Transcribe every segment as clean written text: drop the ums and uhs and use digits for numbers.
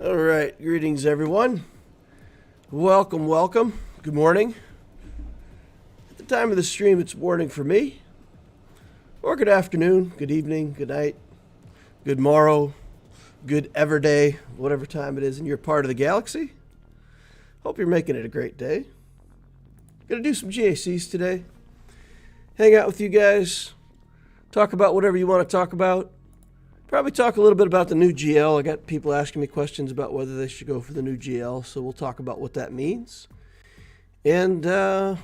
All right, greetings everyone. Welcome. Good morning. At the time of the stream, it's morning for me. Or good afternoon, good evening, good night, good morrow, good ever day, whatever time it is in your part of the galaxy. Hope you're making it a great day. Gonna do some GACs today. Hang out with you guys. Talk about whatever you want to talk about. Probably talk a little bit about the new GL. I got people asking me questions about whether they should go for the new GL, so we'll talk about what that means. And if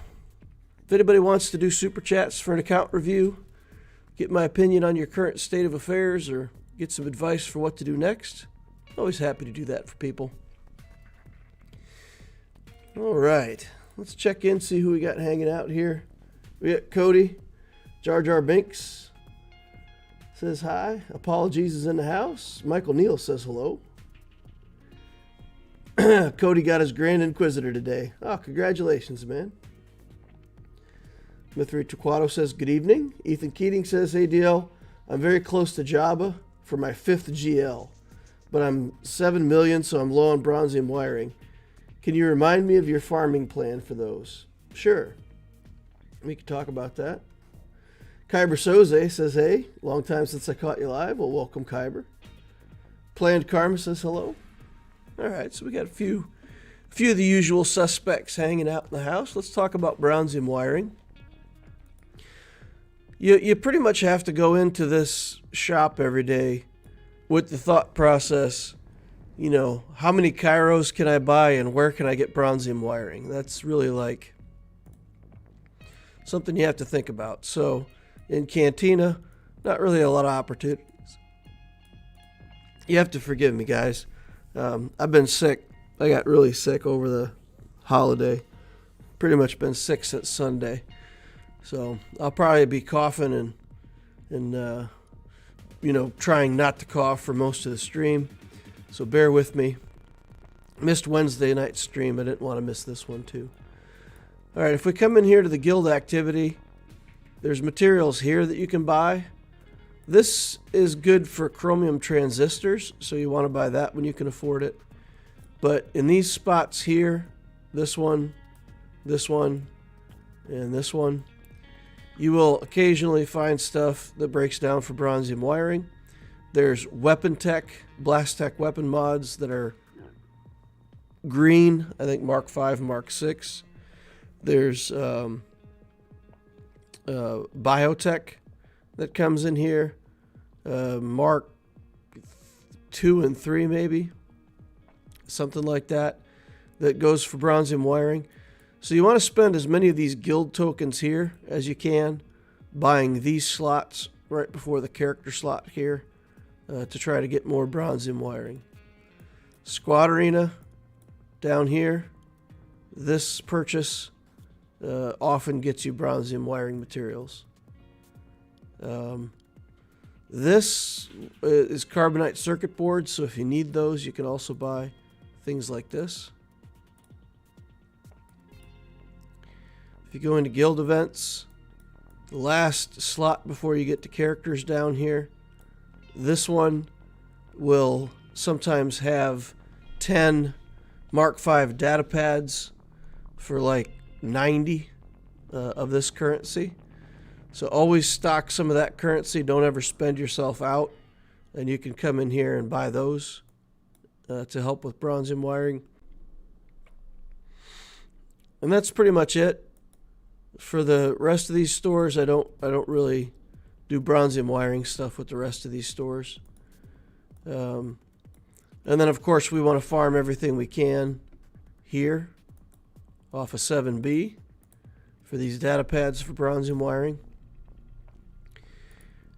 anybody wants to do super chats for an account review, get my opinion on your current state of affairs, or get some advice for what to do next, always happy to do that for people. All right, let's check in, see who we got hanging out here. We got Cody, Jar Jar Binks. Says hi. Apologies is in the house. Michael Neal says hello. Cody got his Grand Inquisitor today. Oh, congratulations, man. Mithri Torquato says good evening. Ethan Keating says, hey DL, I'm very close to Jabba for my 5th GL, but I'm 7 million, so I'm low on Bronzium wiring. Can you remind me of your farming plan for those? Sure. We can talk about that. Kyber Soze says, hey, long time since I caught you live. Well, welcome, Kyber. Planned Karma says hello. All right, so we got a few of the usual suspects hanging out in the house. Let's talk about Bronzium wiring. You pretty much have to go into this shop every day with the thought process, you know, how many Kairos can I buy and where can I get Bronzium wiring? That's really like something you have to think about. So in Cantina, not really a lot of opportunities. You have to forgive me, guys. I've been sick. I got really sick over the holiday. Pretty much been sick since Sunday. So I'll probably be coughing and you know, trying not to cough for most of the stream. So bear with me. Missed Wednesday night stream. I didn't want to miss this one too. All right, if we come in here to the guild activity, there's materials here that you can buy. This is good for chromium transistors, so you want to buy that when you can afford it. But in these spots here, this one, and this one, you will occasionally find stuff that breaks down for Bronzium wiring. There's weapon tech, blast tech weapon mods that are green, I think Mark 5, Mark 6. There's biotech that comes in here, Mark 2 and 3 maybe, something like that, that goes for Bronzium wiring. So you want to spend as many of these guild tokens here as you can, buying these slots right before the character slot here, to try to get more Bronzium wiring. Squad Arena down here, this purchase often gets you Bronzium wiring materials. This is carbonite circuit boards, so if you need those, you can also buy things like this. If you go into guild events, the last slot before you get to characters down here, this one will sometimes have 10 Mark 5 data pads for like 90 of this currency. So always stock some of that currency. Don't ever spend yourself out. And you can come in here and buy those to help with Bronzium wiring. And that's pretty much it. For the rest of these stores, I don't really do Bronzium wiring stuff with the rest of these stores. And then of course we want to farm everything we can here off of 7B for these data pads for Bronzium wiring.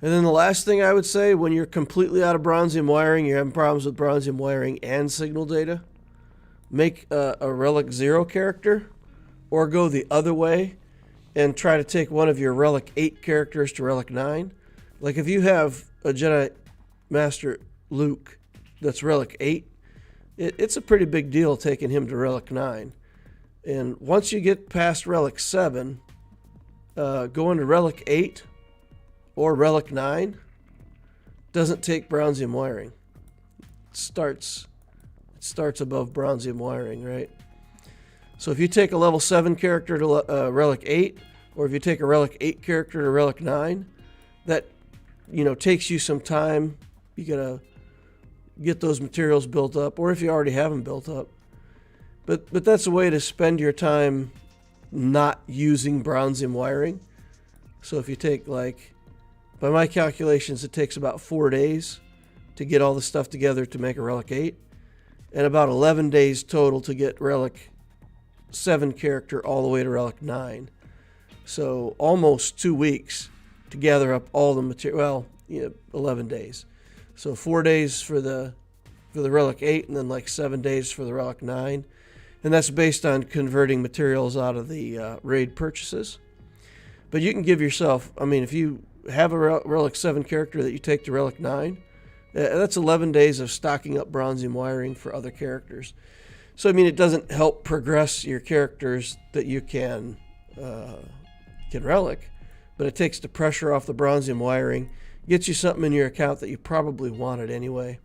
And then the last thing I would say, when you're completely out of Bronzium wiring, you're having problems with Bronzium wiring and signal data, make a Relic 0 character, or go the other way and try to take one of your Relic 8 characters to Relic 9. Like if you have a Jedi Master Luke that's Relic 8, it's a pretty big deal taking him to Relic 9. And once you get past Relic 7, going to Relic 8 or Relic 9 doesn't take Bronzium wiring. It starts It starts above Bronzium wiring, right? So if you take a level 7 character to Relic 8, or if you take a Relic 8 character to Relic 9, that, takes you some time. You gotta get those materials built up, or if you already have them built up. But that's a way to spend your time not using Bronzium wiring. So if you take, like, by my calculations, it takes about 4 days to get all the stuff together to make a Relic 8, and about 11 days total to get Relic 7 character all the way to Relic 9. So almost 2 weeks to gather up all the material. Well, 11 days. So 4 days for the Relic 8, and then like 7 days for the Relic 9. And that's based on converting materials out of the raid purchases. But you can give yourself, if you have a Relic 7 character that you take to Relic 9, that's 11 days of stocking up Bronzium wiring for other characters. So, it doesn't help progress your characters that you can Relic, but it takes the pressure off the Bronzium wiring, gets you something in your account that you probably wanted anyway.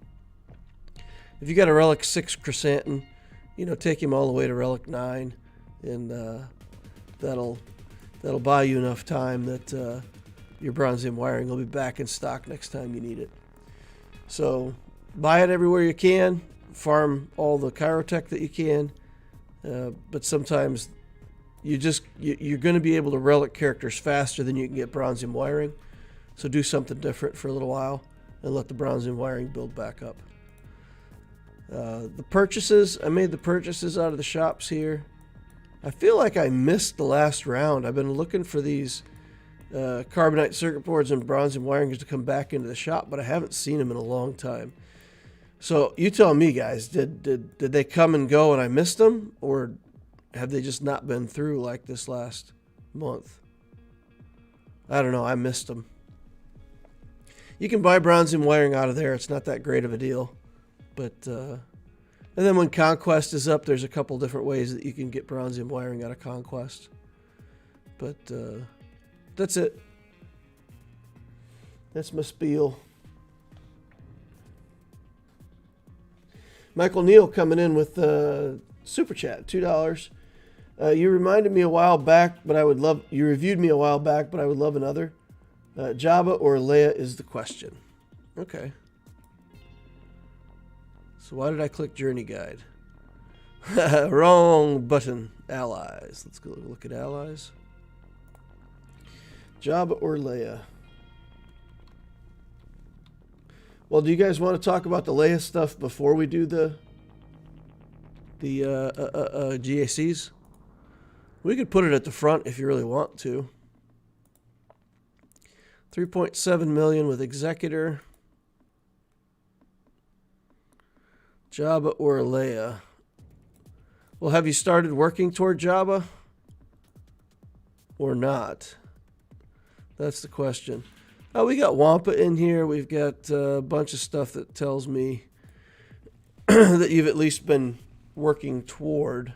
If you got a Relic 6 Chrysanthemum, take him all the way to Relic 9, and that'll buy you enough time that your Bronzium wiring will be back in stock next time you need it. So buy it everywhere you can, farm all the Chirotech that you can, but sometimes you're going to be able to Relic characters faster than you can get Bronzium wiring. So do something different for a little while and let the Bronzium wiring build back up. The purchases, I made the purchases out of the shops here. I feel like I missed the last round. I've been looking for these carbonite circuit boards and Bronzium wirings to come back into the shop, but I haven't seen them in a long time. So you tell me, guys, did they come and go and I missed them, or have they just not been through like this last month? I don't know. I missed them. You can buy Bronzium wiring out of there. It's not that great of a deal. But, and then when Conquest is up, there's a couple different ways that you can get Bronzium wiring out of Conquest. But, that's it. That's my spiel. Michael Neal coming in with Super Chat, $2. You reminded me a while back, but I would love, you reviewed me a while back, but I would love another. Jabba or Leia is the question. Okay. So why did I click Journey Guide? Wrong button. Allies. Let's go look at allies. Jabba or Leia? Well, do you guys want to talk about the Leia stuff before we do the GACs? We could put it at the front if you really want to. 3.7 million with Executor. Jabba or Leia? Well, have you started working toward Jabba or not? That's the question. Oh, we got Wampa in here. We've got a bunch of stuff that tells me that you've at least been working toward.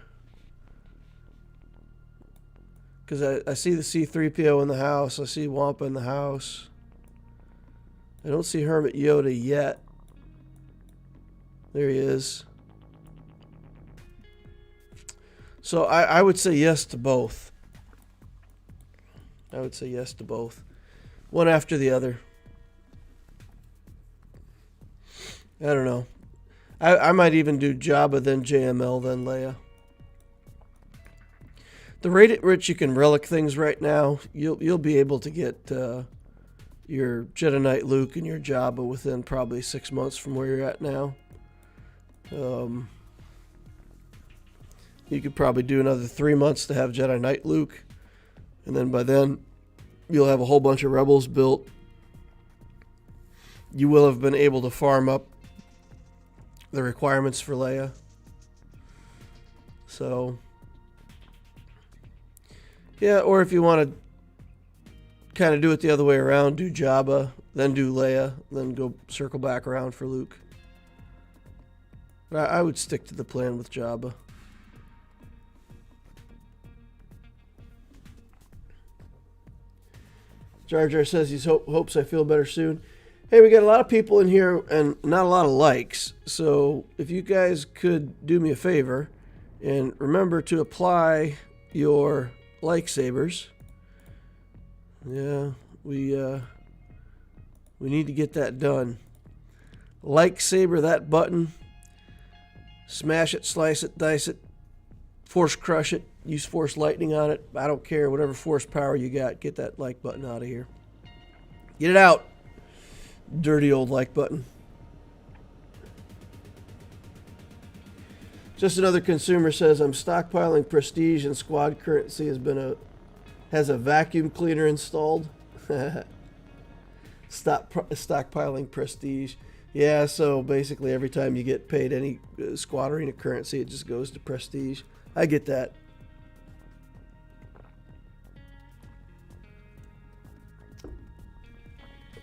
Because I see the C-3PO in the house. I see Wampa in the house. I don't see Hermit Yoda yet. There he is. So I would say yes to both. I would say yes to both. One after the other. I don't know. I might even do Jabba, then JML, then Leia. The rate at which you can relic things right now, you'll be able to get your Jedi Knight Luke and your Jabba within probably 6 months from where you're at now. You could probably do another 3 months to have Jedi Knight Luke, and then by then you'll have a whole bunch of Rebels built. You will have been able to farm up the requirements for Leia. So, yeah, or if you want to kind of do it the other way around, do Jabba, then do Leia, then go circle back around for Luke. But I would stick to the plan with Jabba. Jar Jar says he hopes I feel better soon. Hey, we got a lot of people in here and not a lot of likes. So if you guys could do me a favor and remember to apply your like sabers. Yeah, we need to get that done. Like saber that button. Smash it, slice it, dice it, force crush it, use force lightning on it. I don't care, whatever force power you got, get that like button out of here. Get it out. Dirty old like button. Just another consumer says, I'm stockpiling prestige and squad currency has a vacuum cleaner installed. Stop stockpiling prestige. Yeah, so basically every time you get paid any squad arena currency, it just goes to prestige. I get that.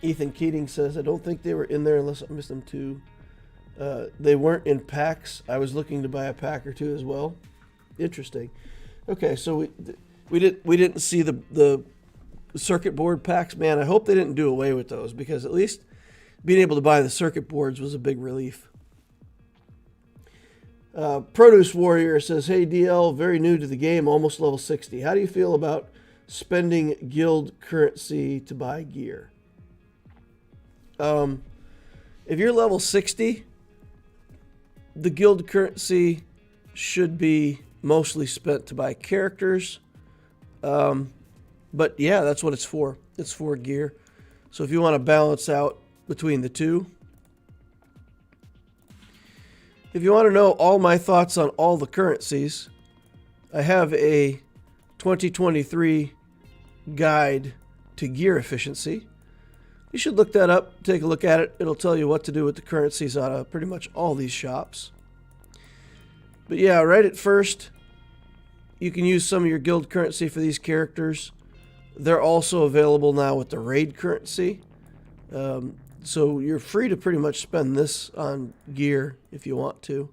Ethan Keating says, I don't think they were in there unless I missed them too. They weren't in packs. I was looking to buy a pack or two as well. Interesting. Okay, so we didn't see the circuit board packs. Man, I hope they didn't do away with those, because at least being able to buy the circuit boards was a big relief. Produce Warrior says, hey DL, very new to the game, almost level 60. How do you feel about spending guild currency to buy gear? If you're level 60, the guild currency should be mostly spent to buy characters. But yeah, that's what it's for. It's for gear. So if you want to balance out between the two. If you want to know all my thoughts on all the currencies, I have a 2023 guide to gear efficiency. You should look that up, take a look at it. It'll tell you what to do with the currencies out of pretty much all these shops. But yeah, right at first, you can use some of your guild currency for these characters. They're also available now with the raid currency. So you're free to pretty much spend this on gear if you want to.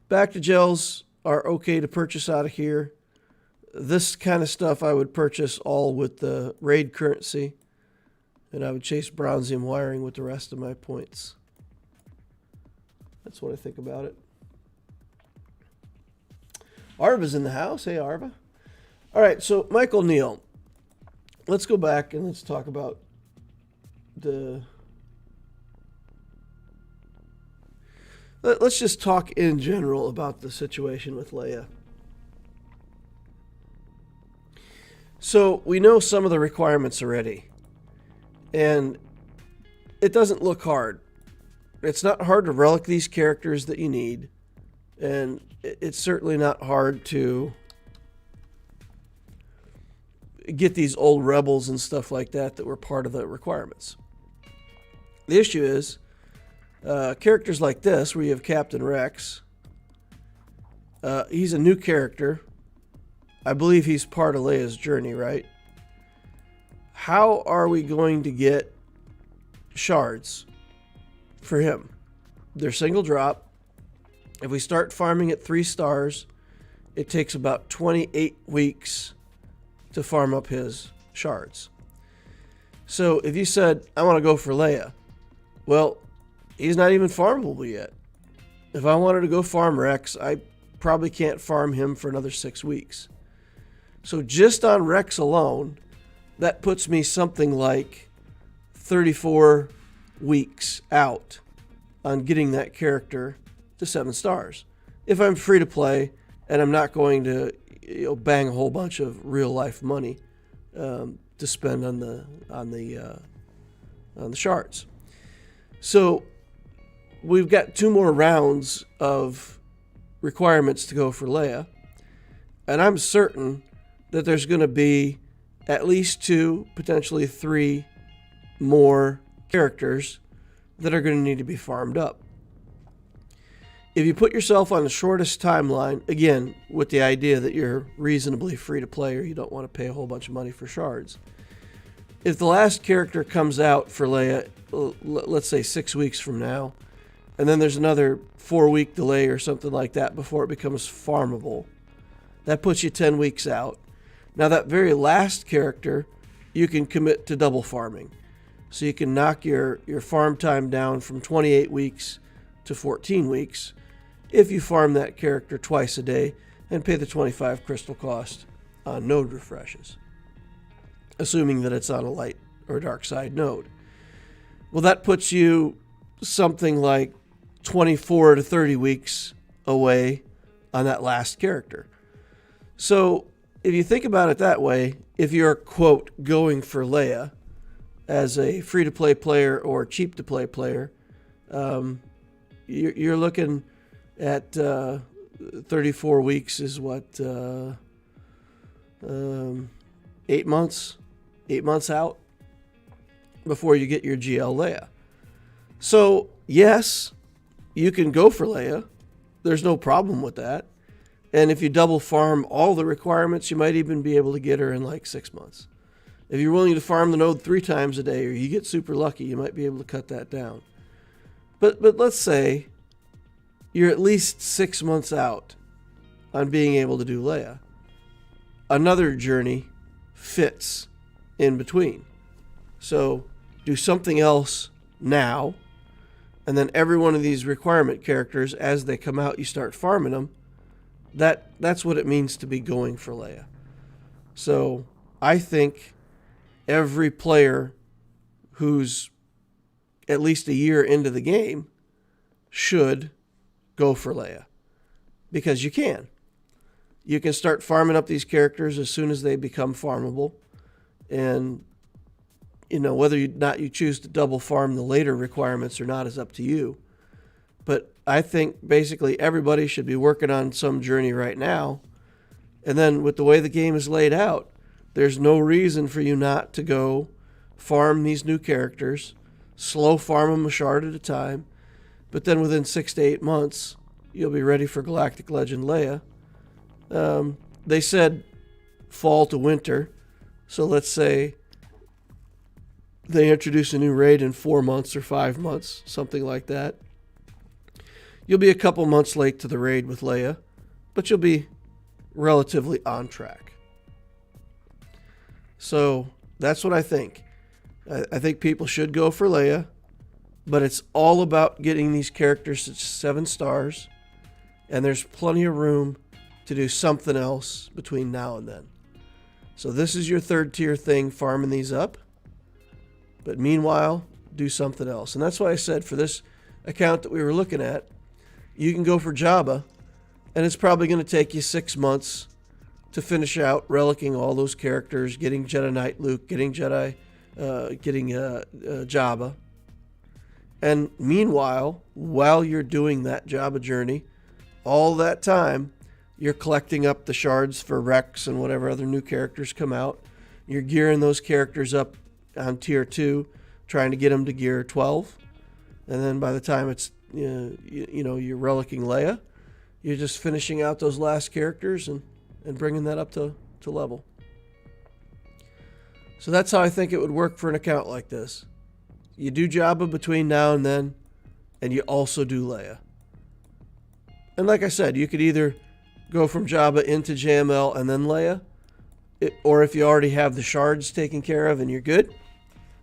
Back to gels are okay to purchase out of here. This kind of stuff I would purchase all with the raid currency. And I would chase Bronzium wiring with the rest of my points. That's what I think about it. Arva's in the house. Hey, Arva. All right, so Michael Neal. Let's go back and let's talk about let's just talk in general about the situation with Leia. So we know some of the requirements already. And it doesn't look hard. It's not hard to relic these characters that you need. And it's certainly not hard to get these old rebels and stuff like that were part of the requirements. The issue is characters like this, where you have Captain Rex. He's a new character. I believe he's part of Leia's journey, right? How are we going to get shards for him? They're single drop. If we start farming at 3 stars, it takes about 28 weeks to farm up his shards. So if you said, I want to go for Leia, well, he's not even farmable yet. If I wanted to go farm Rex, I probably can't farm him for another 6 weeks. So just on Rex alone, that puts me something like 34 weeks out on getting that character to 7 stars. If I'm free to play and I'm not going to bang a whole bunch of real life money to spend on the shards. So we've got 2 more rounds of requirements to go for Leia, and I'm certain that there's going to be at least 2, potentially 3 more characters that are going to need to be farmed up. If you put yourself on the shortest timeline, again, with the idea that you're reasonably free to play or you don't want to pay a whole bunch of money for shards, if the last character comes out for Leia, let's say 6 weeks from now, and then there's another 4-week delay or something like that before it becomes farmable, that puts you 10 weeks out. Now that very last character, you can commit to double farming. So you can knock your farm time down from 28 weeks to 14 weeks if you farm that character twice a day and pay the 25 crystal cost on node refreshes, assuming that it's on a light or dark side node. Well, that puts you something like 24 to 30 weeks away on that last character. So if you think about it that way, if you're, quote, going for Leia as a free-to-play player or cheap-to-play player, you're looking at 34 weeks is what, 8 months? 8 months out before you get your GL Leia. So, yes, you can go for Leia. There's no problem with that. And if you double farm all the requirements, you might even be able to get her in like 6 months. If you're willing to farm the node 3 times a day, or you get super lucky, you might be able to cut that down. But let's say you're at least 6 months out on being able to do Leia. Another journey fits in between. So do something else now, and then every one of these requirement characters, as they come out, you start farming them. That's what it means to be going for Leia. So I think every player who's at least a year into the game should go for Leia, because you can. You can start farming up these characters as soon as they become farmable, and whether or not you choose to double farm the later requirements or not is up to you. But I think basically everybody should be working on some journey right now. And then with the way the game is laid out, there's no reason for you not to go farm these new characters, slow farm them a shard at a time, but then within 6 to 8 months, you'll be ready for Galactic Legend Leia. They said fall to winter, so let's say they introduce a new raid in 4 months or 5 months, something like that. You'll be a couple months late to the raid with Leia, but you'll be relatively on track. So that's what I think. I think people should go for Leia, but it's all about getting these characters to 7 stars, and there's plenty of room to do something else between now and then. So this is your 3rd tier thing, farming these up. But meanwhile, do something else. And that's why I said for this account that we were looking at, you can go for Jabba, and it's probably going to take you 6 months to finish out relicking all those characters, getting Jedi Knight Luke, getting Jabba. And meanwhile, while you're doing that Jabba journey, all that time, you're collecting up the shards for Rex and whatever other new characters come out. You're gearing those characters up on tier 2, trying to get them to gear 12. And then by the time it's, you're relicking Leia, you're just finishing out those last characters and bringing that up to level. So that's how I think it would work for an account like this. You do Jabba between now and then, and you also do Leia. And like I said, you could either go from Jabba into JML and then Leia, or if you already have the shards taken care of and you're good,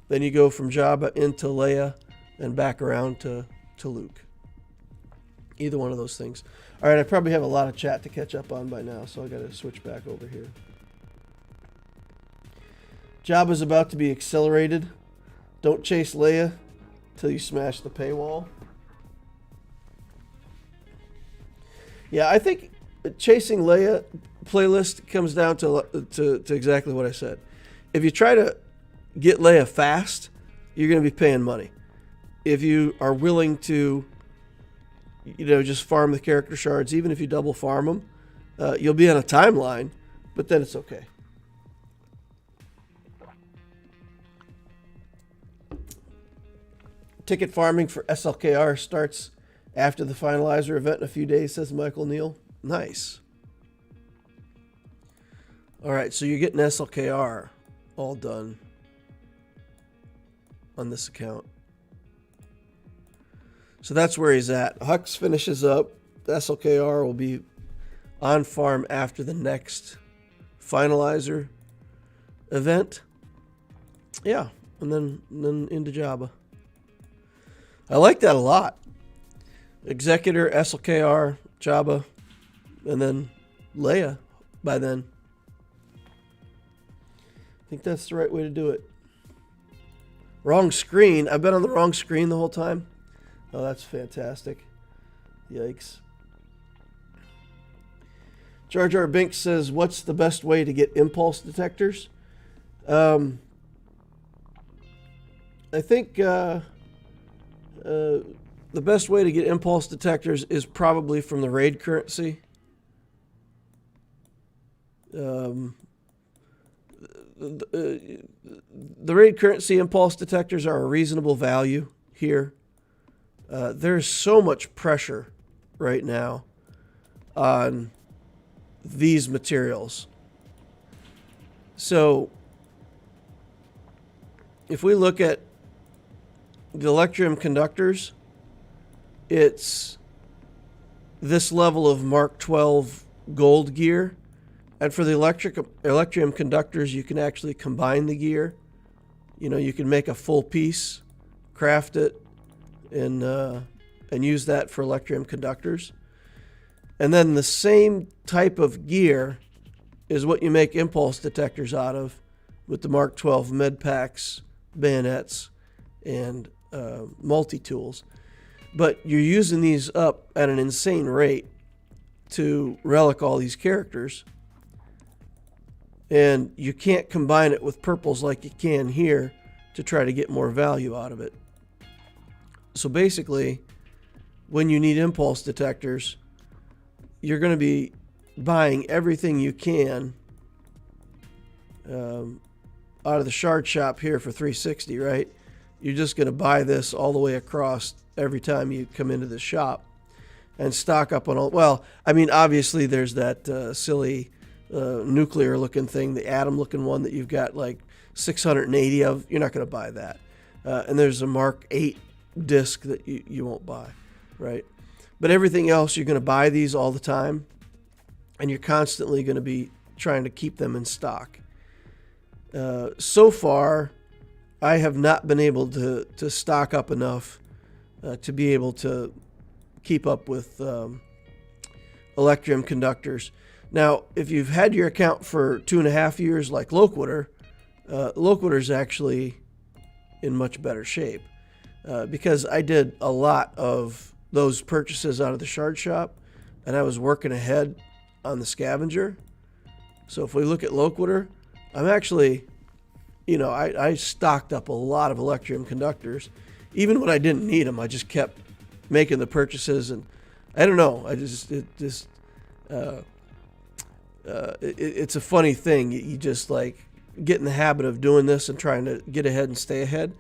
then you go from Jabba into Leia and back around to Luke. Either one of those things. All right, I probably have a lot of chat to catch up on by now, so I got to switch back over here. Jabba's about to be accelerated. Don't chase Leia till you smash the paywall. Yeah, I think chasing Leia playlist comes down to exactly what I said. If you try to get Leia fast, you're going to be paying money. If you are willing to, just farm the character shards, even if you double farm them, you'll be on a timeline, but then it's okay. Ticket farming for SLKR starts after the finalizer event in a few days, says Michael Neal. Nice. All right, so you're getting SLKR all done on this account. So that's where he's at. Hux finishes up. The SLKR will be on farm after the next finalizer event. Yeah, and then into Jabba. I like that a lot. Executor, SLKR, Jabba, and then Leia by then. I think that's the right way to do it. Wrong screen. I've been on the wrong screen the whole time. Oh, that's fantastic. Yikes. Jar Jar Binks says, what's the best way to get impulse detectors? I think the best way to get impulse detectors is probably from the raid currency. The raid currency impulse detectors are a reasonable value here. There's so much pressure right now on these materials. So if we look at the Electrium conductors, it's this level of Mark 12 gold gear. And for the Electrium conductors, you can actually combine the gear. You know, you can make a full piece, craft it, and use that for Electrium conductors. And then the same type of gear is what you make impulse detectors out of with the Mark 12 med packs, bayonets, and multi-tools. But you're using these up at an insane rate to relic all these characters. And you can't combine it with purples like you can here to try to get more value out of it. So basically, when you need impulse detectors, you're going to be buying everything you can out of the shard shop here for $360, right? You're just going to buy this all the way across every time you come into the shop and stock up on all. Well, I mean, obviously there's that silly nuclear looking thing, the atom looking one that you've got like 680 of. You're not going to buy that. And there's a Mark 8 disc that you won't buy, right? But everything else, you're going to buy these all the time, and you're constantly going to be trying to keep them in stock. So far, I have not been able to stock up enough to be able to keep up with Electrium conductors. Now, if you've had your account for 2.5 years like Loquitur, Loquitur's actually in much better shape because I did a lot of those purchases out of the shard shop, and I was working ahead on the scavenger. So if we look at Loquitur, I'm actually, I stocked up a lot of Electrium conductors. Even when I didn't need them, I just kept making the purchases, and I don't know, it's a funny thing. You just like get in the habit of doing this and trying to get ahead and stay ahead.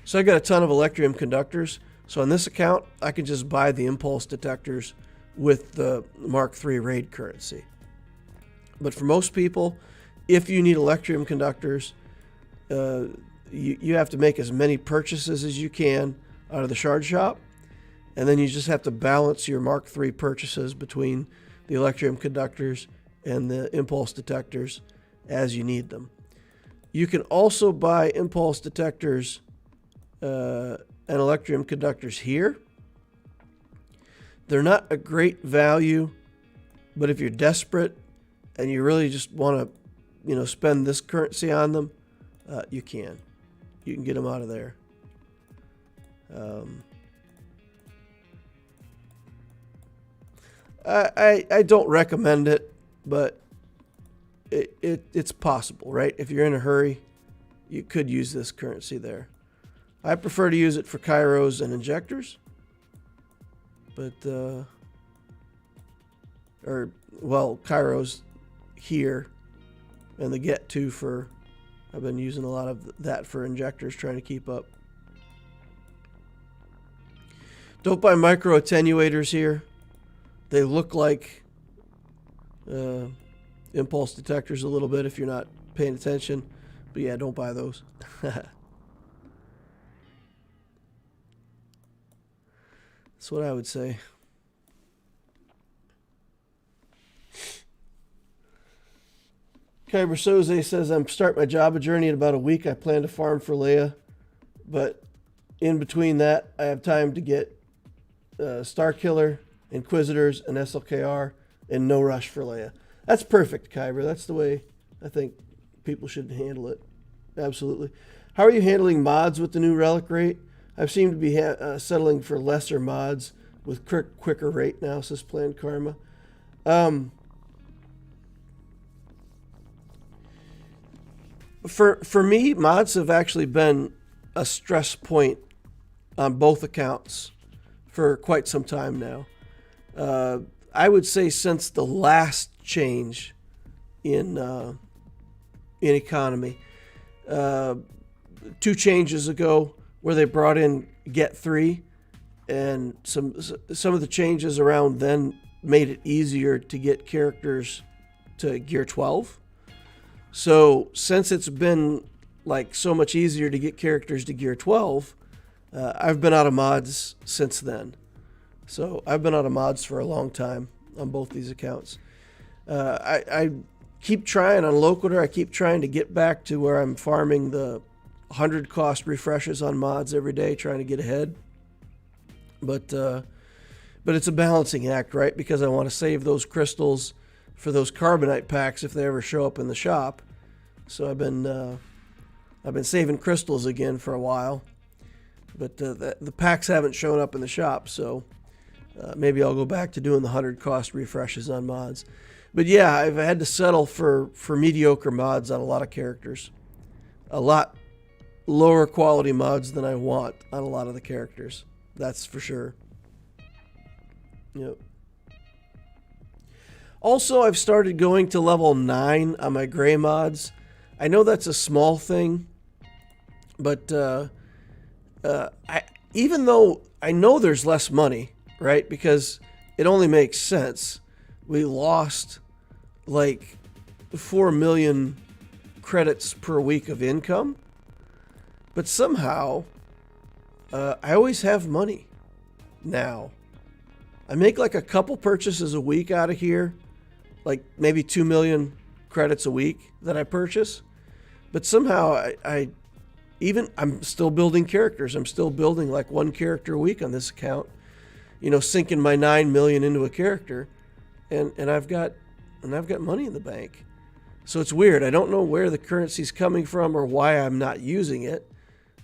So I got a ton of Electrium conductors. So on this account, I can just buy the impulse detectors with the Mark III raid currency. But for most people, if you need Electrium conductors, you have to make as many purchases as you can out of the shard shop. And then you just have to balance your Mark III purchases between the Electrium conductors and the impulse detectors as you need them. You can also buy impulse detectors and Electrium conductors here. They're not a great value, but if you're desperate and you really just want to, spend this currency on them, you can. You can get them out of there. I don't recommend it, but it's possible, right? If you're in a hurry, you could use this currency there. I prefer to use it for Kairos and injectors, but Kairos here, and the Get To for. I've been using a lot of that for injectors, trying to keep up. Don't buy micro attenuators here. They look like impulse detectors a little bit if you're not paying attention. But yeah, don't buy those. That's what I would say. Kyber Soze says, I'm starting my Jabba journey in about a week. I plan to farm for Leia But in between that, I have time to get Starkiller, Inquisitors, and SLKR, and no rush for Leia. That's perfect, Kyber. That's the way I think people should handle it. Absolutely. How are you handling mods with the new relic rate? I've seemed to be settling for lesser mods with quicker rate now, says Planned Karma. For me, mods have actually been a stress point on both accounts for quite some time now. I would say since the last change in economy, 2 changes ago, where they brought in Get 3, and some of the changes around then made it easier to get characters to Gear 12. So since it's been like so much easier to get characters to Gear 12, I've been out of mods since then. So I've been out of mods for a long time on both these accounts. I keep trying on Loquitur. I keep trying to get back to where I'm farming the 100 cost refreshes on mods every day, trying to get ahead. But it's a balancing act, right? Because I want to save those crystals for those carbonite packs if they ever show up in the shop. So I've been saving crystals again for a while, but the packs haven't shown up in the shop. So maybe I'll go back to doing the 100 cost refreshes on mods. But yeah, I've had to settle for mediocre mods on a lot of characters. A lot lower quality mods than I want on a lot of the characters. That's for sure. Yep. Also, I've started going to level 9 on my gray mods. I know that's a small thing, but even though I know there's less money, right? Because it only makes sense. We lost like 4 million credits per week of income, but somehow I always have money now. I make like a couple purchases a week out of here, like maybe 2 million credits a week that I purchase. But somehow I'm still building characters. I'm still building like 1 character a week on this account, sinking my 9 million into a character, and I've got money in the bank. So it's weird. I don't know where the currency's coming from or why I'm not using it,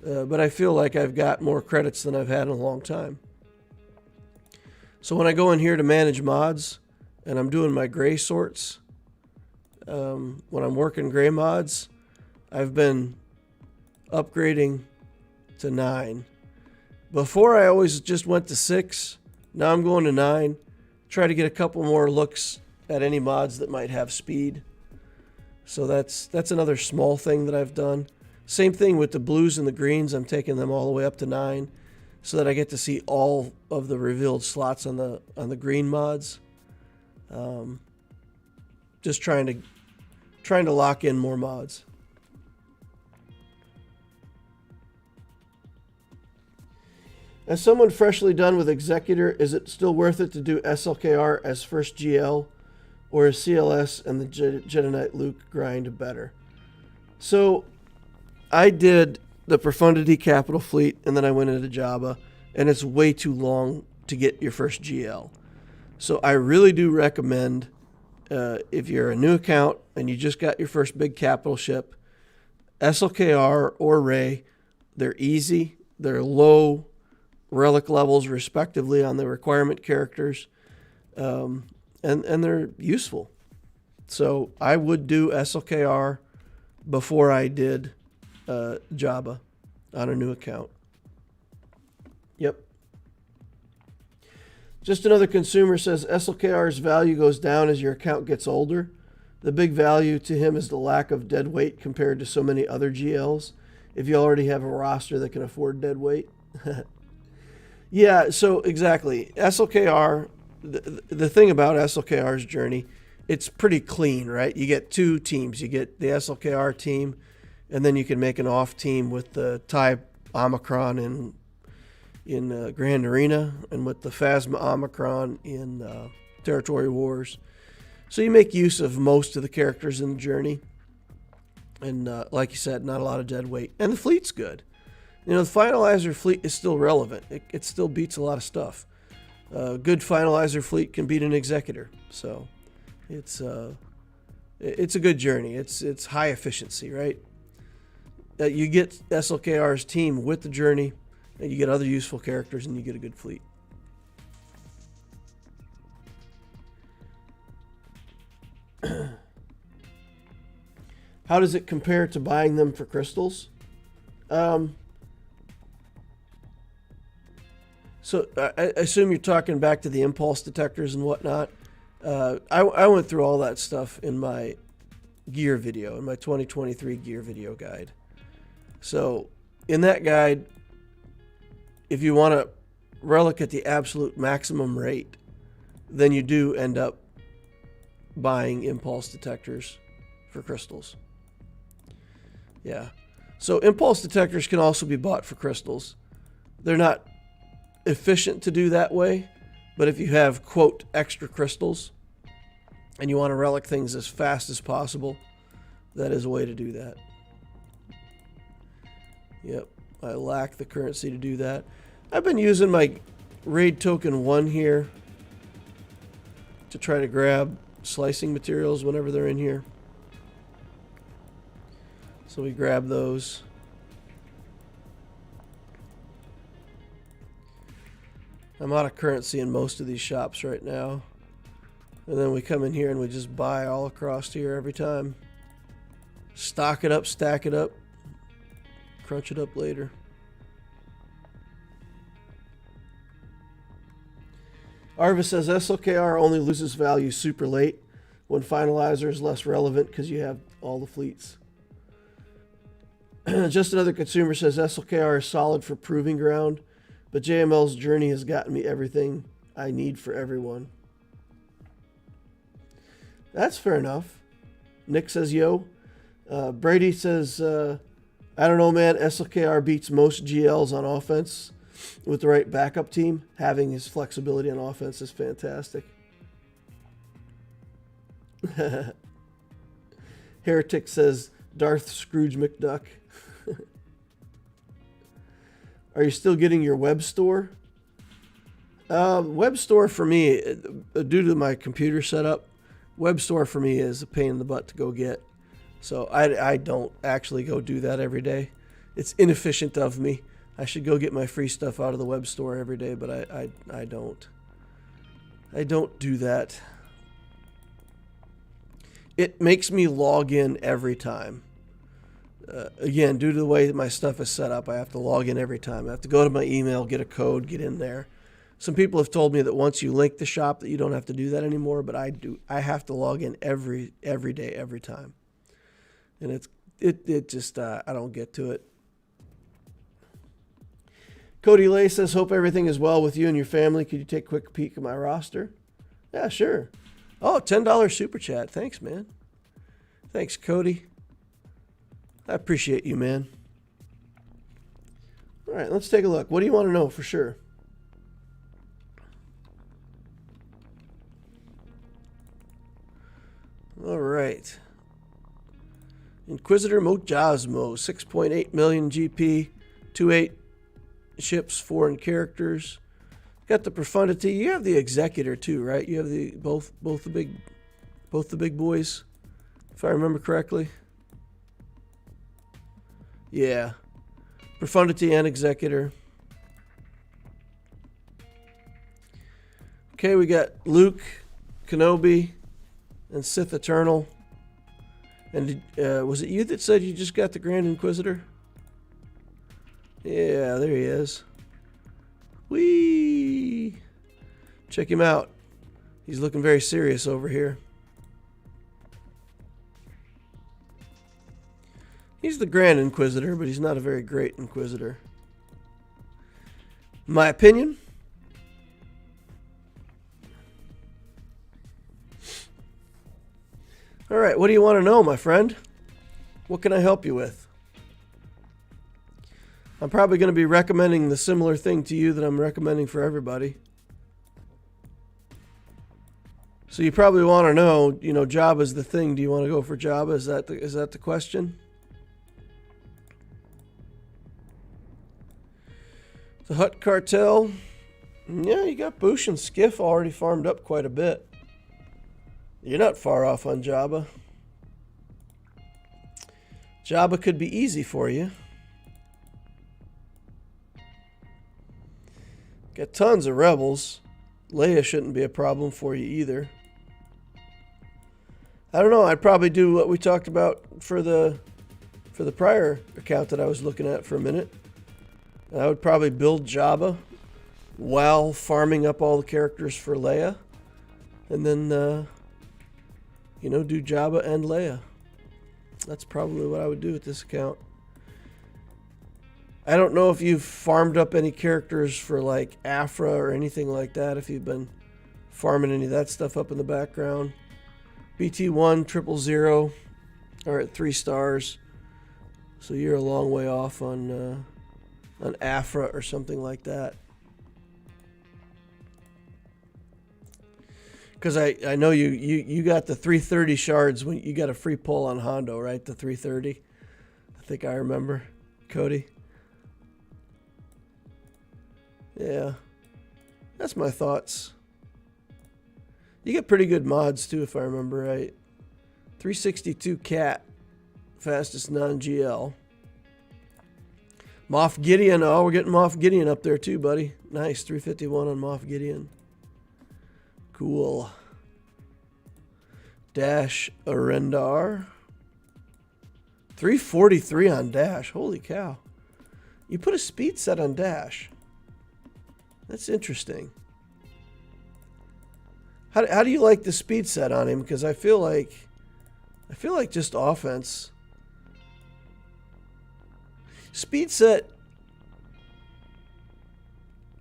but I feel like I've got more credits than I've had in a long time. So when I go in here to manage mods and I'm doing my gray sorts, when I'm working gray mods, I've been upgrading to 9. Before I always just went to 6. Now I'm going to 9. Try to get a couple more looks at any mods that might have speed. So that's another small thing that I've done. Same thing with the blues and the greens. I'm taking them all the way up to 9. So that I get to see all of the revealed slots on the green mods. Just trying to lock in more mods. As someone freshly done with Executor, is it still worth it to do SLKR as first GL, or is CLS and the Jedi Knight Luke grind better? So I did the Profundity Capital Fleet, and then I went into Jabba, and it's way too long to get your first GL. So I really do recommend, if you're a new account and you just got your first big capital ship, SLKR or Rey. They're easy. They're low relic levels, respectively, on the requirement characters, and they're useful. So I would do SLKR before I did Jabba on a new account. Yep. Just another consumer says SLKR's value goes down as your account gets older. The big value to him is the lack of dead weight compared to so many other GLs. If you already have a roster that can afford dead weight. Yeah, so exactly. SLKR, the thing about SLKR's journey, it's pretty clean, right? You get 2 teams. You get the SLKR team, and then you can make an off team with the TIE Omicron in Grand Arena, and with the Phasma Omicron in Territory Wars. So you make use of most of the characters in the journey. And like you said, not a lot of dead weight. And the fleet's good. You know, the finalizer fleet is still relevant. It still beats a lot of stuff. A good finalizer fleet can beat an executor. So it's a good journey. It's high efficiency, right? You get SLKR's team with the journey, and you get other useful characters, and you get a good fleet. How does it compare to buying them for crystals? So I assume you're talking back to the impulse detectors and whatnot. I went through all that stuff in my gear video, in my 2023 gear video guide. So in that guide, if you want to relic at the absolute maximum rate, then you do end up buying impulse detectors for crystals. Yeah. So impulse detectors can also be bought for crystals. They're not efficient to do that way, but if you have, quote, extra crystals and you want to relic things as fast as possible, that is a way to do that. Yep, I lack the currency to do that. I've been using my raid token 1 here to try to grab slicing materials whenever they're in here. So we grab those. I'm out of currency in most of these shops right now. And then we come in here and we just buy all across here every time. Stock it up, stack it up, crunch it up later. Arvis says SLKR only loses value super late when finalizer is less relevant because you have all the fleets. Just Another Consumer says SLKR is solid for proving ground, but JML's journey has gotten me everything I need for everyone. That's fair enough. Nick says, yo. Brady says, I don't know, man. SLKR beats most GLs on offense with the right backup team. Having his flexibility on offense is fantastic. Heretic says, Darth Scrooge McDuck. Are you still getting your web store? Web store for me, due to my computer setup, web store for me is a pain in the butt to go get. So I don't actually go do that every day. It's inefficient of me. I should go get my free stuff out of the web store every day, but I don't. I don't do that. It makes me log in every time. Again, due to the way that my stuff is set up, I have to log in every time. I have to go to my email, get a code, get in there. Some people have told me that once you link the shop that you don't have to do that anymore, but I do. I have to log in every day, every time. And it just, I don't get to it. Cody Lay says, hope everything is well with you and your family. Could you take a quick peek at my roster? Yeah, sure. Oh, $10 super chat. Thanks, man. Thanks, Cody. I appreciate you, man. All right, let's take a look. What do you want to know for sure? All right. Inquisitor Mojasmo, 6.8 million GP, 2.8 ships, foreign characters. Got the profundity. You have the executor too, right? You have the both the big boys, if I remember correctly. Yeah. Profundity and executor. Okay, we got Luke, Kenobi, and Sith Eternal. And was it you that said you just got the Grand Inquisitor? Yeah, there he is. Whee! Check him out. He's looking very serious over here. He's the Grand Inquisitor, but he's not a very great Inquisitor. My opinion. All right, what do you want to know, my friend? What can I help you with? I'm probably going to be recommending the similar thing to you that I'm recommending for everybody. So you probably want to know, Jabba's the thing. Do you want to go for Jabba? Is that the question? The Hutt Cartel. Yeah, you got Boosh and Skiff already farmed up quite a bit. You're not far off on Jabba. Jabba could be easy for you. Got tons of rebels. Leia shouldn't be a problem for you either. I don't know. I'd probably do what we talked about for the prior account that I was looking at for a minute. I would probably build Jabba while farming up all the characters for Leia. And then, do Jabba and Leia. That's probably what I would do with this account. I don't know if you've farmed up any characters for like Afra or anything like that, if you've been farming any of that stuff up in the background. BT1 000 are at 3 stars. So you're a long way off on Afra or something like that. Because I know you got the 330 shards when you got a free pull on Hondo, right? The 330. I think I remember. Cody. Yeah. That's my thoughts. You get pretty good mods too, if I remember right. 362 Cat. Fastest non-GL. Moff Gideon. Oh, we're getting Moff Gideon up there too, buddy. Nice. 351 on Moff Gideon. Cool. Dash Arendar. 343 on Dash. Holy cow. You put a speed set on Dash. That's interesting. How do you like the speed set on him? Because I feel like just offense. Speed set.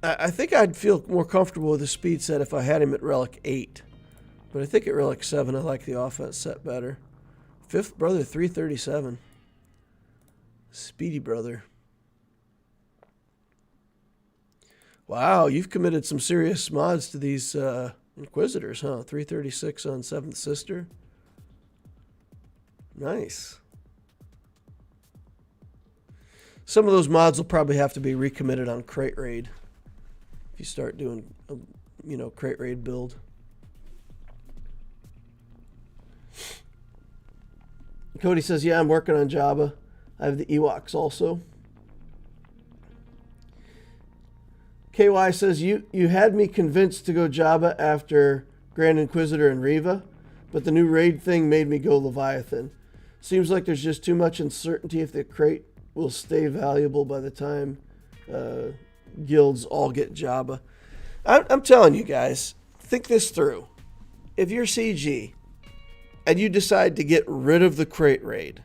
I think I'd feel more comfortable with the speed set if I had him at Relic 8. But I think at Relic 7 I like the offense set better. Fifth brother 337. Speedy brother. Wow, you've committed some serious mods to these Inquisitors, huh? 336 on 7th Sister. Nice. Some of those mods will probably have to be recommitted on Crate Raid. If you start doing a, Crate Raid build. Cody says, yeah, I'm working on Jabba. I have the Ewoks also. KY says, you had me convinced to go Jabba after Grand Inquisitor and Reva, but the new raid thing made me go Leviathan. Seems like there's just too much uncertainty if the crate will stay valuable by the time guilds all get Jabba. I'm telling you guys, think this through. If you're CG and you decide to get rid of the crate raid,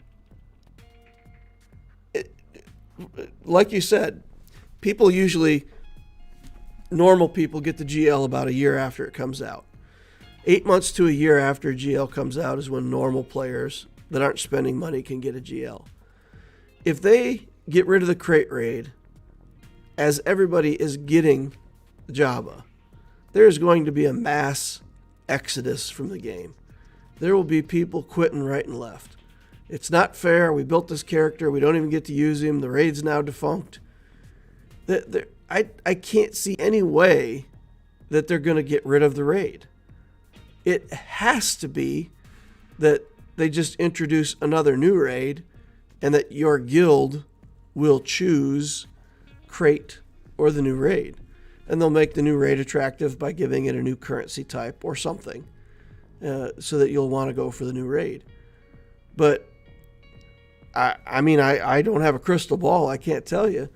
like you said, normal people get the GL about a year after it comes out. 8 months to a year after GL comes out is when normal players that aren't spending money can get a GL. If they get rid of the crate raid, as everybody is getting Jabba, there's going to be a mass exodus from the game. There will be people quitting right and left. It's not fair. We built this character. We don't even get to use him. The raid's now defunct. I can't see any way that they're going to get rid of the raid. It has to be that they just introduce another new raid and that your guild will choose crate or the new raid. And they'll make the new raid attractive by giving it a new currency type or something so that you'll want to go for the new raid. But I don't have a crystal ball. I can't tell you.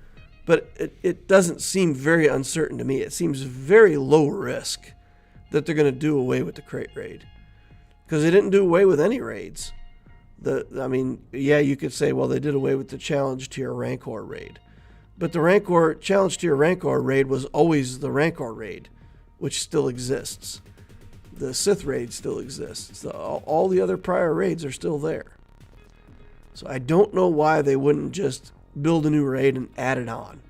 But it doesn't seem very uncertain to me. It seems very low risk that they're going to do away with the crate raid. Because they didn't do away with any raids. You could say, well, they did away with the challenge tier Rancor raid. But the challenge tier Rancor raid was always the Rancor raid, which still exists. The Sith raid still exists. All the other prior raids are still there. So I don't know why they wouldn't just build a new raid and add it on.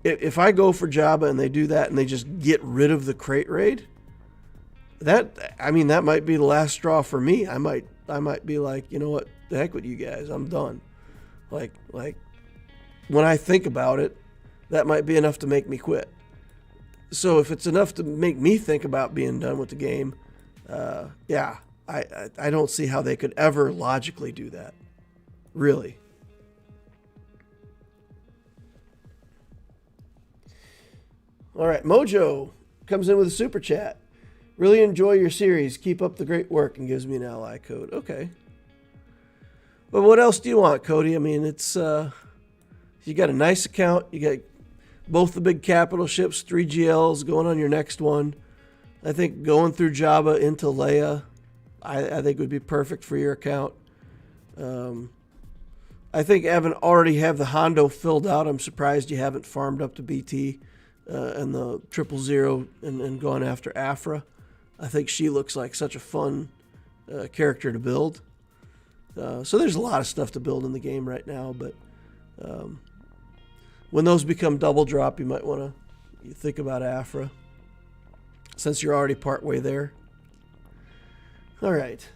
If I go for Jabba and they do that and they just get rid of the crate raid, that might be the last straw for me. I might be like, you know what, the heck with you guys, I'm done. Like when I think about it, that might be enough to make me quit. So if it's enough to make me think about being done with the game, yeah, I don't see how they could ever logically do that. Really. All right, Mojo comes in with a super chat. Really enjoy your series. Keep up the great work, and gives me an ally code. Okay. But what else do you want, Cody? I mean, it's you got a nice account. You got both the big capital ships, 3 GLs going on your next one. I think going through Jabba into Leia, I think would be perfect for your account. I think Evan already have the Hondo filled out. I'm surprised you haven't farmed up to BT and the 000 and gone after Afra. I think she looks like such a fun character to build. So there's a lot of stuff to build in the game right now, but when those become double drop, you might want to think about Afra, since you're already partway there. All right.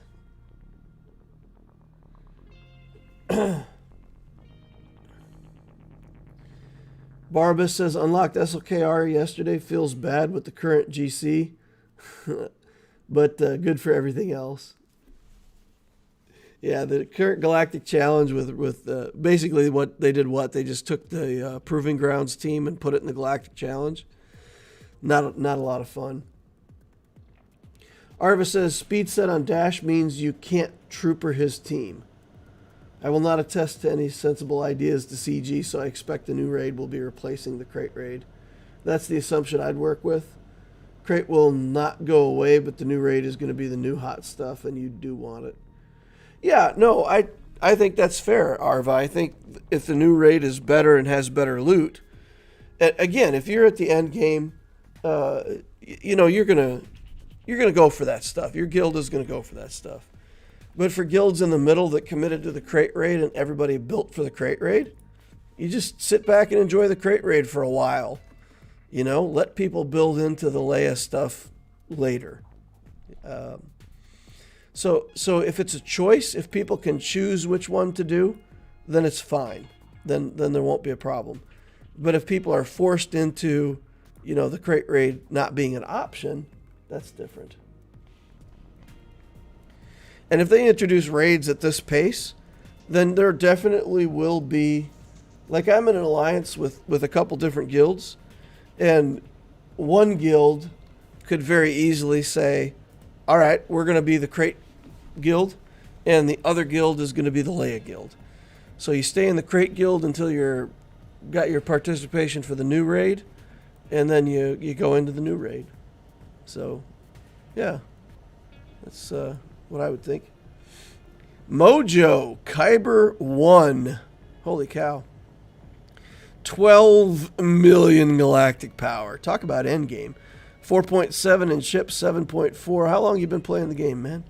Barbas says, unlocked SLKR yesterday. Feels bad with the current GC, but good for everything else. Yeah, the current Galactic Challenge with basically what they did, they just took the Proving Grounds team and put it in the Galactic Challenge. Not a lot of fun. Arva says, speed set on Dash means you can't trooper his team. I will not attest to any sensible ideas to CG, so I expect the new raid will be replacing the crate raid. That's the assumption I'd work with. Crate will not go away, but the new raid is going to be the new hot stuff, and you do want it. Yeah, no, I think that's fair, Arva. I think if the new raid is better and has better loot, again, if you're at the end game, you're gonna go for that stuff. Your guild is gonna go for that stuff. But for guilds in the middle that committed to the crate raid and everybody built for the crate raid, you just sit back and enjoy the crate raid for a while. Let people build into the Leia stuff later. So if it's a choice, if people can choose which one to do, then it's fine. Then there won't be a problem. But if people are forced into, the crate raid not being an option, that's different. And if they introduce raids at this pace, then there definitely will be, like I'm in an alliance with a couple different guilds, and one guild could very easily say, all right, we're going to be the crate guild, and the other guild is going to be the Leia guild. So you stay in the crate guild until you're got your participation for the new raid, and then you go into the new raid. So, yeah, that's what I would think. Mojo Kyber 1. Holy cow. 12 million galactic power. Talk about endgame. 4.7 in ship, 7.4. How long you been playing the game, man?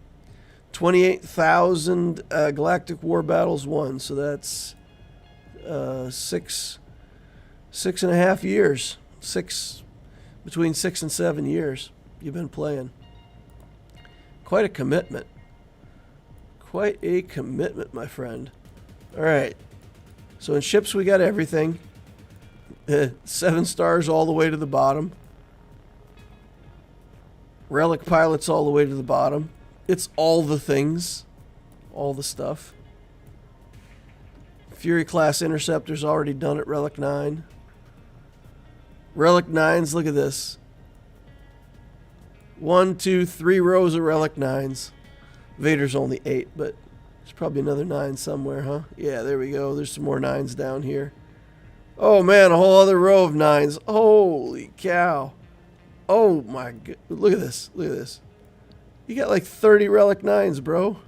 28,000 galactic war battles won. So that's 6.5 years. Between 6 and 7 years you've been playing. Quite a commitment. Quite a commitment, my friend. All right. So in ships we got everything. 7 stars all the way to the bottom. Relic pilots all the way to the bottom. It's all the things. All the stuff. Fury class interceptors already done at Relic 9. Relic 9s, look at this. 1, 2, 3 rows of Relic 9s. Vader's only 8, but there's probably another 9 somewhere, huh? Yeah, there we go. There's some more 9s down here. Oh, man, a whole other row of 9s. Holy cow. Oh, my God. Look at this. Look at this. You got like 30 Relic 9s, bro.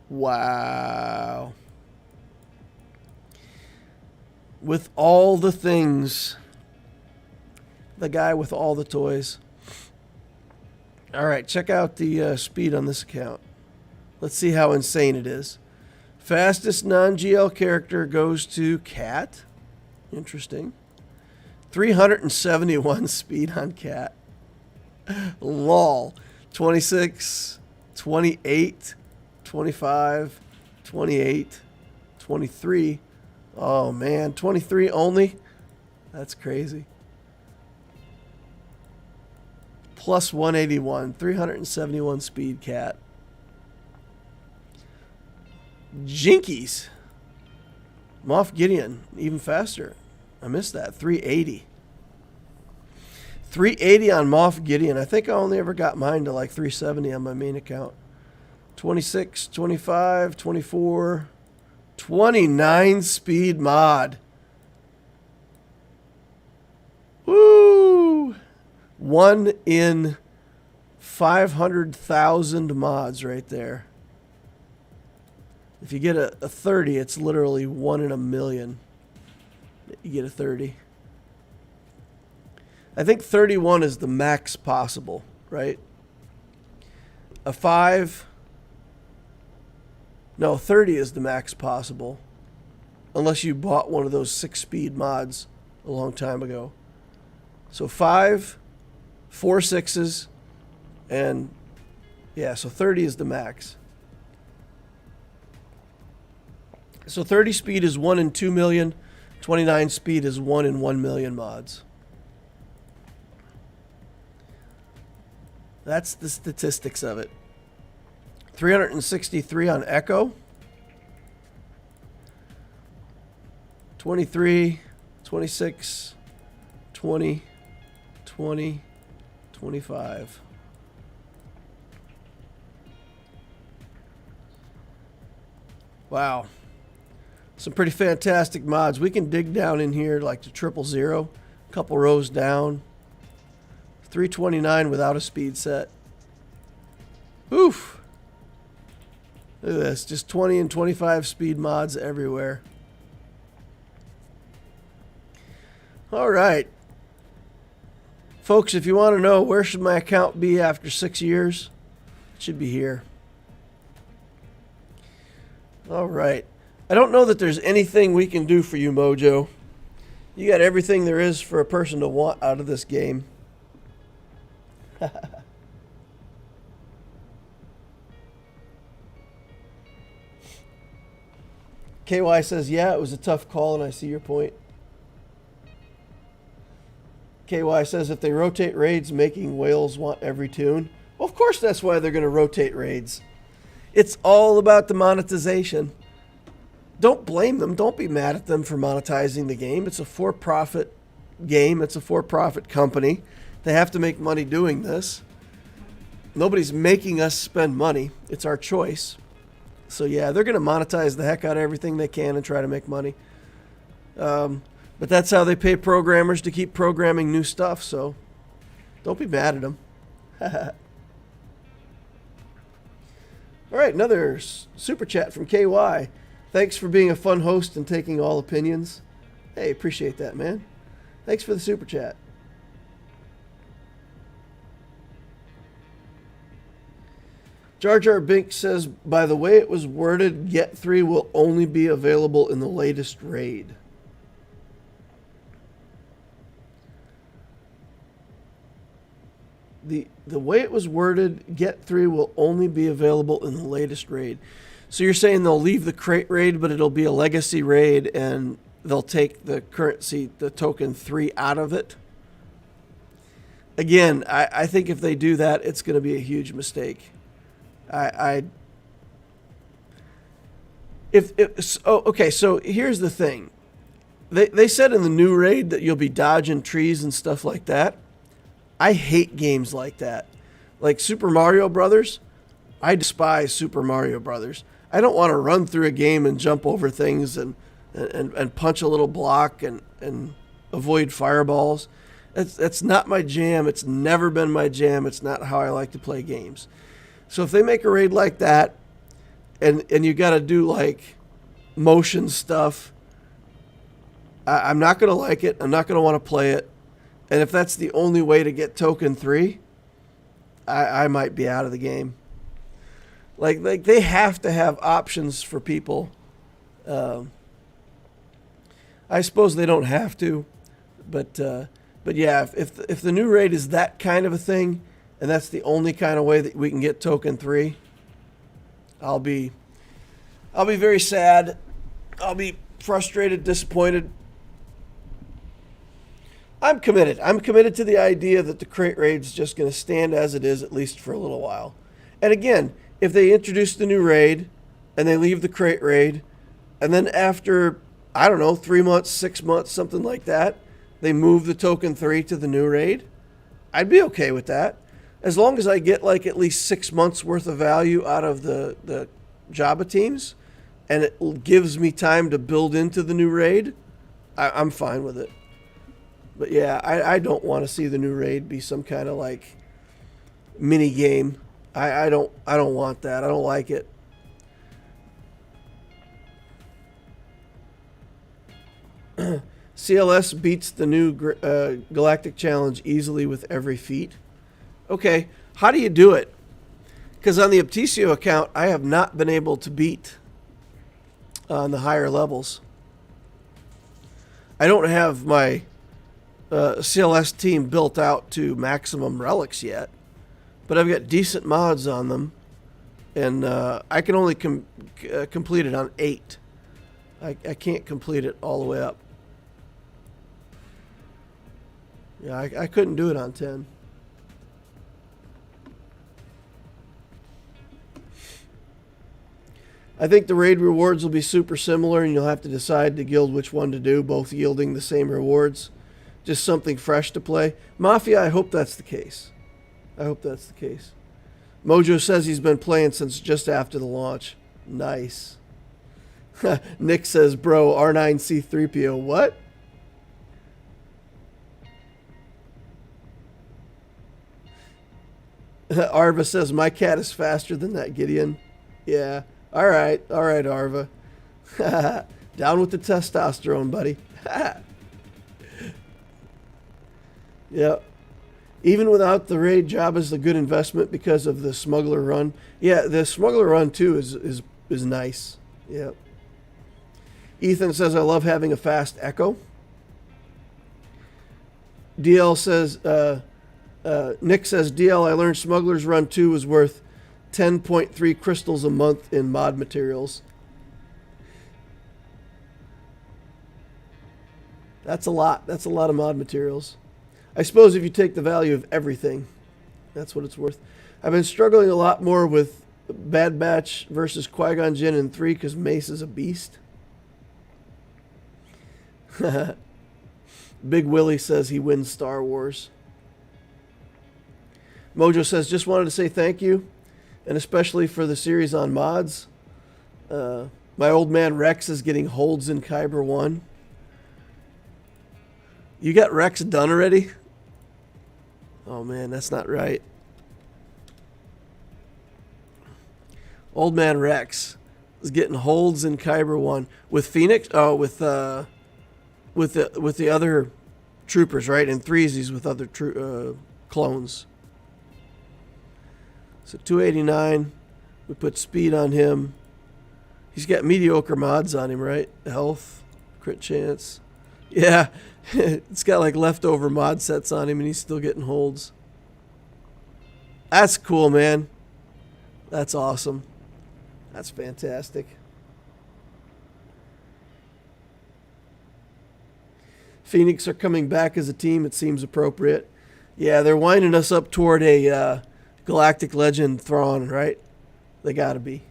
Wow. With all the things. The guy with all the toys. All right, check out the speed on this account. Let's see how insane it is. Fastest non-GL character goes to Cat. Interesting. 371 speed on Cat. Lol. 26, 28, 25, 28, 23. Oh man, 23 only? That's crazy. Plus 181, 371 speed cat. Jinkies. Moff Gideon, even faster. I missed that, 380. 380 on Moff Gideon. I think I only ever got mine to like 370 on my main account. 26, 25, 24, 29 speed mod. Woo! 1 in 500,000 mods right there. If you get a 30, it's literally 1 in a million. You get a 30. I think 31 is the max possible, right? A 5... No, 30 is the max possible. Unless you bought one of those 6-speed mods a long time ago. So 5, 4 6s, and yeah, so 30 is the max. So 30 speed is 1 in 2 million. 29 speed is 1 in 1 million mods. That's the statistics of it. 363 on Echo. 23, 26, 20, 20, 25. Wow. Some pretty fantastic mods. We can dig down in here like to 000, a couple rows down. 329 without a speed set. Oof. Look at this. Just 20 and 25 speed mods everywhere. All right. Folks, if you want to know where should my account be after 6 years, it should be here. All right. I don't know that there's anything we can do for you, Mojo. You got everything there is for a person to want out of this game. KY says, yeah, it was a tough call, and I see your point. KY says, if they rotate raids, making whales want every tune. Well, of course that's why they're going to rotate raids. It's all about the monetization. Don't blame them. Don't be mad at them for monetizing the game. It's a for-profit game. It's a for-profit company. They have to make money doing this. Nobody's making us spend money. It's our choice. So yeah, they're going to monetize the heck out of everything they can and try to make money. But that's how they pay programmers to keep programming new stuff. So don't be mad at them. All right, another super chat from KY. Thanks for being a fun host and taking all opinions. Hey, appreciate that, man. Thanks for the super chat. Jar Jar Binks says, by the way it was worded, Get 3 will only be available in the latest raid. The way it was worded, Get 3 will only be available in the latest raid. So you're saying they'll leave the crate raid, but it'll be a legacy raid, and they'll take the currency, the token 3 out of it? Again, I think if they do that, it's going to be a huge mistake. Okay, so here's the thing. They said in the new raid that you'll be dodging trees and stuff like that. I hate games like that. Like Super Mario Brothers, I despise Super Mario Brothers. I don't want to run through a game and jump over things and punch a little block and avoid fireballs. That's not my jam. It's never been my jam. It's not how I like to play games. So if they make a raid like that and you got to do like motion stuff, I'm not going to like it. I'm not going to want to play it. And if that's the only way to get token 3, I might be out of the game. Like they have to have options for people. I suppose they don't have to, but yeah, if the new raid is that kind of a thing, and that's the only kind of way that we can get token 3, I'll be very sad. I'll be frustrated, disappointed. I'm committed. I'm committed to the idea that the crate raid's just going to stand as it is, at least for a little while. And again, if they introduce the new raid and they leave the crate raid, and then after, I don't know, 3 months, 6 months, something like that, they move the token 3 to the new raid, I'd be okay with that. As long as I get like at least 6 months worth of value out of the Jabba teams, and it gives me time to build into the new raid, I'm fine with it. But yeah, I don't want to see the new raid be some kind of like mini game. I don't want that. I don't like it. CLS beats the new Galactic Challenge easily with every feat. Okay, how do you do it? Because on the Optisio account, I have not been able to beat on the higher levels. I don't have my CLS team built out to maximum relics yet, but I've got decent mods on them, and I can only complete it on 8. I can't complete it all the way up. Yeah, I couldn't do it on 10. I think the raid rewards will be super similar, and you'll have to decide to guild which one to do, both yielding the same rewards. Just something fresh to play. Mafia, I hope that's the case. I hope that's the case. Mojo says he's been playing since just after the launch. Nice. Nick says, bro, R9C3PO. What? Arva says, my cat is faster than that, Gideon. Yeah. All right, Arva. Down with the testosterone, buddy. Yeah. Even without the raid, Jabba's a good investment because of the smuggler run. Yeah, the smuggler run too is nice. Yeah. Ethan says, I love having a fast echo. DL says, Nick says, DL, I learned Smuggler's Run 2 was worth 10.3 crystals a month in mod materials. That's a lot. That's a lot of mod materials. I suppose if you take the value of everything, that's what it's worth. I've been struggling a lot more with Bad Batch versus Qui-Gon Jinn in 3 because Mace is a beast. Big Willie says he wins Star Wars. Mojo says, just wanted to say thank you, and especially for the series on mods. My old man Rex is getting holds in Kyber 1. You got Rex done already? Oh man, that's not right. Old man Rex is getting holds in Kyber 1 with Phoenix. Oh, with the other troopers, right? And 3s he's with other clones. So 289, we put speed on him. He's got mediocre mods on him, right? Health, crit chance. Yeah, it's got like leftover mod sets on him and he's still getting holds. That's cool, man. That's awesome. That's fantastic. Phoenix are coming back as a team. It seems appropriate. Yeah, they're winding us up toward a Galactic Legend Thrawn, right? They gotta be.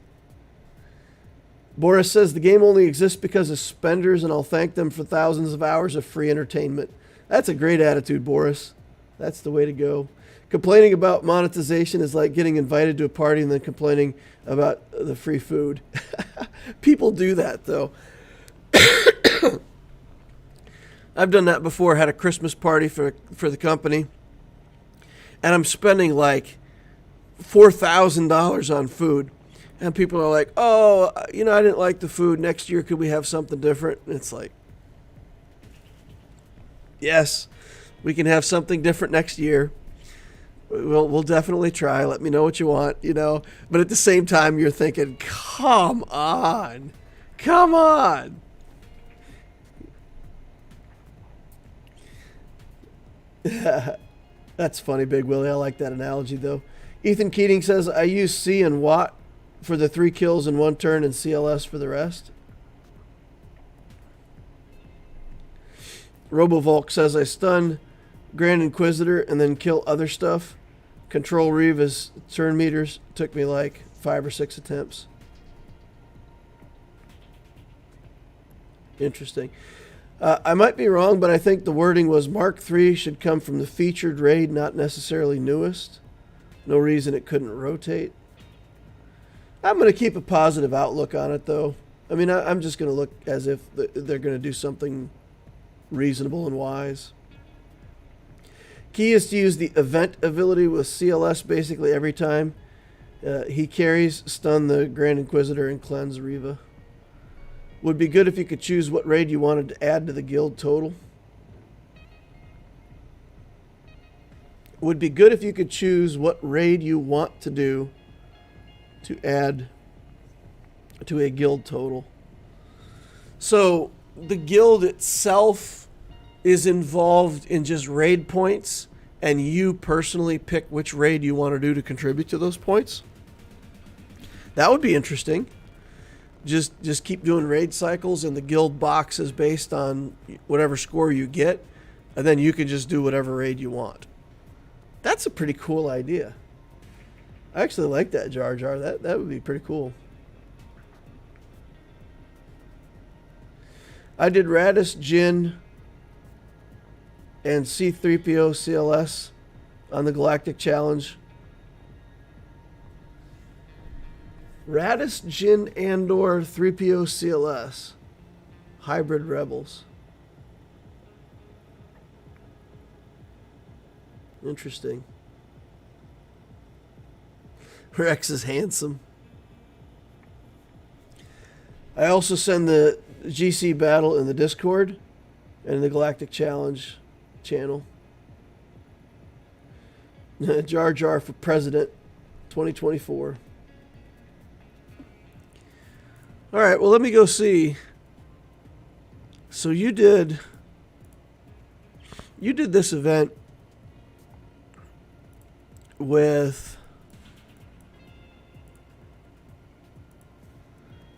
Boris says the game only exists because of spenders, and I'll thank them for thousands of hours of free entertainment. That's a great attitude, Boris. That's the way to go. Complaining about monetization is like getting invited to a party and then complaining about the free food. People do that, though. I've done that before. Had a Christmas party for the company, and I'm spending like $4,000 on food. And people are like, oh, I didn't like the food. Next year, could we have something different? And it's like, yes, we can have something different next year. We'll definitely try. Let me know what you want, But at the same time, you're thinking, come on. Come on. That's funny, Big Willie. I like that analogy, though. Ethan Keating says, I use C and Watt for the 3 kills in 1 turn and CLS for the rest. RoboVolk says I stun Grand Inquisitor and then kill other stuff. Control Reva's turn meters. Took me like 5 or 6 attempts. Interesting. I might be wrong, but I think the wording was Mark III should come from the featured raid, not necessarily newest. No reason it couldn't rotate. I'm going to keep a positive outlook on it, though. I mean, I'm just going to look as if they're going to do something reasonable and wise. Key is to use the event ability with CLS basically every time he carries, stun the Grand Inquisitor, and cleanse Reva. Would be good if you could choose what raid you wanted to add to the guild total. Would be good if you could choose what raid you want to do to add to a guild total. So the guild itself is involved in just raid points, and you personally pick which raid you want to do to contribute to those points. That would be interesting. Just keep doing raid cycles, and the guild box is based on whatever score you get, and then you can just do whatever raid you want. That's a pretty cool idea. I actually like that, Jar Jar. That would be pretty cool. I did Radis, Jin, and C3PO CLS on the Galactic Challenge. Radis, Jin, Andor, 3PO CLS. Hybrid Rebels. Interesting. Rex is handsome. I also send the GC battle in the Discord and the Galactic Challenge channel. Jar Jar for President 2024. All right, well, let me go see. So you did this event with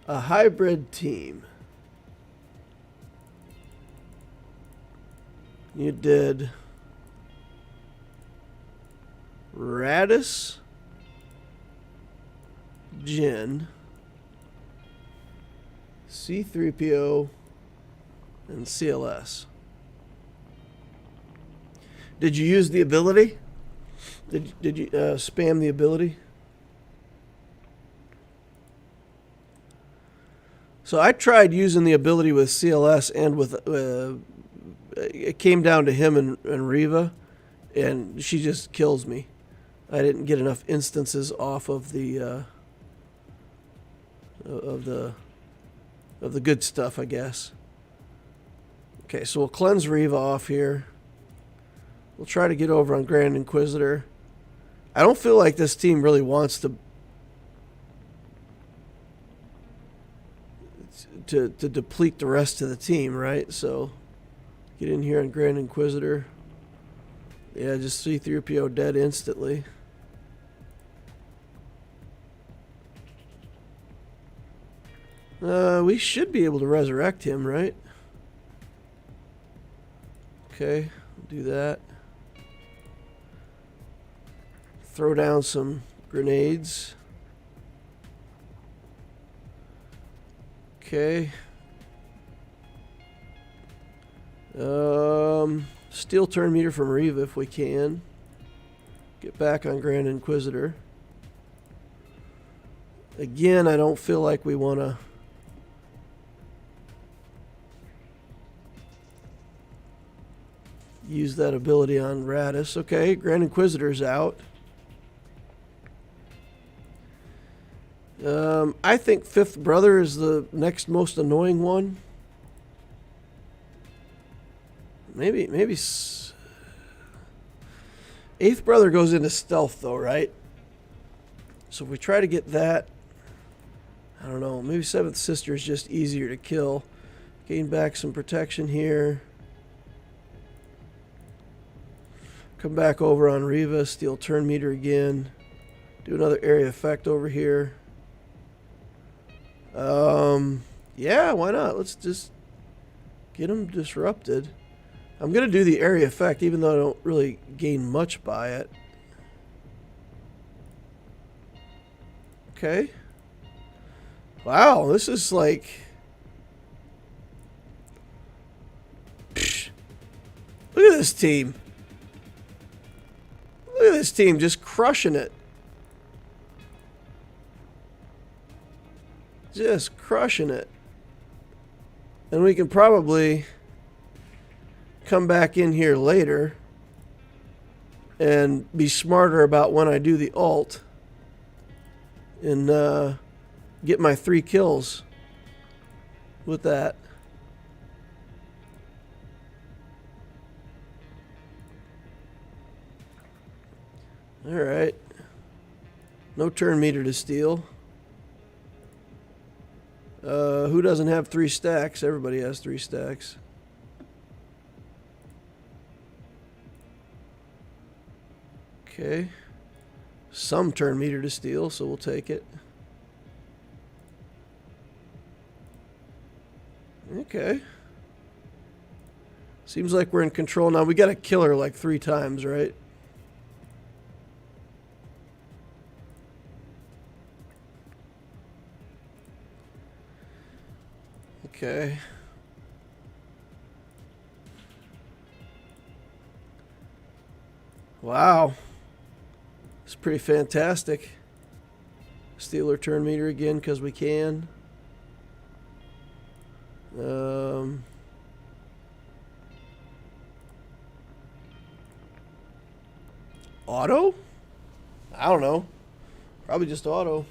a hybrid team. You did Radis, Jin, C3PO, and CLS. Did you use the ability? Did you spam the ability? So I tried using the ability with CLS and with it came down to him and Reva, and she just kills me. I didn't get enough instances off of the good stuff, I guess. Okay, so we'll cleanse Reva off here. We'll try to get over on Grand Inquisitor. I don't feel like this team really wants to deplete the rest of the team, right? So get in here on Grand Inquisitor. Yeah, just C3PO dead instantly. We should be able to resurrect him, right? Okay, do that. Throw down some grenades. Okay. Steal turn meter from Reva if we can. Get back on Grand Inquisitor. Again, I don't feel like we want to use that ability on Radis. Okay, Grand Inquisitor's out. I think Fifth Brother is the next most annoying one. Maybe Eighth Brother goes into stealth though, right? So if we try to get that, I don't know, maybe Seventh Sister is just easier to kill. Gain back some protection here. Come back over on Reva, steal turn meter again. Do another area effect over here. Yeah, why not? Let's just get them disrupted. I'm going to do the area effect, even though I don't really gain much by it. Okay. Wow, this is like... Psh. Look at this team. Look at this team just crushing it. Just crushing it. And we can probably come back in here later and be smarter about when I do the ult and get my 3 kills with that. Alright. No turn meter to steal. Who doesn't have 3 stacks? Everybody has 3 stacks. Okay. Some turn meter to steal, so we'll take it. Okay. Seems like we're in control now. We got to kill her like 3 times, right? Okay. Wow. It's pretty fantastic. Steal our turn meter again because we can. Auto? I don't know. Probably just auto.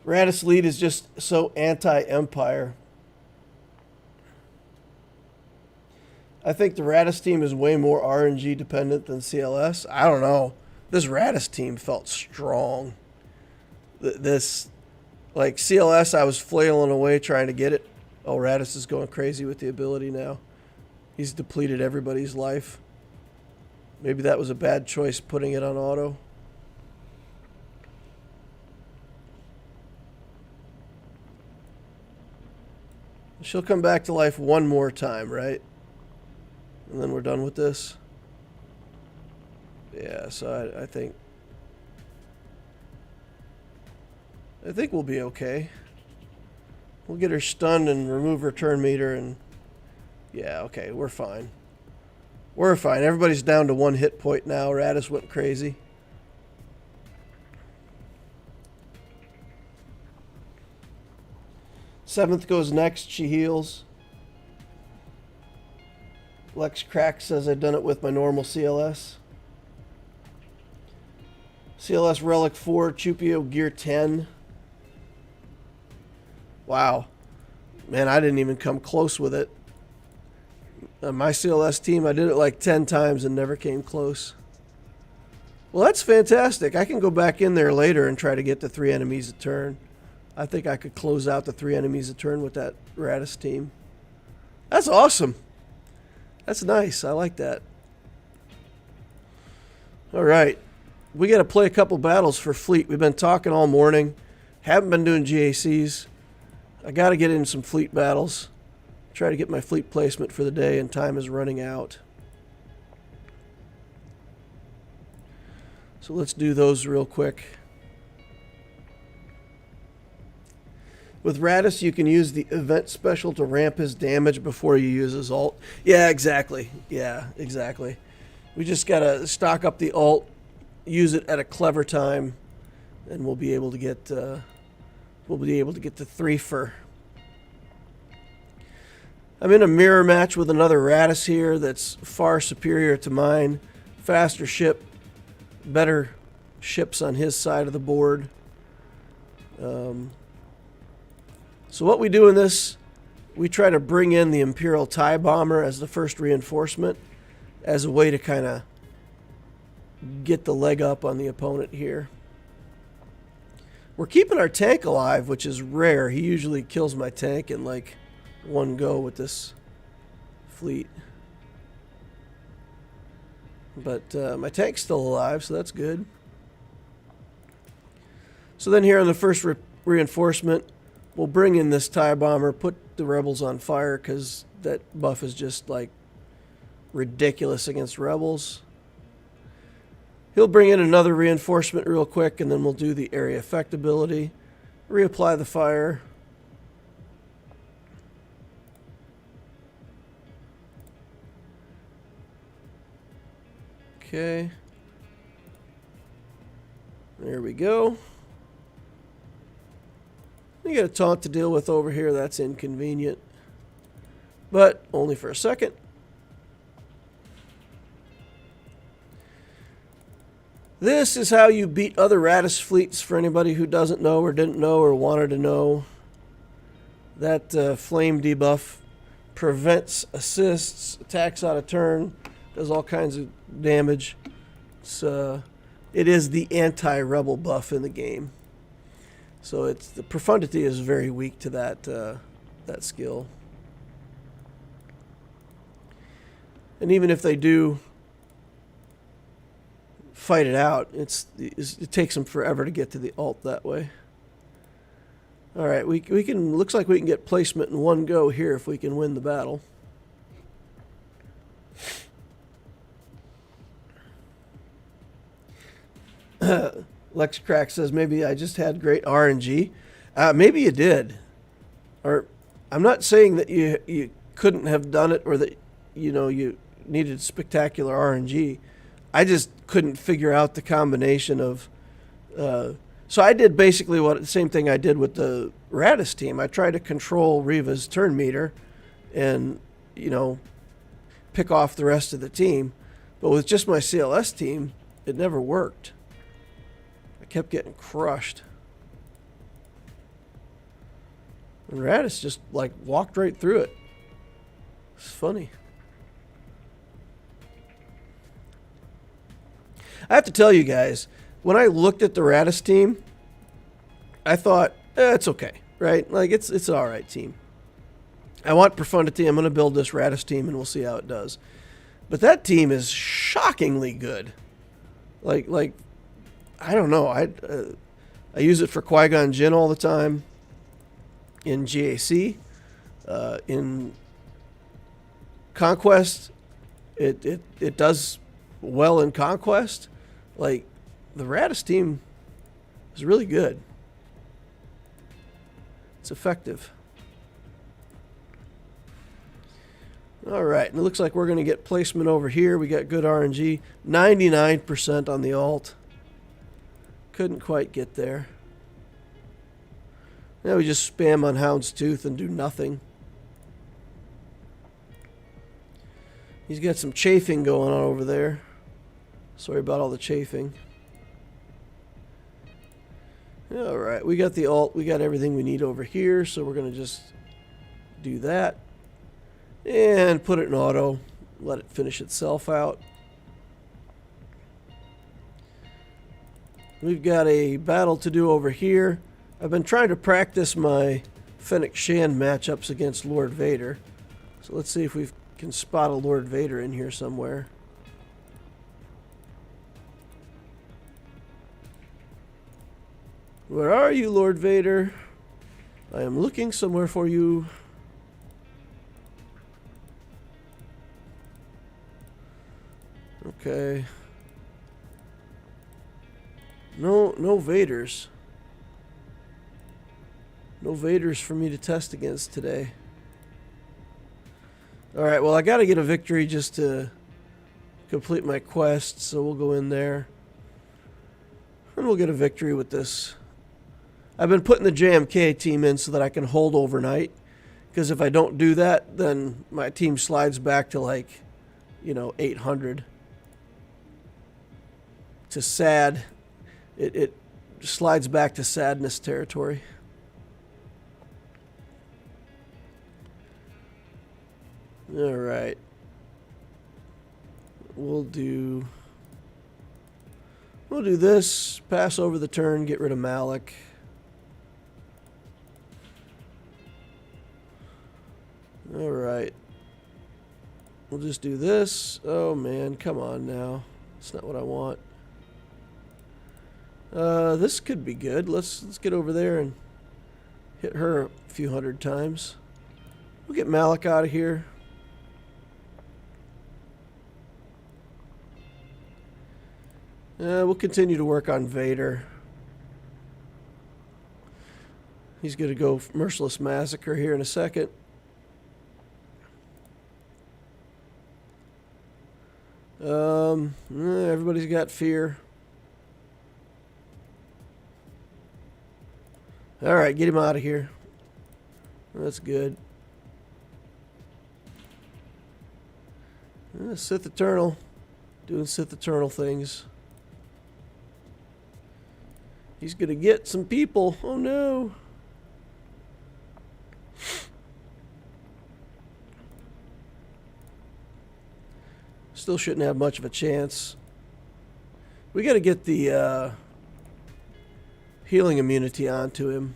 Radis lead is just so anti-Empire. I think the Radis team is way more RNG dependent than CLS. I don't know. This Radis team felt strong. This, like CLS, I was flailing away trying to get it. Oh, Radis is going crazy with the ability now. He's depleted everybody's life. Maybe that was a bad choice putting it on auto. She'll come back to life one more time, right? And then we're done with this. Yeah, so I think we'll be okay. We'll get her stunned and remove her turn meter and yeah, okay, we're fine. We're fine. Everybody's down to 1 hit point now. Radis went crazy. Seventh goes next. She heals. Lex Crack says I've done it with my normal CLS. CLS Relic 4, Chupio Gear 10. Wow. Man, I didn't even come close with it. My CLS team, I did it like 10 times and never came close. Well, that's fantastic. I can go back in there later and try to get the 3 enemies a turn. I think I could close out the 3 enemies a turn with that Radis team. That's awesome. That's nice. I like that. All right. We got to play a couple battles for fleet. We've been talking all morning. Haven't been doing GACs. I got to get in some fleet battles. Try to get my fleet placement for the day, and time is running out. So let's do those real quick. With Radis, you can use the event special to ramp his damage before you use his ult. Yeah, exactly. Yeah, exactly. We just got to stock up the ult, use it at a clever time, and we'll be able to get the 3-fer. I'm in a mirror match with another Radis here that's far superior to mine. Faster ship, better ships on his side of the board. So what we do in this, we try to bring in the Imperial TIE Bomber as the first reinforcement as a way to kind of get the leg up on the opponent here. We're keeping our tank alive, which is rare. He usually kills my tank in like one go with this fleet. But my tank's still alive, so that's good. So then here on the first reinforcement, we'll bring in this TIE bomber, put the rebels on fire, because that buff is just like ridiculous against rebels. He'll bring in another reinforcement real quick, and then we'll do the area effect ability. Reapply the fire. Okay. There we go. You got a taunt to deal with over here. That's inconvenient. But only for a second. This is how you beat other Radis fleets, for anybody who doesn't know or didn't know or wanted to know. That flame debuff prevents assists, attacks out of turn, does all kinds of damage. It is the anti-rebel buff in the game. So the profundity is very weak to that skill. And even if they do fight it out, it takes them forever to get to the alt that way. All right, we can, looks like we can get placement in one go here if we can win the battle. Lex Crack says maybe I just had great RNG. Maybe you did, or I'm not saying that you couldn't have done it or that you needed spectacular RNG. I just couldn't figure out the combination of. So I did basically the same thing I did with the Radis team. I tried to control Reva's turn meter, and pick off the rest of the team, but with just my CLS team, it never worked. I kept getting crushed. And Radis just like walked right through it. It's funny. I have to tell you guys, when I looked at the Radis team, I thought, it's okay, right? Like, it's an alright team. I want profundity. I'm going to build this Radis team, and we'll see how it does. But that team is shockingly good. Like I don't know. I use it for Qui-Gon Jinn all the time in GAC. In Conquest, it does well in Conquest. Like, the Radis team is really good. It's effective. All right, and it looks like we're going to get placement over here. We got good RNG. 99% on the alt. Couldn't quite get there. Now we just spam on Houndstooth and do nothing. He's got some chafing going on over there. Sorry about all the chafing. All right, we got the alt. We got everything we need over here, so we're going to just do that. And put it in auto. Let it finish itself out. We've got a battle to do over here. I've been trying to practice my Fennec Shan matchups against Lord Vader. So let's see if we can spot a Lord Vader in here somewhere. Where are you, Lord Vader? I am looking somewhere for you. Okay. No Vaders. No Vaders for me to test against today. Alright, well, I gotta get a victory just to complete my quest, so we'll go in there. And we'll get a victory with this. I've been putting the JMK team in so that I can hold overnight. Because if I don't do that, then my team slides back to like, 800. To sad. It slides back to sadness territory. All right. We'll do this. Pass over the turn. Get rid of Malik. All right. We'll just do this. Oh man, come on now. That's not what I want. This could be good. Let's get over there and hit her a few hundred times. We'll get Malik out of here. We'll continue to work on Vader. He's going to go Merciless Massacre here in a second. Everybody's got fear. Alright, get him out of here. That's good. Sith Eternal. Doing Sith Eternal things. He's going to get some people. Oh no. Still shouldn't have much of a chance. We got to get the healing immunity onto him.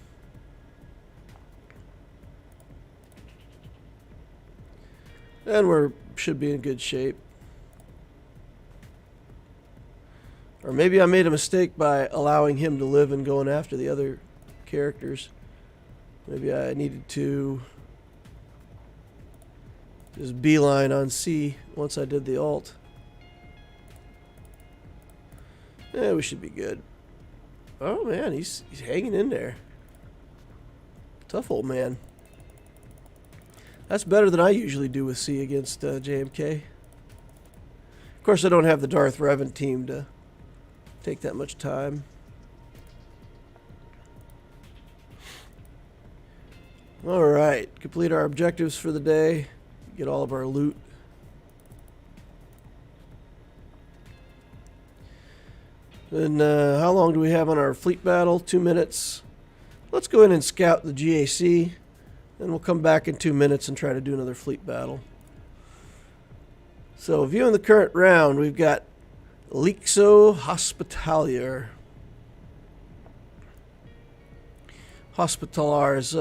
And we should be in good shape. Or maybe I made a mistake by allowing him to live and going after the other characters. Maybe I needed to just beeline on C once I did the ult. Yeah, we should be good. Oh man, he's hanging in there. Tough old man. That's better than I usually do with C against JMK. Of course, I don't have the Darth Revan team to take that much time. Alright, complete our objectives for the day. Get all of our loot. And how long do we have on our fleet battle? 2 minutes. Let's go in and scout the GAC. Then we'll come back in 2 minutes and try to do another fleet battle. So, viewing the current round, we've got Lixo Hospitalier. Hospitalar is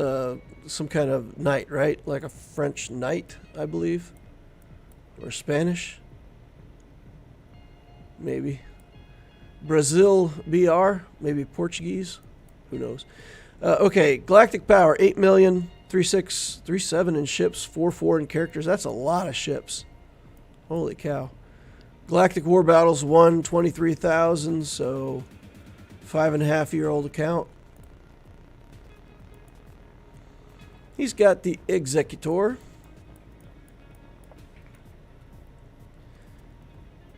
some kind of knight, right? Like a French knight, I believe. Or Spanish. Maybe. Brazil BR. Maybe Portuguese. Who knows? Okay, Galactic Power, 8,000,036,37 in ships, 4,4 in characters. That's a lot of ships. Holy cow. Galactic War Battles, 123,000, so 5.5-year-old account. He's got the Executor.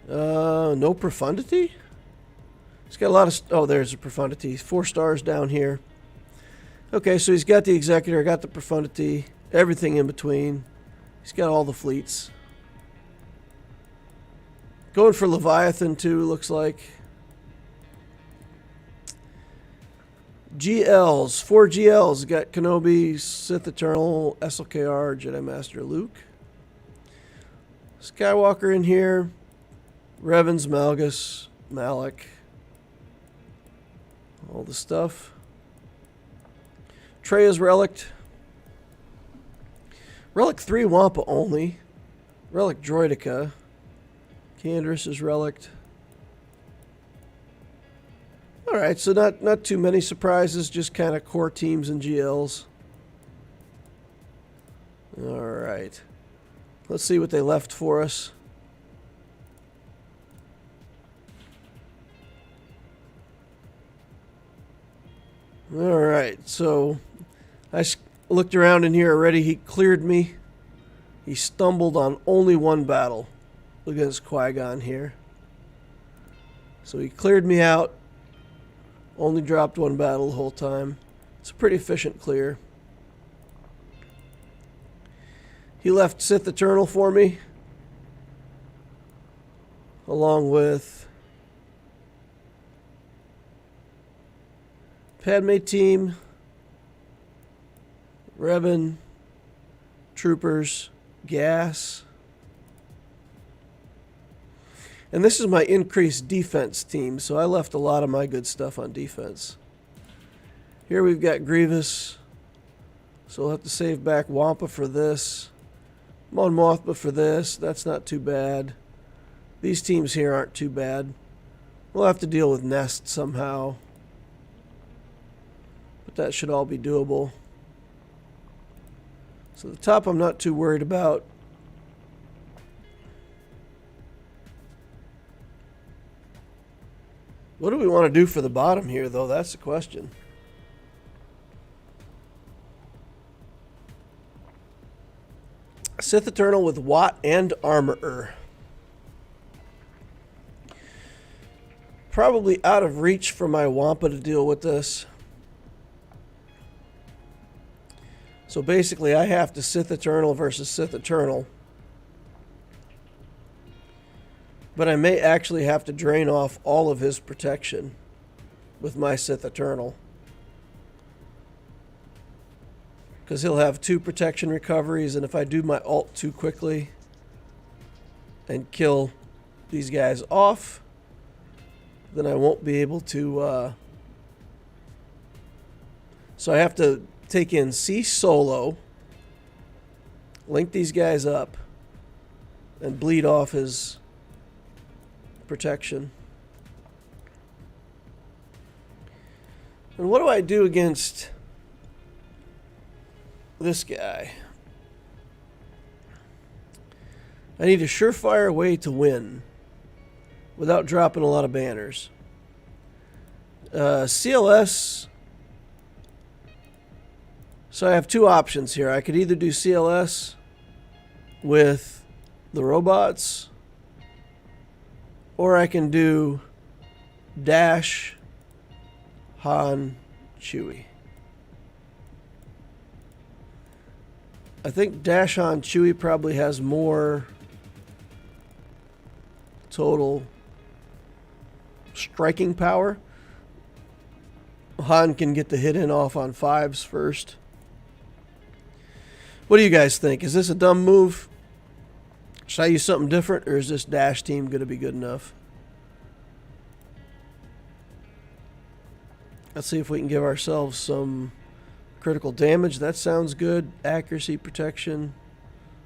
No profundity? He's got a lot of... Oh, there's a profundity. 4 stars down here. Okay, so he's got the Executor, got the profundity, everything in between. He's got all the fleets. Going for Leviathan too, looks like. GLs, 4 GLs. Got Kenobi, Sith Eternal, SLKR, Jedi Master Luke. Skywalker in here. Revans, Malgus, Malik. All the stuff. Treya's Relic. Relic 3 Wampa only. Relic Droidica. Canderous is Relic. Alright, so not too many surprises, just kind of core teams and GLs. Alright. Let's see what they left for us. Alright, so I looked around in here already. He cleared me. He stumbled on only one battle against Qui-Gon here. So he cleared me out. Only dropped one battle the whole time. It's a pretty efficient clear. He left Sith Eternal for me. Along with Padme team, Revan, Troopers, Gas. And this is my increased defense team, so I left a lot of my good stuff on defense. Here we've got Grievous, so we'll have to save back Wampa for this. Mon Mothma for this, that's not too bad. These teams here aren't too bad. We'll have to deal with Nest somehow. but that should all be doable. So the top I'm not too worried about. What do we want to do for the bottom here, though? That's the question. Sith Eternal with Watt and Armorer. Probably out of reach for my Wampa to deal with this. So basically I have to Sith Eternal versus Sith Eternal. But I may actually have to drain off all of his protection with my Sith Eternal. Because he'll have 2 protection recoveries, and if I do my ult too quickly and kill these guys off, then I won't be able to... So I have to take in C solo, link these guys up, and bleed off his protection. And what do I do against this guy? I need a surefire way to win without dropping a lot of banners. CLS. So I have 2 options here. I could either do CLS with the robots, or I can do Dash, Han, Chewie. I think Dash, Han, Chewie probably has more total striking power. Han can get the hit in off on 5s first. What do you guys think? Is this a dumb move? Should I use something different, or is this Dash team going to be good enough? Let's see if we can give ourselves some critical damage. That sounds good. Accuracy, protection.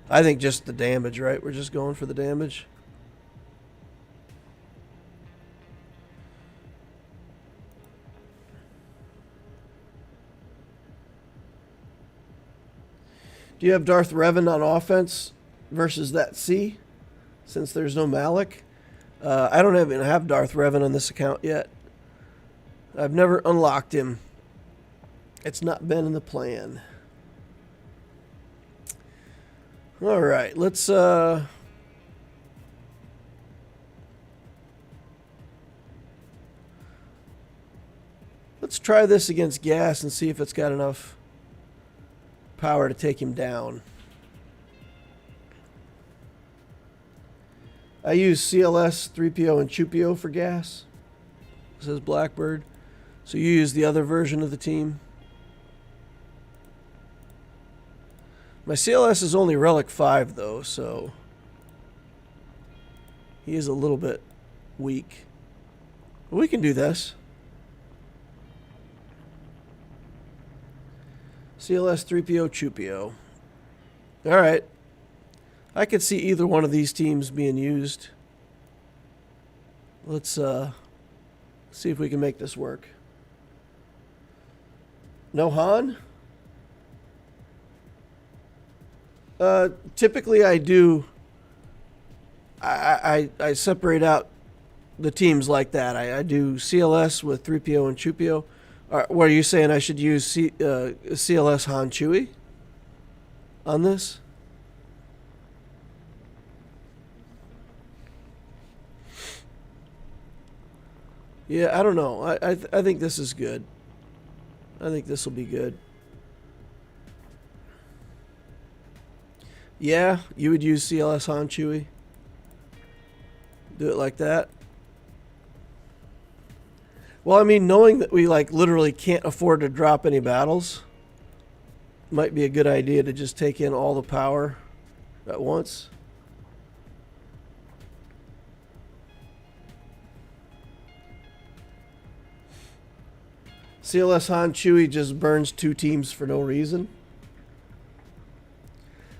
I think just the damage, right? We're just going for the damage. Do you have Darth Revan on offense versus that C, since there's no Malik? I don't even have Darth Revan on this account yet. I've never unlocked him. It's not been in the plan. All right, let's try this against Gas and see if it's got enough power to take him down. I use CLS, 3PO, and Chupio for Gas, says Blackbird. So you use the other version of the team. My CLS is only Relic 5 though, so he is a little bit weak. But we can do this. CLS, 3PO, Chupio. Alright. I could see either one of these teams being used. Let's see if we can make this work. No Han? Typically I do... I separate out the teams like that. I do CLS with 3PO and Chupio. What are you saying? I should use CLS Han Chewie on this? Yeah, I don't know. I think this is good. I think this will be good. Yeah, you would use CLS Han Chewie. Do it like that. Well, I mean, knowing that we like literally can't afford to drop any battles might be a good idea to just take in all the power at once. CLS Han Chewie just burns 2 teams for no reason.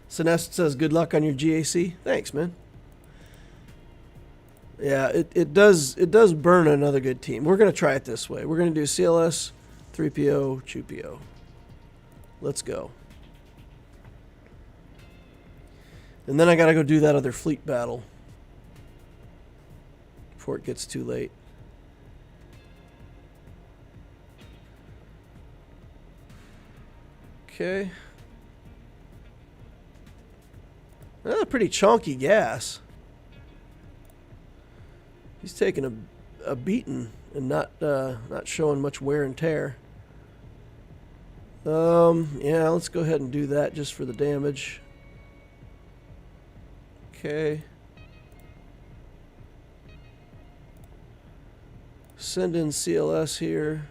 Sinest says, good luck on your GAC. Thanks, man. Yeah, it does burn another good team. We're going to try it this way. We're going to do CLS, 3PO, Chupio. Let's go. And then I gotta go do that other fleet battle before it gets too late. Okay. Another pretty chunky gas. He's taking a beating and not showing much wear and tear. Yeah, let's go ahead and do that just for the damage. Okay. Send in CLS here.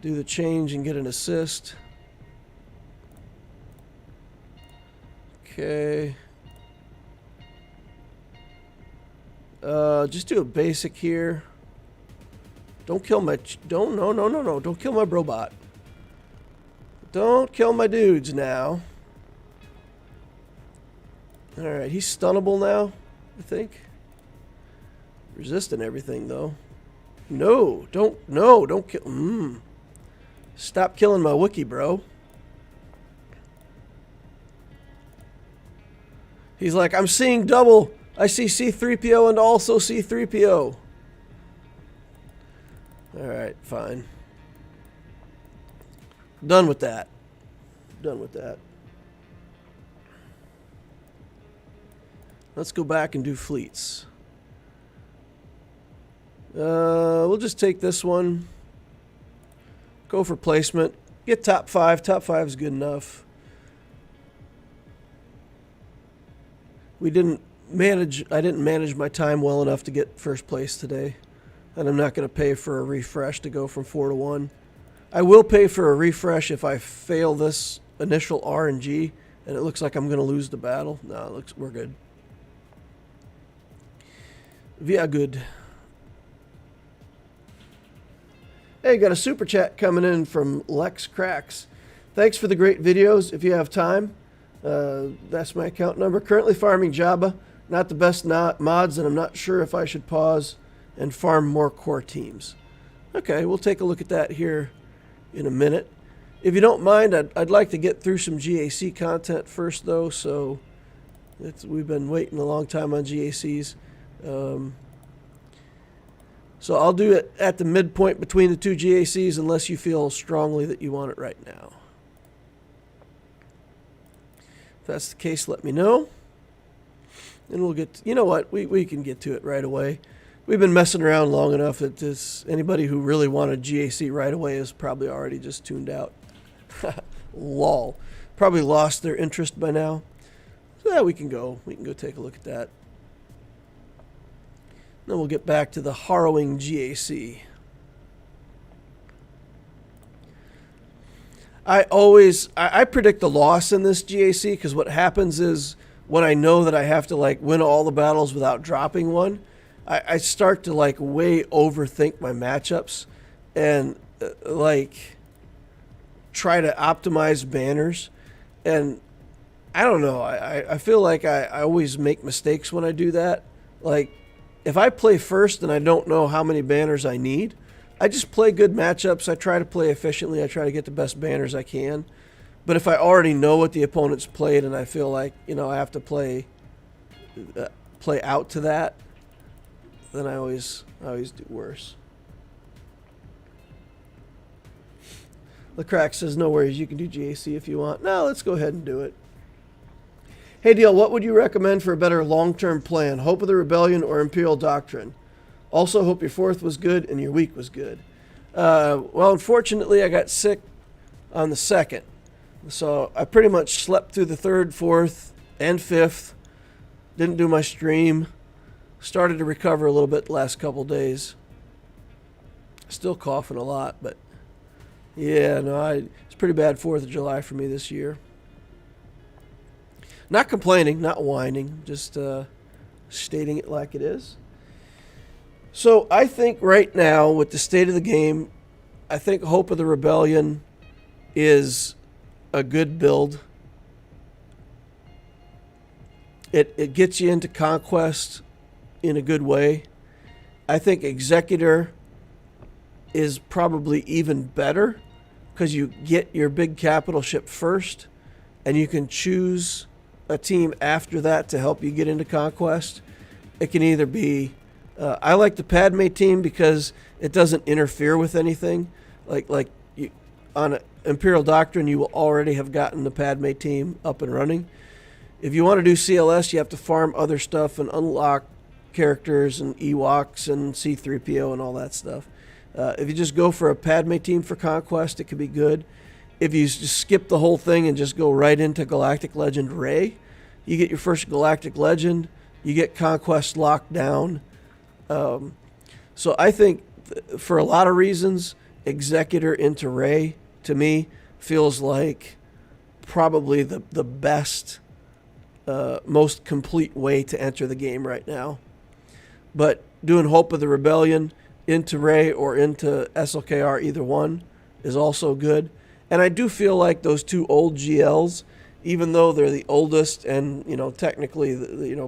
Do the change and get an assist. Okay. Just do a basic here. Don't kill my... No. Don't kill my robot. Don't kill my dudes now. Alright, he's stunnable now, I think. Resisting everything, though. No, don't kill... Stop killing my Wookiee, bro. He's like, I'm seeing double. I see C-3PO and also C-3PO. Alright, fine. Done with that. Done with that. Let's go back and do fleets. We'll just take this one. Go for placement. Get top 5. Top 5 is good enough. I didn't manage my time well enough to get first place today. And I'm not going to pay for a refresh to go from 4 to 1. I will pay for a refresh if I fail this initial RNG and it looks like I'm going to lose the battle. No, we're good. Yeah, good. Hey, got a super chat coming in from Lex Cracks. Thanks for the great videos. If you have time, that's my account number. Currently farming Jabba. Not the best mods, and I'm not sure if I should pause and farm more core teams. Okay, we'll take a look at that here in a minute. If you don't mind, I'd like to get through some GAC content first, though. So we've been waiting a long time on GACs. So I'll do it at the midpoint between the two GACs unless you feel strongly that you want it right now. If that's the case, let me know. And we'll get, you know what, we can get to it right away. We've been messing around long enough that anybody who really wanted GAC right away is probably already just tuned out. Lol. Probably lost their interest by now. So yeah, we can go take a look at that. Then we'll get back to the harrowing GAC. I predict the loss in this GAC because what happens is when I know that I have to like win all the battles without dropping one, I start to like way overthink my matchups and like try to optimize banners. And I don't know, I feel like I always make mistakes when I do that. Like, if I play first and I don't know how many banners I need, I just play good matchups. I try to play efficiently. I try to get the best banners I can. But if I already know what the opponent's played and I feel like, you know, I have to play out to that, then I always do worse. LeCrack says, no worries, you can do GAC if you want. No, let's go ahead and do it. Hey, Deal, what would you recommend for a better long-term plan? Hope of the Rebellion or Imperial Doctrine? Also, hope your 4th was good and your week was good. Well, unfortunately, I got sick on the 2nd. So I pretty much slept through the 3rd, 4th, and 5th. Didn't do my stream. Started to recover a little bit the last couple days. Still coughing a lot, but yeah, no, it's pretty bad 4th of July for me this year. Not complaining, not whining, just stating it like it is. So I think right now, with the state of the game, I think Hope of the Rebellion is a good build. It gets you into Conquest in a good way. I think Executor is probably even better because you get your big capital ship first, and you can choose a team after that to help you get into Conquest. It can either be... I like the Padme team because it doesn't interfere with anything. Like you, on Imperial Doctrine, you will already have gotten the Padme team up and running. If you want to do CLS, you have to farm other stuff and unlock characters and Ewoks and C-3PO and all that stuff. If you just go for a Padme team for Conquest, it could be good. If you just skip the whole thing and just go right into Galactic Legend Rey, you get your first Galactic Legend, you get Conquest locked down. So I think for a lot of reasons, Executor into Rey, to me, feels like probably the best, most complete way to enter the game right now. But doing Hope of the Rebellion into Rey or into SLKR, either one, is also good. And I do feel like those two old GLs, even though they're the oldest and, technically,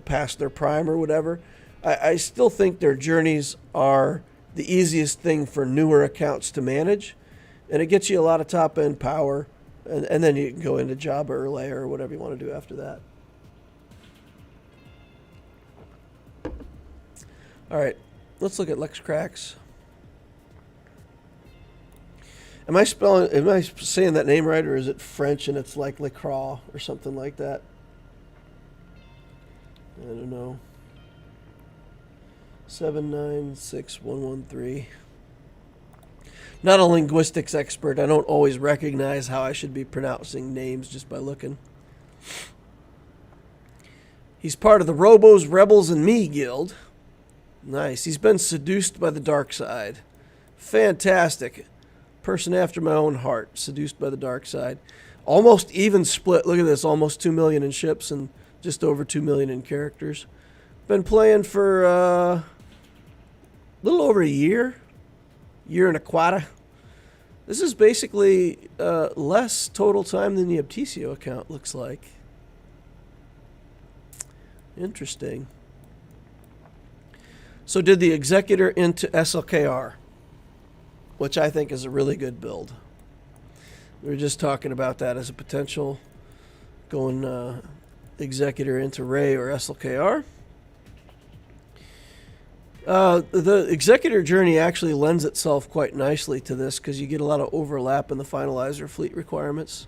past their prime or whatever, I still think their journeys are the easiest thing for newer accounts to manage. And it gets you a lot of top-end power. And then you can go into Jabba or Leia or whatever you want to do after that. All right, let's look at Lex Cracks. Am I saying that name right, or is it French and it's like Lecraw or something like that? I don't know. 796113. Not a linguistics expert. I don't always recognize how I should be pronouncing names just by looking. He's part of the Robos, Rebels, and Me guild. Nice. He's been seduced by the dark side. Fantastic. Person after my own heart. Seduced by the dark side. Almost even split. Look at this. Almost 2 million in ships and just over 2 million in characters. Been playing for a little over a year. Year and a quarter. This is basically less total time than the Abtisio account looks like. Interesting. So did the Executor into SLKR, which I think is a really good build. We were just talking about that as a potential, going Executor into Rey or SLKR. The Executor journey actually lends itself quite nicely to this because you get a lot of overlap in the finalizer fleet requirements.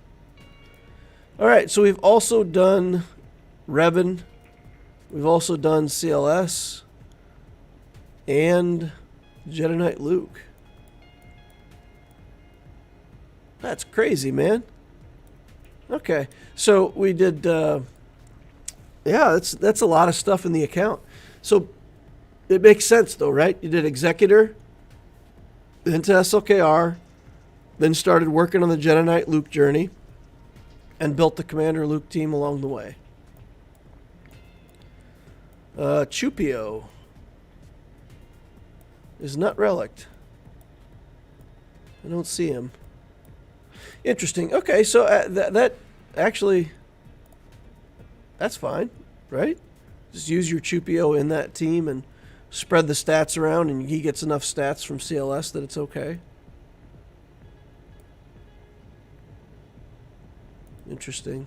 All right, so we've also done Revan. We've also done CLS and Jedi Knight Luke. That's crazy, man. Okay, so we did, yeah, that's a lot of stuff in the account. So it makes sense, though, right? You did Executor, then to SLKR, then started working on the Jedi Knight Luke journey, and built the Commander Luke team along the way. Chupio is not relict. I don't see him. Interesting. Okay, so that actually, that's fine, right? Just use your Chupio in that team and spread the stats around, and he gets enough stats from CLS that it's okay. Interesting.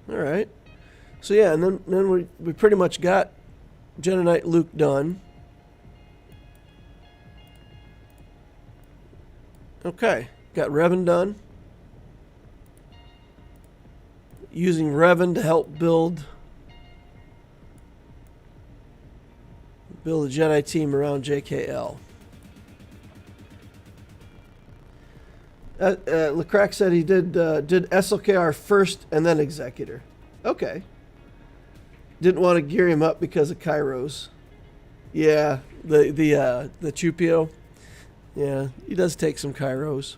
All right. So yeah, and then we pretty much got Jedi Knight Luke done. Okay, got Revan done. Using Revan to help build a Jedi team around JKL. Lecrack said he did SLKR first and then Executor. Okay. Didn't want to gear him up because of Kairos. Yeah, the Chupio. Yeah, he does take some Kairos.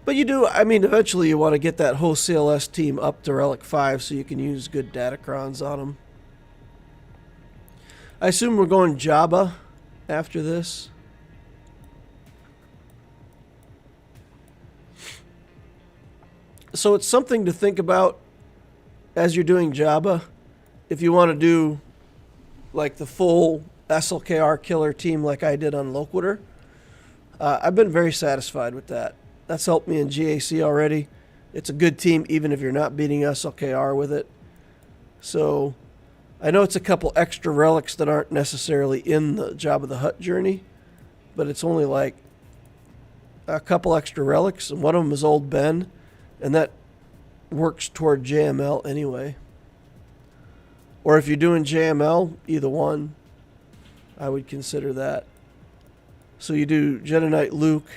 But you do, I mean, eventually you want to get that whole CLS team up to Relic 5 so you can use good datacrons on them. I assume we're going Jabba after this. So it's something to think about as you're doing Jabba. If you want to do like the full SLKR killer team like I did on Loquitur, I've been very satisfied with that. That's helped me in GAC already. It's a good team even if you're not beating SLKR with it. So I know it's a couple extra relics that aren't necessarily in the Jabba the Hutt journey, but it's only like a couple extra relics, and one of them is Old Ben, and that works toward JML anyway. Or if you're doing JML, either one, I would consider that. So you do Jedi Knight Luke,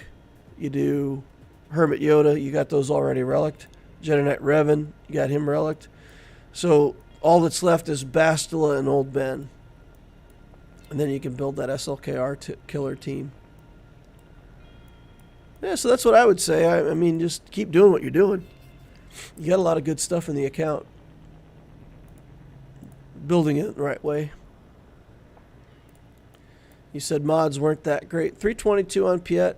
you do Hermit Yoda, you got those already relicked. Jedi Knight Revan, you got him relicked. So all that's left is Bastila and Old Ben. And then you can build that SLKR killer team. Yeah, so that's what I would say. I mean, just keep doing what you're doing. You got a lot of good stuff in the account. Building it the right way. You said mods weren't that great. 322 on Piet.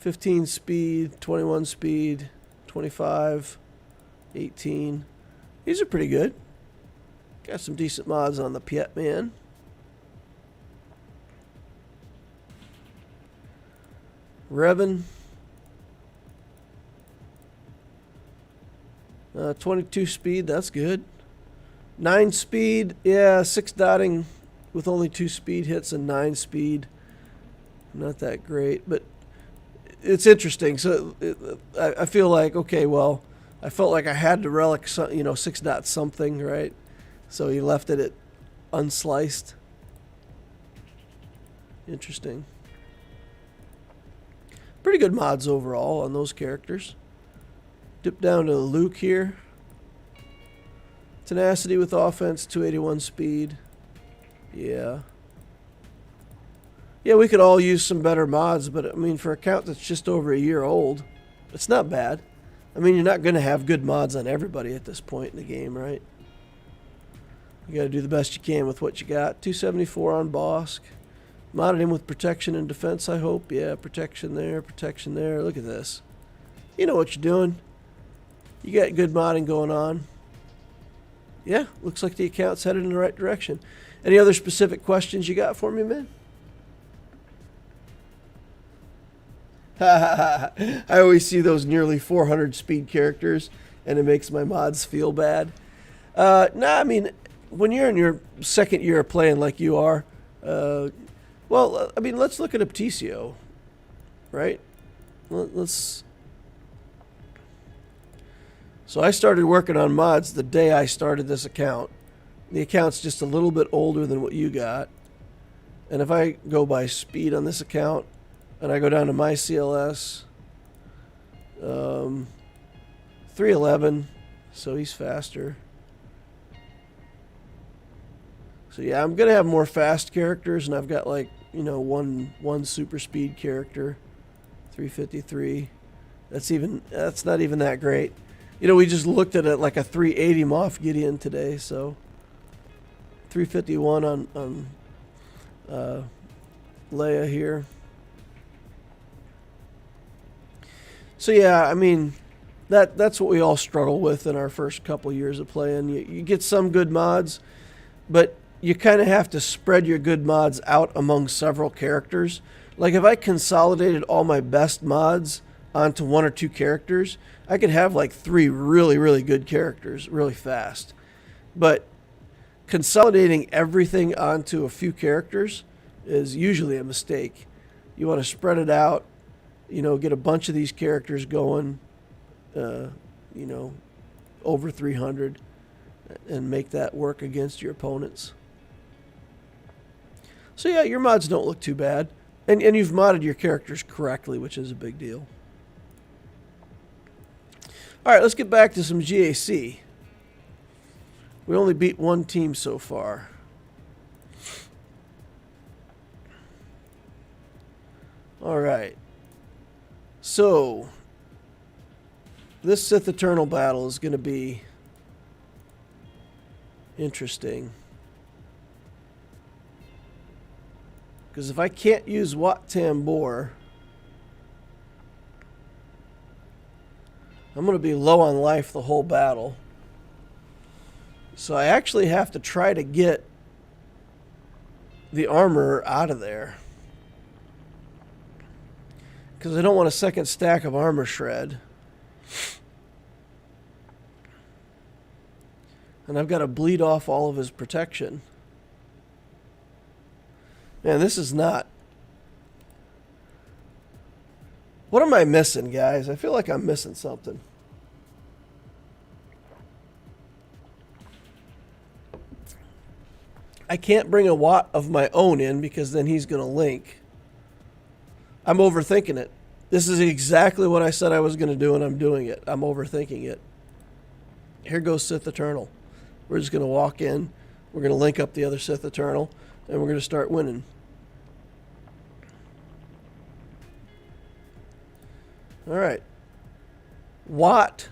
15 speed, 21 speed, 25, 18. These are pretty good. Got some decent mods on the Piet man. Revan. 22 speed, that's good. 9 speed, yeah, 6 dotting with only 2 speed hits and 9 speed. Not that great, but it's interesting. So I feel like, okay, well, I felt like I had to relic, 6 dot something, right? So he left it at unsliced. Interesting. Pretty good mods overall on those characters. Dip down to Luke here. Tenacity with offense, 281 speed. Yeah. Yeah, we could all use some better mods, but I mean, for a count that's just over a year old, it's not bad. I mean, you're not going to have good mods on everybody at this point in the game, right? You got to do the best you can with what you got. 274 on Bosk. Modded him with protection and defense, I hope. Yeah, protection there, protection there. Look at this. You know what you're doing. You got good modding going on. Yeah, looks like the account's headed in the right direction. Any other specific questions you got for me, man? I always see those nearly 400 speed characters, and it makes my mods feel bad. I mean, when you're in your second year of playing like you are, well, I mean, let's look at Apticio, right? Let's. So I started working on mods the day I started this account. The account's just a little bit older than what you got. And if I go by speed on this account, and I go down to my CLS, 311, so he's faster. So yeah, I'm going to have more fast characters, and I've got like, one super speed character, 353. That's not even that great. We just looked at it like a 380 Moff Gideon today, so 351 on Leia here. So yeah, I mean, that's what we all struggle with in our first couple years of playing. You get some good mods, but you kind of have to spread your good mods out among several characters. Like if I consolidated all my best mods onto 1 or 2 characters, I could have like 3 really, really good characters really fast. But consolidating everything onto a few characters is usually a mistake. You want to spread it out, get a bunch of these characters going, over 300 and make that work against your opponents. So yeah, your mods don't look too bad. And you've modded your characters correctly, which is a big deal. Alright, let's get back to some GAC. We only beat one team so far. Alright. So, this Sith Eternal battle is going to be interesting. Because if I can't use Wat Tambor, I'm going to be low on life the whole battle. So I actually have to try to get the armor out of there. Because I don't want a second stack of armor shred. And I've got to bleed off all of his protection. Man, this is not... What am I missing, guys? I feel like I'm missing something. I can't bring a Watt of my own in because then he's going to link. I'm overthinking it. This is exactly what I said I was going to do, and I'm doing it. I'm overthinking it. Here goes Sith Eternal. We're just going to walk in. We're going to link up the other Sith Eternal, and we're going to start winning. All right. Watt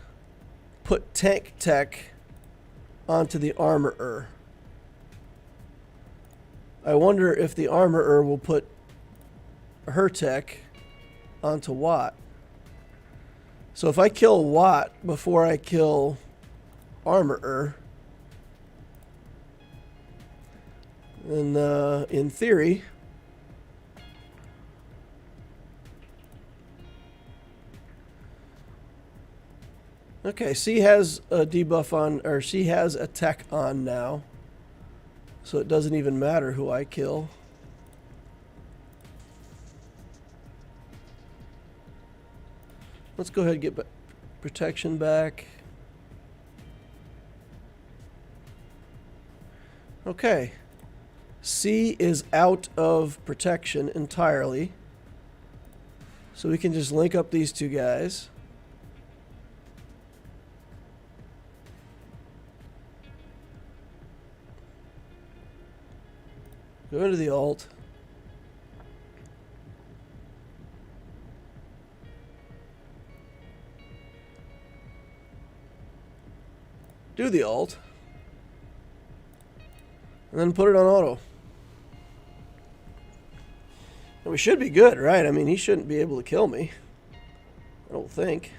put tank tech onto the armorer. I wonder if the armorer will put her tech onto Watt. So if I kill Watt before I kill armorer, then in theory, okay, she has a debuff on, or she has a tech on now. So it doesn't even matter who I kill. Let's go ahead and get protection back. Okay. C is out of protection entirely. So we can just link up these two guys. Go into the alt. Do the alt. And then put it on auto. And we should be good, right? I mean, he shouldn't be able to kill me. I don't think.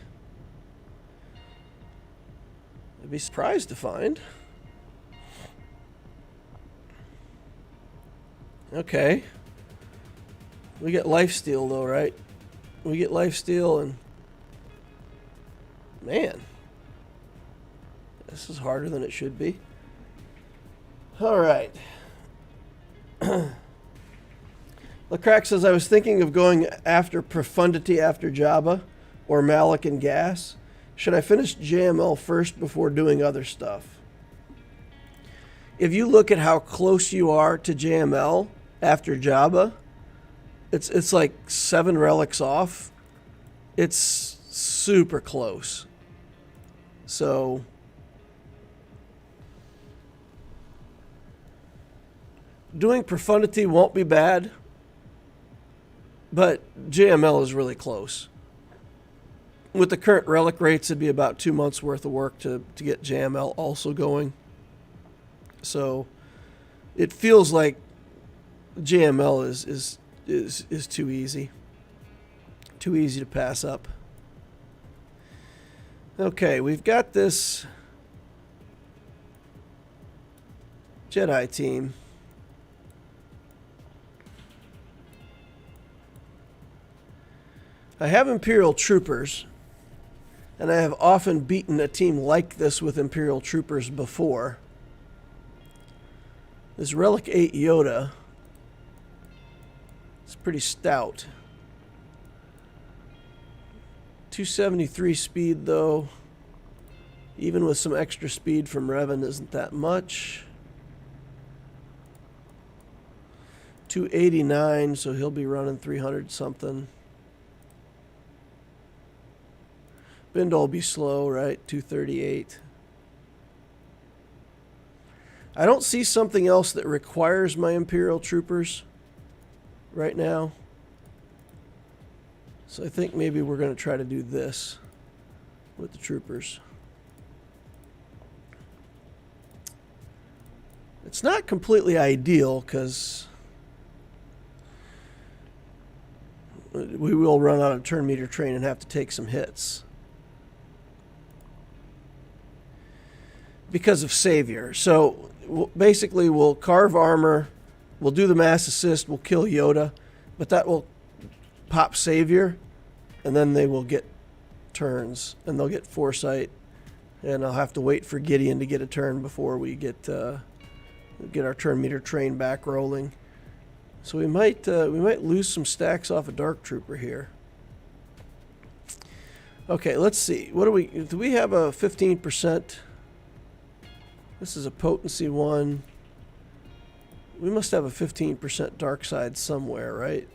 I'd be surprised to find. Okay. We get lifesteal though, right? We get lifesteal and... Man. This is harder than it should be. Alright. Lacrack says, I was thinking of going after Profundity after Jabba or Malik and Gas. Should I finish JML first before doing other stuff? If you look at how close you are to JML after Jabba, it's like 7 relics off. It's super close. So doing Profundity won't be bad, but JML is really close. With the current relic rates, it'd be about 2 months worth of work to get JML also going. So it feels like JML is too easy. Too easy to pass up. Okay, we've got this Jedi team. I have Imperial Troopers, and I have often beaten a team like this with Imperial Troopers before. This Relic 8 Yoda is pretty stout. 273 speed, though. Even with some extra speed from Revan, isn't that much. 289, so he'll be running 300 something. Bind'll will be slow, right? 238. I don't see something else that requires my Imperial Troopers right now. So I think maybe we're going to try to do this with the Troopers. It's not completely ideal because we will run out of turn meter train and have to take some hits. because of Savior. So basically we'll carve armor, we'll do the mass assist, we'll kill Yoda, but that will pop Savior, and then they will get turns, and they'll get Foresight, and I'll have to wait for Gideon to get a turn before we get our turn meter train back rolling. So we might lose some stacks off a Dark Trooper here. Okay, let's see. What do we have a 15%? This is a potency one. We must have a 15% dark side somewhere, right?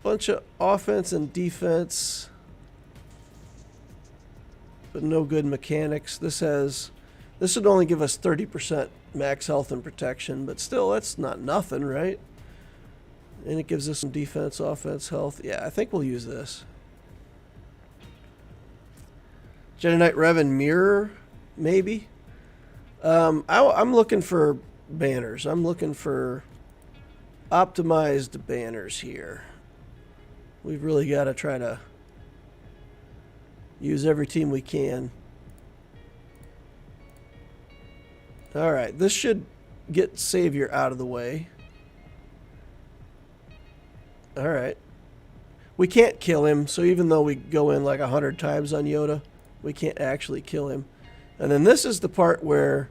Bunch of offense and defense, but no good mechanics. This would only give us 30% max health and protection, but still, that's not nothing, right? And it gives us some defense, offense, health. Yeah, I think we'll use this. Jedi Knight Revan Mirror, maybe. I'm looking for banners. I'm looking for optimized banners here. We've really got to try to use every team we can. All right, this should get Savior out of the way. All right. We can't kill him, so even though we go in like 100 times on Yoda, we can't actually kill him. And then this is the part where,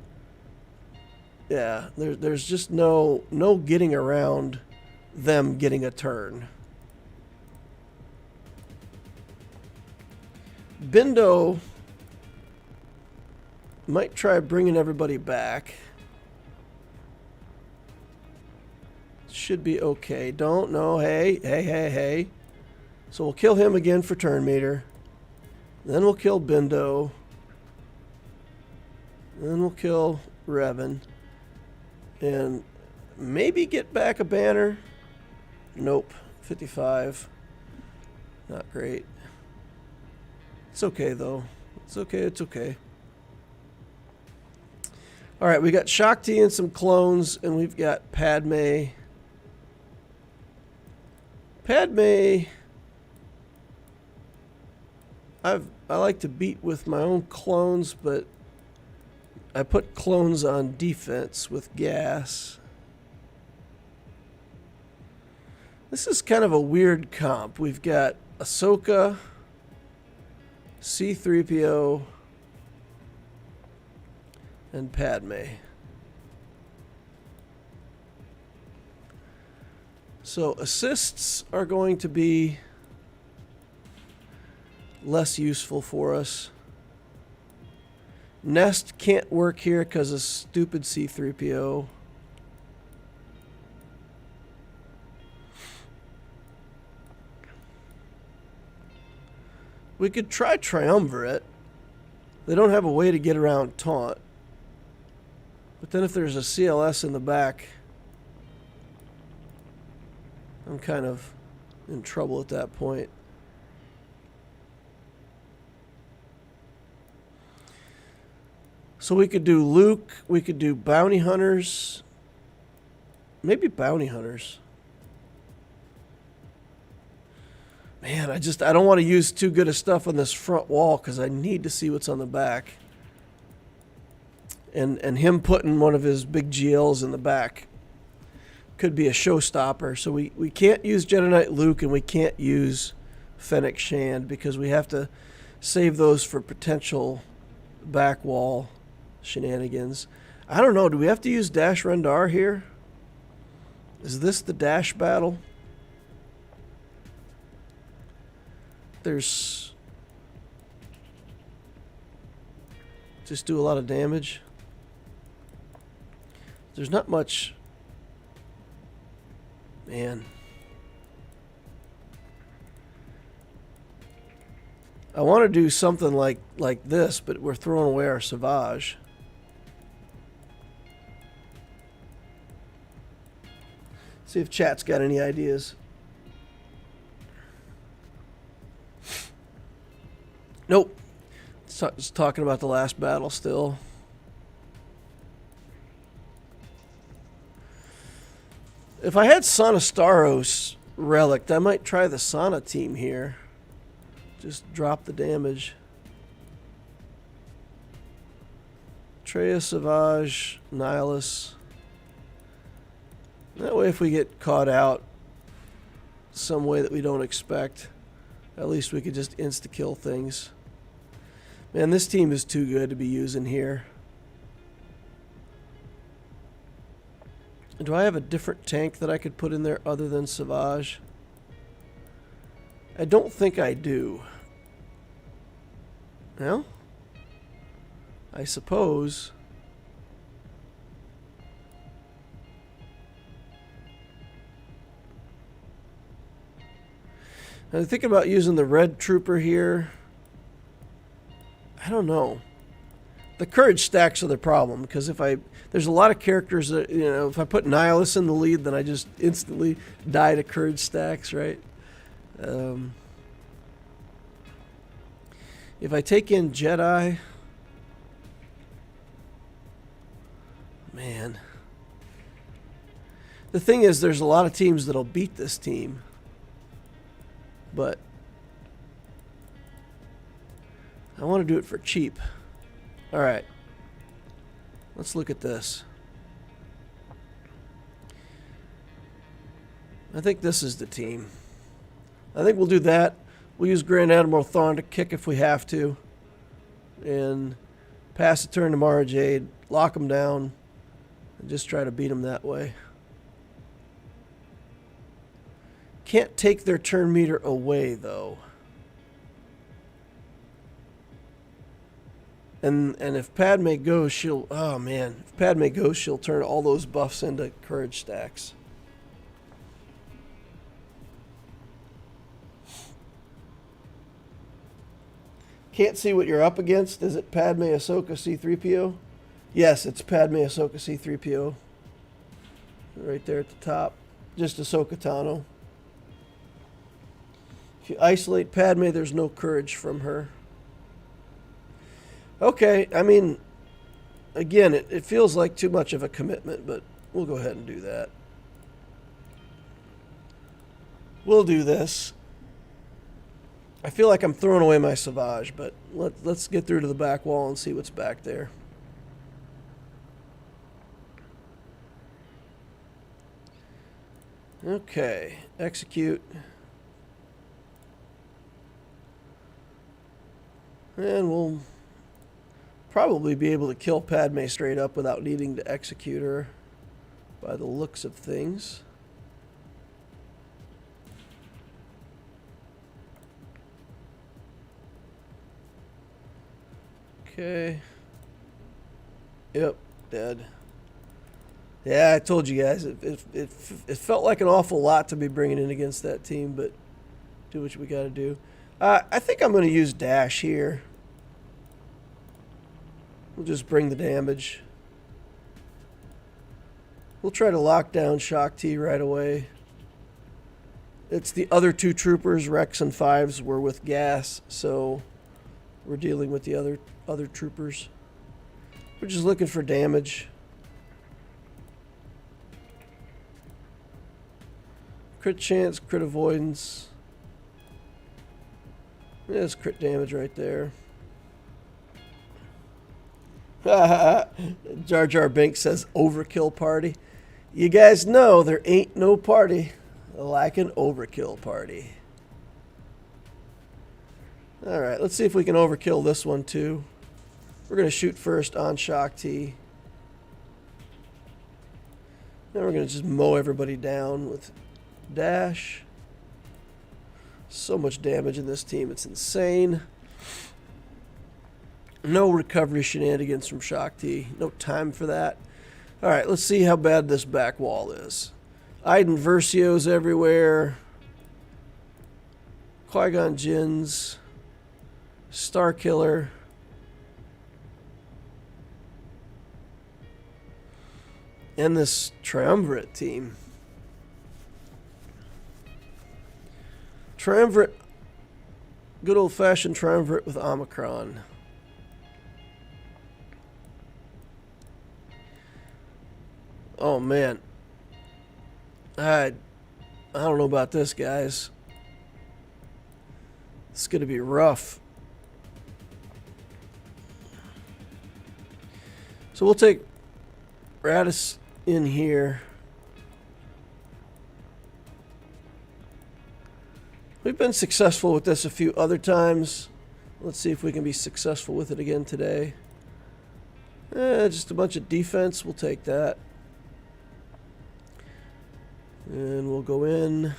yeah, there's just no getting around them getting a turn. Bindo might try bringing everybody back. Should be okay. Don't know. Hey. So we'll kill him again for turn meter. Then we'll kill Bindo. Then we'll kill Revan. And maybe get back a banner. Nope. 55. Not great. It's okay, though. It's okay. Alright, we got Shakti and some clones, and we've got Padme. I like to beat with my own clones, but I put clones on defense with gas. This is kind of a weird comp. We've got Ahsoka, C-3PO, and Padme. So assists are going to be less useful for us. Nest can't work here because of stupid C-3PO. We could try Triumvirate. They don't have a way to get around Taunt. But then if there's a CLS in the back, I'm kind of in trouble at that point. So we could do Luke, we could do Bounty Hunters. Maybe Bounty Hunters. Man, I don't want to use too good of stuff on this front wall because I need to see what's on the back. And him putting one of his big GLs in the back could be a showstopper. So we can't use Jedi Knight Luke and we can't use Fennec Shand because we have to save those for potential back wall shenanigans. I don't know. Do we have to use Dash Rendar here? Is this the Dash battle? There's... just do a lot of damage. There's not much... Man. I want to do something like this, but we're throwing away our Savage. See if chat's got any ideas. Nope. Just talking about the last battle still. If I had Sana Staros relic, I might try the Sana team here. Just drop the damage. Treya, Savage, Nihilus. That way if we get caught out some way that we don't expect, at least we could just insta-kill things. Man, this team is too good to be using here. Do I have a different tank that I could put in there other than Savage? I don't think I do. Well, I suppose. I'm thinking about using the red trooper here. I don't know. The courage stacks are the problem, because there's a lot of characters that, if I put Nihilus in the lead, then I just instantly die to courage stacks, right? If I take in Jedi, man. The thing is, there's a lot of teams that'll beat this team. But I want to do it for cheap. Alright. Let's look at this. I think this is the team. I think we'll do that. We'll use Grand Admiral Thrawn to kick if we have to. And pass the turn to Mara Jade. Lock them down. And just try to beat them that way. Can't take their turn meter away, though. And if Padme goes, she'll... Oh, man. If Padme goes, she'll turn all those buffs into courage stacks. Can't see what you're up against. Is it Padme, Ahsoka, C-3PO? Yes, it's Padme, Ahsoka, C-3PO. Right there at the top. Just Ahsoka Tano. If you isolate Padme, there's no courage from her. Okay, I mean, again, it feels like too much of a commitment, but we'll go ahead and do that. We'll do this. I feel like I'm throwing away my Savage, but let's get through to the back wall and see what's back there. Okay, execute. And we'll probably be able to kill Padme straight up without needing to execute her by the looks of things. Okay. Yep, dead. Yeah, I told you guys, it felt like an awful lot to be bringing in against that team, but do what we got to do. I think I'm going to use Dash here. We'll just bring the damage. We'll try to lock down Shaak Ti right away. It's the other two troopers, Rex and Fives, were with gas, so we're dealing with the other troopers. We're just looking for damage. Crit chance, crit avoidance. There's crit damage right there. Jar Jar Binks says overkill party. You guys know there ain't no party like an overkill party. Alright, let's see if we can overkill this one too. We're going to shoot first on Shaak Ti. Then we're going to just mow everybody down with Dash. So much damage in this team, it's insane. No recovery shenanigans from Shaak Ti. No time for that. Alright, let's see how bad this back wall is. Iden Versios everywhere. Qui-Gon Jinns. Starkiller. And this triumvirate team. Triumvirate. Good old-fashioned triumvirate with Omicron. Oh, man. I don't know about this, guys. It's going to be rough. So we'll take Radis in here. We've been successful with this a few other times. Let's see if we can be successful with it again today. Just a bunch of defense. We'll take that. And we'll go in.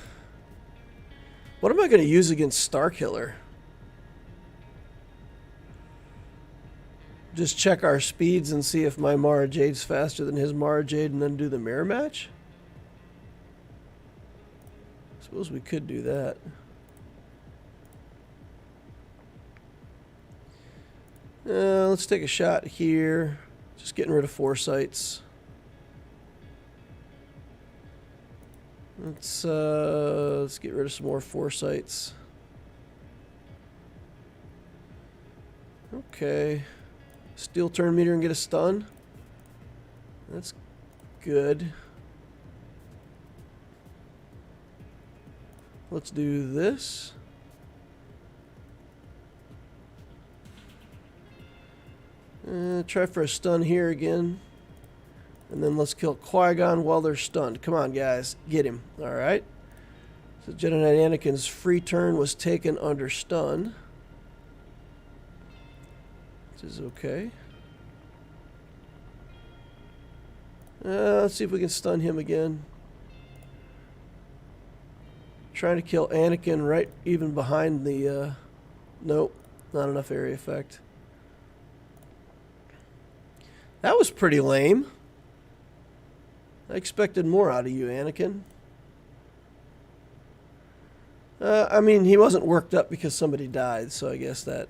What am I going to use against Starkiller? Just check our speeds and see if my Mara Jade's faster than his Mara Jade and then do the mirror match? Suppose we could do that. Let's take a shot here. Just getting rid of foresights. Let's get rid of some more foresights. Okay. Steal turn meter and get a stun. That's good. Let's do this. Try for a stun here again. And then let's kill Qui-Gon while they're stunned. Come on, guys. Get him. Alright. So Jedi Knight Anakin's free turn was taken under stun. Which is okay. Let's see if we can stun him again. Trying to kill Anakin right even behind the... Nope. Not enough area effect. That was pretty lame. I expected more out of you, Anakin. I mean, he wasn't worked up because somebody died, so I guess that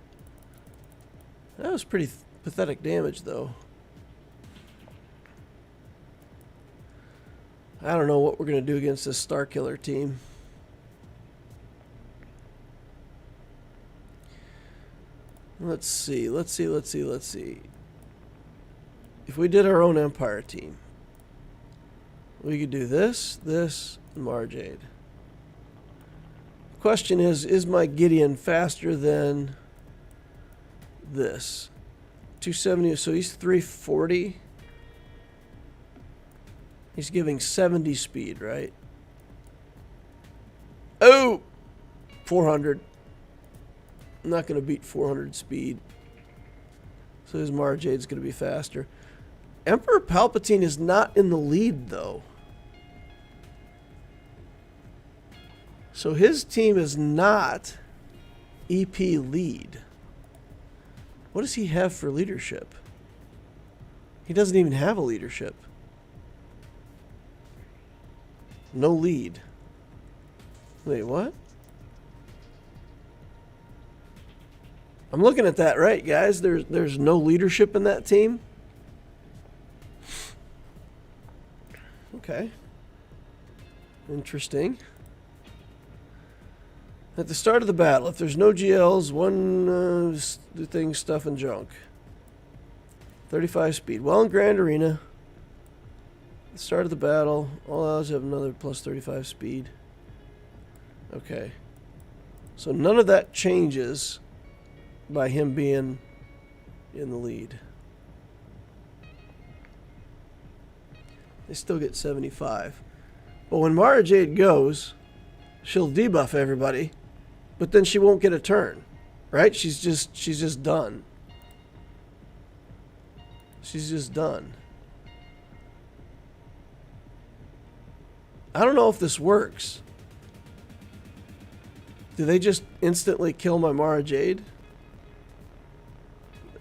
was pretty pathetic damage, though. I don't know what we're going to do against this Starkiller team. Let's see. If we did our own Empire team, we could do this, and Mara Jade. The question is my Gideon faster than this? 270, so he's 340. He's giving 70 speed, right? Oh! 400. I'm not going to beat 400 speed. So his Mara Jade's going to be faster. Emperor Palpatine is not in the lead, though. So his team is not EP lead. What does he have for leadership? He doesn't even have a leadership. No lead. Wait, what? I'm looking at that right, guys. There's no leadership in that team. Okay. Interesting. At the start of the battle, if there's no GLs, one thing, stuff, and junk. 35 speed. Well, in Grand Arena, at the start of the battle, all allows have another plus 35 speed. Okay. So none of that changes by him being in the lead. They still get 75. But when Mara Jade goes, she'll debuff everybody, but then she won't get a turn. Right? She's just done. She's just done. I don't know if this works. Do they just instantly kill my Mara Jade?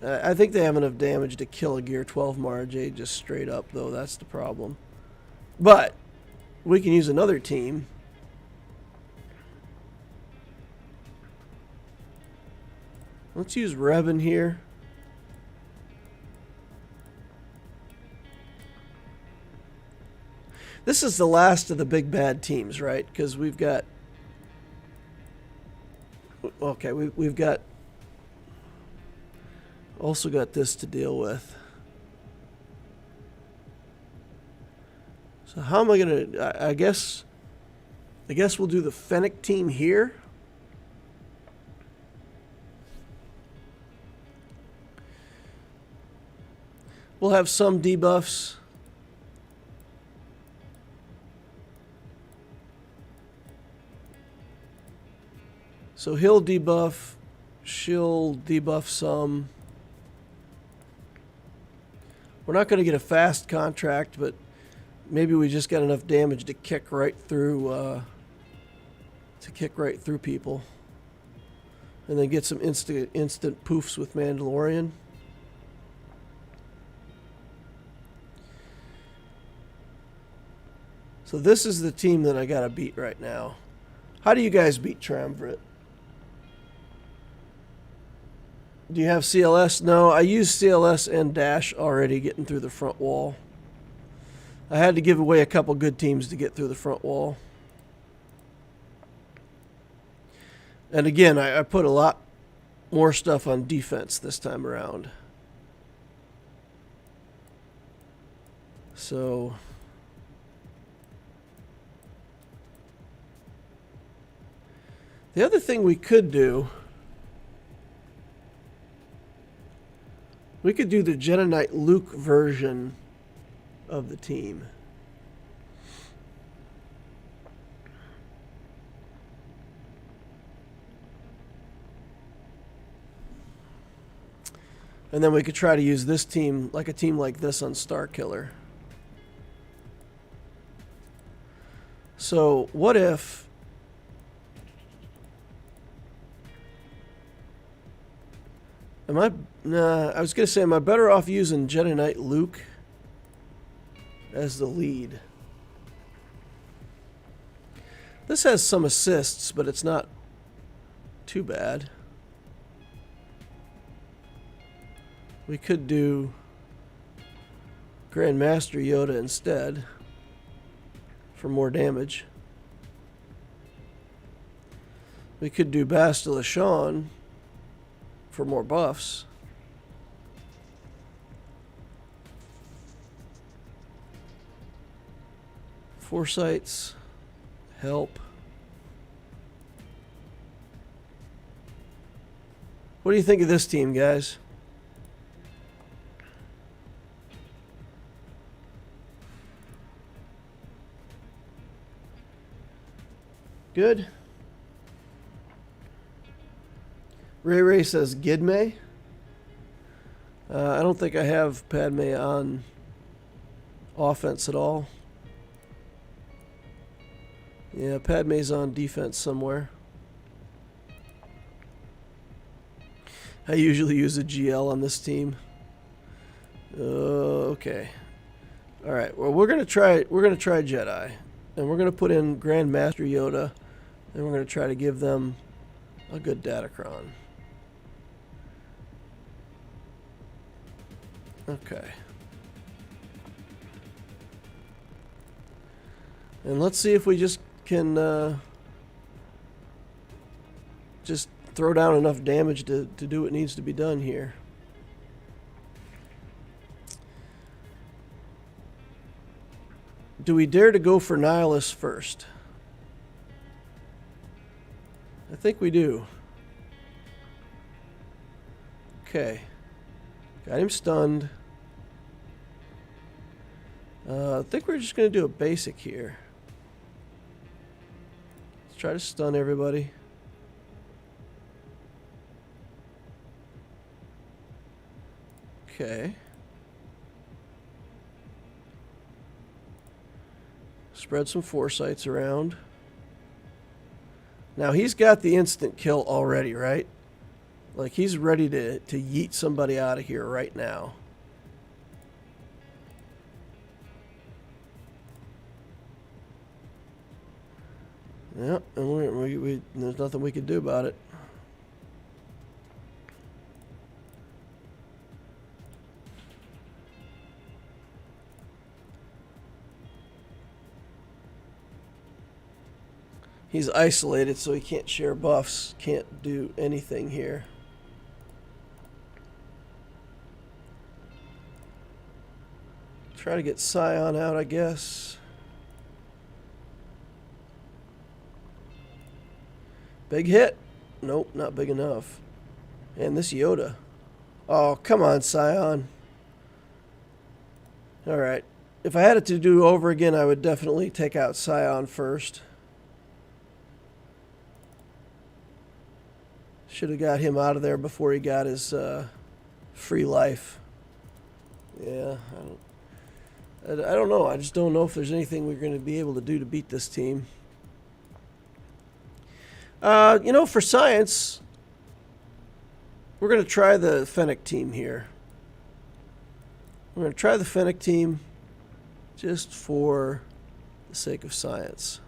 I think they have enough damage to kill a Gear 12 Mara Jade just straight up, though. That's the problem. But we can use another team. Let's use Revan here. This is the last of the big bad teams, right? Because we've got... Okay, we've got... Also got this to deal with. So how am I going to... I guess we'll do the Fennec team here. have some debuffs. So he'll debuff, she'll debuff some. We're not going to get a fast contract, but maybe we just got enough damage to kick right through people. And then get some instant poofs with Mandalorian. So this is the team that I gotta beat right now. How do you guys beat Triumvirate? Do you have CLS? No, I used CLS and Dash already getting through the front wall. I had to give away a couple good teams to get through the front wall. And again, I put a lot more stuff on defense this time around. So the other thing we could do, we could do the Jedi Knight Luke version of the team. And then we could try to use this team, like a team like this on Starkiller. So what if I was going to say, am I better off using Jedi Knight Luke as the lead? This has some assists, but it's not too bad. We could do Grandmaster Yoda instead for more damage. We could do Bastila Shan for more buffs. Foresights help. What do you think of this team, guys? Good. Ray says Gidme. I don't think I have Padme on offense at all. Yeah, Padme's on defense somewhere. I usually use a GL on this team. Okay. All right. Well, we're gonna try Jedi, and we're gonna put in Grandmaster Yoda, and we're gonna try to give them a good Datacron. Okay. And let's see if we just can just throw down enough damage to do what needs to be done here. Do we dare to go for Nihilus first? I think we do. Okay. Got him stunned. I think we're just going to do a basic here. Let's try to stun everybody. Okay. Spread some foresights around. Now he's got the instant kill already, right? Like he's ready to yeet somebody out of here right now. Yep, and there's nothing we can do about it. He's isolated, so he can't share buffs, can't do anything here. Try to get Scion out, I guess. Big hit. Nope, not big enough. And this Yoda. Oh, come on, Scion. Alright. If I had it to do over again, I would definitely take out Scion first. Should have got him out of there before he got his free life. Yeah, I don't know. I just don't know if there's anything we're going to be able to do to beat this team. You know, for science, we're going to try the Fennec team here. We're going to try the Fennec team just for the sake of science.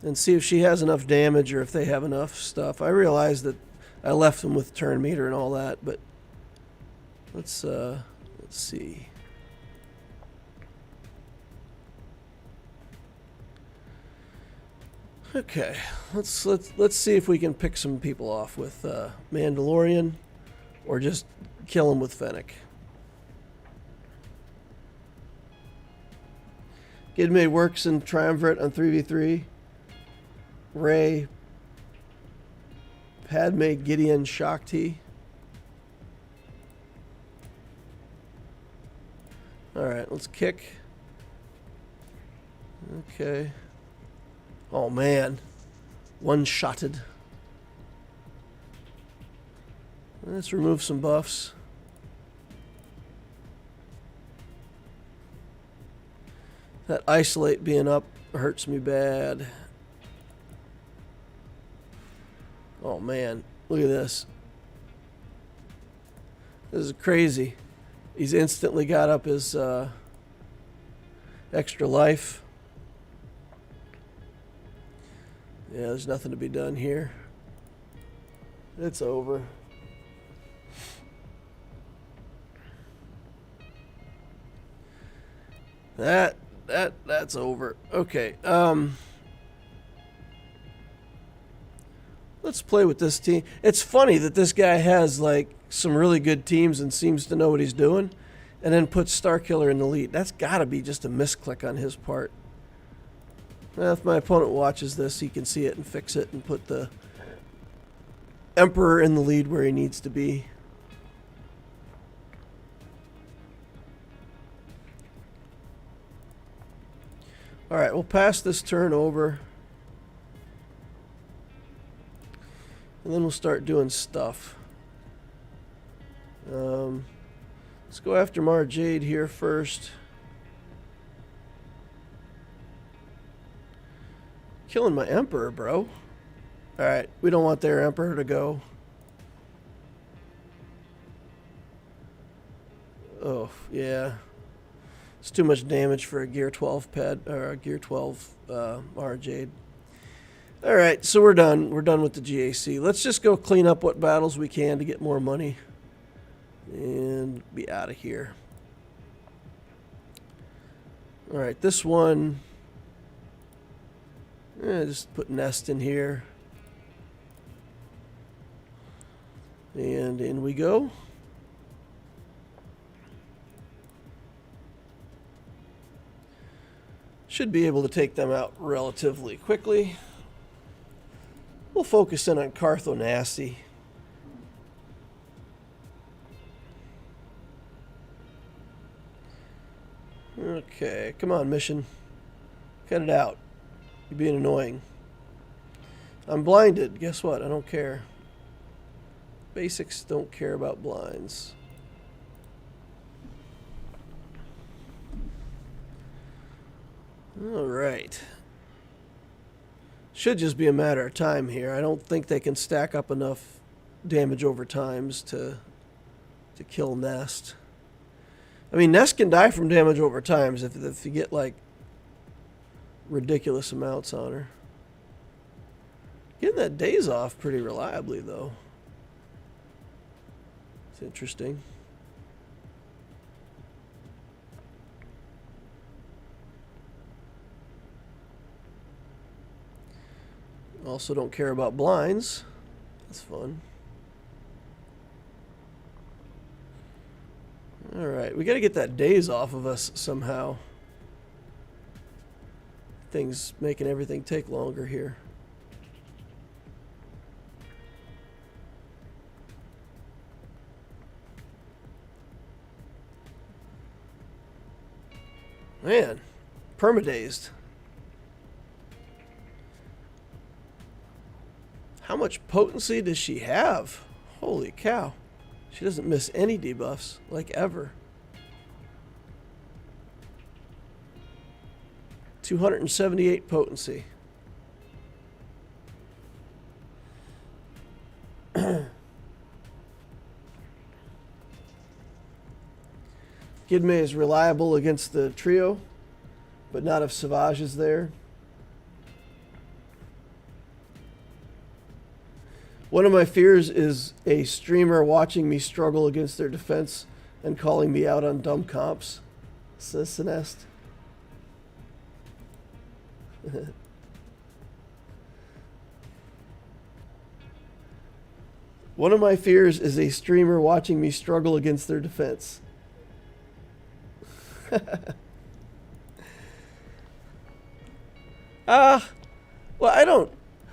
And see if she has enough damage or if they have enough stuff. I realize that I left them with turn meter and all that, but let's see. Okay, let's see if we can pick some people off with Mandalorian, or just kill them with Fennec. Gidmade works in Triumvirate on 3v3. Rey, Padme, Gideon, Shakti. Alright, let's kick. Okay. Oh man. One-shotted. Let's remove some buffs. That isolate being up hurts me bad. Oh man, look at this. This is crazy. He's instantly got up his extra life. Yeah, there's nothing to be done here. It's over. That's over. Okay. Let's play with this team. It's funny that this guy has like some really good teams and seems to know what he's doing, and then puts Starkiller in the lead. That's got to be just a misclick on his part. Well, if my opponent watches this, he can see it and fix it and put the Emperor in the lead where he needs to be. Alright, we'll pass this turn over. And then we'll start doing stuff. Let's go after Mara Jade here first. Killing my Emperor, bro. Alright, we don't want their Emperor to go. Oh, yeah. It's too much damage for a Gear 12 pad, or a Gear 12 Mara Jade. Alright, so we're done. We're done with the GAC. Let's just go clean up what battles we can to get more money. And be out of here. Alright, this one... just put Nest in here. And in we go. Should be able to take them out relatively quickly. We'll focus in on Cartho Nasty. Okay, come on, mission. Cut it out. You're being annoying. I'm blinded. Guess what? I don't care. Basics don't care about blinds. Alright. Should just be a matter of time here. I don't think they can stack up enough damage over times to kill Nest. I mean, Nest can die from damage over times if you get like ridiculous amounts on her. Getting that days off pretty reliably though. It's interesting. Also don't care about blinds. That's fun. Alright, we gotta get that days off of us somehow. Things making everything take longer here. Man, permadazed. How much potency does she have? Holy cow. She doesn't miss any debuffs, like ever. 278 potency. Gidme is reliable against the trio, but not if Savage is there. One of my fears is a streamer watching me struggle against their defense and calling me out on dumb comps, says Sinest. One of my fears is a streamer watching me struggle against their defense. Well, I don't.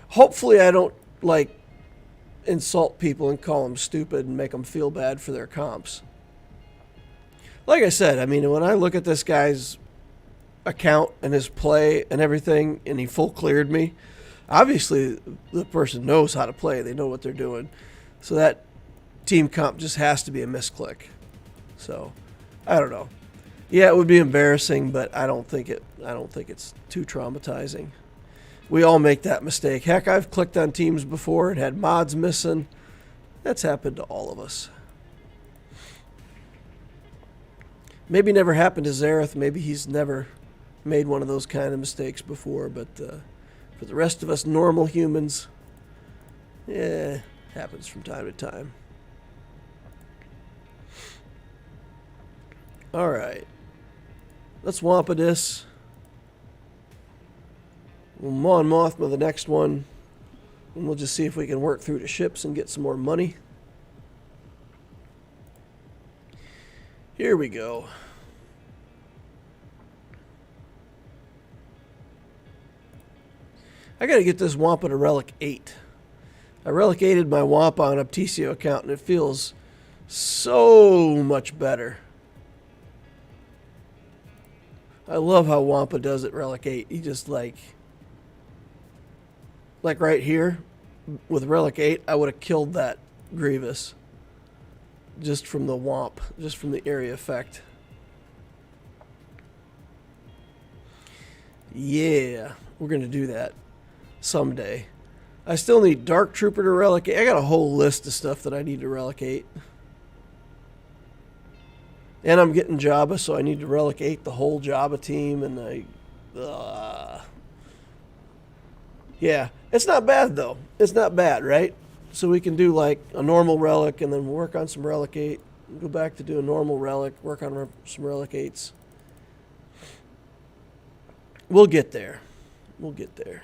Hopefully, I don't like insult people and call them stupid and make them feel bad for their comps. Like I said, I mean, when I look at this guy's account and his play and everything, and he full cleared me, obviously the person knows how to play. They know what they're doing. So that team comp just has to be a misclick. So, I don't know. Yeah, it would be embarrassing, but I don't think it's too traumatizing. We all make that mistake. Heck, I've clicked on teams before and had mods missing. That's happened to all of us. Maybe never happened to Zareth. Maybe he's never made one of those kind of mistakes before. But for the rest of us normal humans, yeah, happens from time to time. All right. Let's Wampa this. We'll Mon Mothma the next one. And we'll just see if we can work through the ships and get some more money. Here we go. I gotta get this Wampa to Relic 8. I Relic 8'd my Wampa on Aptisio account and it feels so much better. I love how Wampa does it, Relic 8. He just like right here with Relic 8, I would have killed that Grievous just from the Wamp, just from the area effect. Yeah, we're going to do that someday. I still need Dark Trooper to Relic 8. I got a whole list of stuff that I need to Relic 8. And I'm getting Jabba, so I need to Relic 8 the whole Jabba team. And yeah, it's not bad, though. It's not bad, right? So we can do, like, a normal Relic, and then we'll work on some Relic 8. Go back to do a normal Relic, work on some Relic 8s. We'll get there. We'll get there.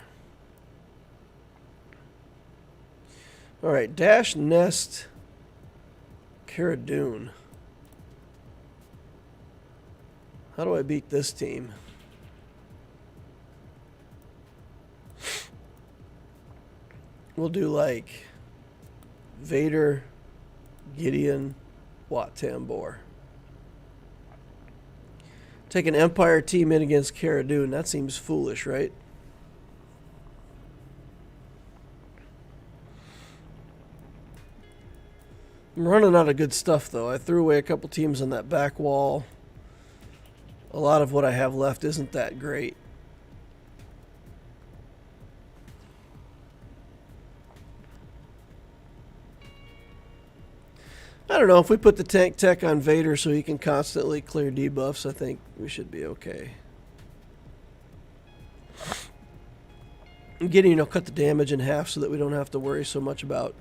All right, Dash, Nest, Cara Dune. How do I beat this team? We'll do like Vader, Gideon, Wat Tambor. Take an Empire team in against Cara Dune. That seems foolish, right? I'm running out of good stuff, though. I threw away a couple teams on that back wall. A lot of what I have left isn't that great. I don't know. If we put the tank tech on Vader so he can constantly clear debuffs, I think we should be okay. Gideon will cut the damage in half so that we don't have to worry so much about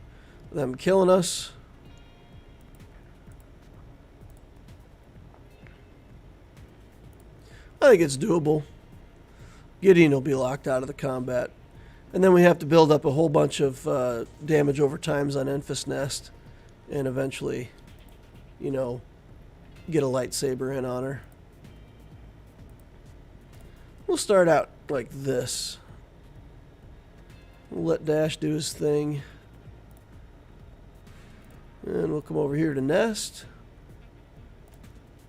them killing us. I think it's doable. Gideon will be locked out of the combat. And then we have to build up a whole bunch of damage over times on Enfys Nest. And eventually, you know, get a lightsaber in on her. We'll start out like this. We'll let Dash do his thing. And we'll come over here to Nest.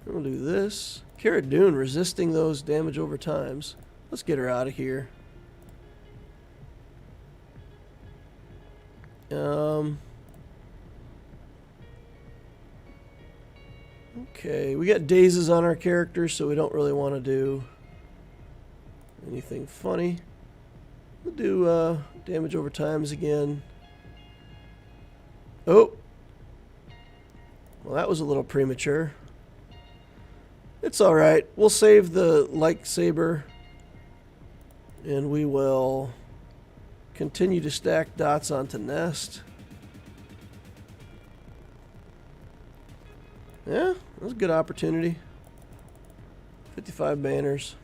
We'll do this. Cara Dune resisting those damage over times. Let's get her out of here. Okay, we got dazes on our characters, so we don't really want to do anything funny. We'll do damage over times again. Oh! Well, that was a little premature. It's alright. We'll save the lightsaber, and we will continue to stack dots onto Nest. Yeah, that was a good opportunity. 55 banners.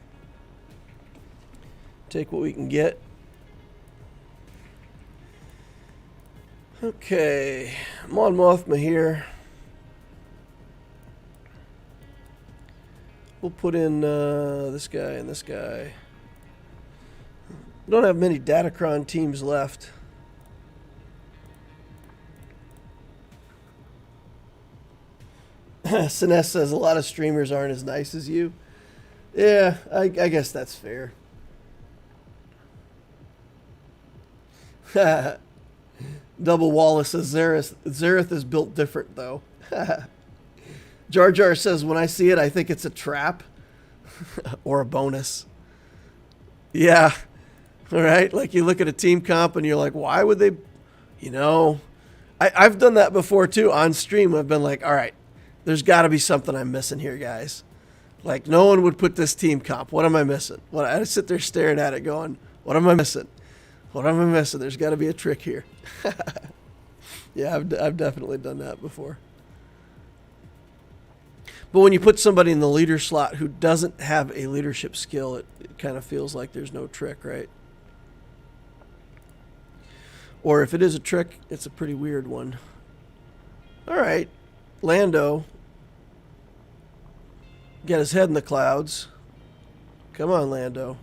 Take what we can get. Okay, Mon Mothma here. We'll put in this guy and this guy. We don't have many Datacron teams left. Sinest says a lot of streamers aren't as nice as you. Yeah, I guess that's fair. Double Wallace says Zareth is built different though. Jar Jar says when I see it I think it's a trap or a bonus. Yeah. All right. Like you look at a team comp and you're like, why would they, you know, I've done that before too on stream. I've been like, all right, there's got to be something I'm missing here, guys. Like no one would put this team comp. What am I missing? What I sit there staring at it going, what am I missing? What am I missing? There's got to be a trick here. Yeah, I've definitely done that before. But when you put somebody in the leader slot who doesn't have a leadership skill, it kind of feels like there's no trick, right? Or if it is a trick, it's a pretty weird one. All right, Lando. Get his head in the clouds. Come on, Lando.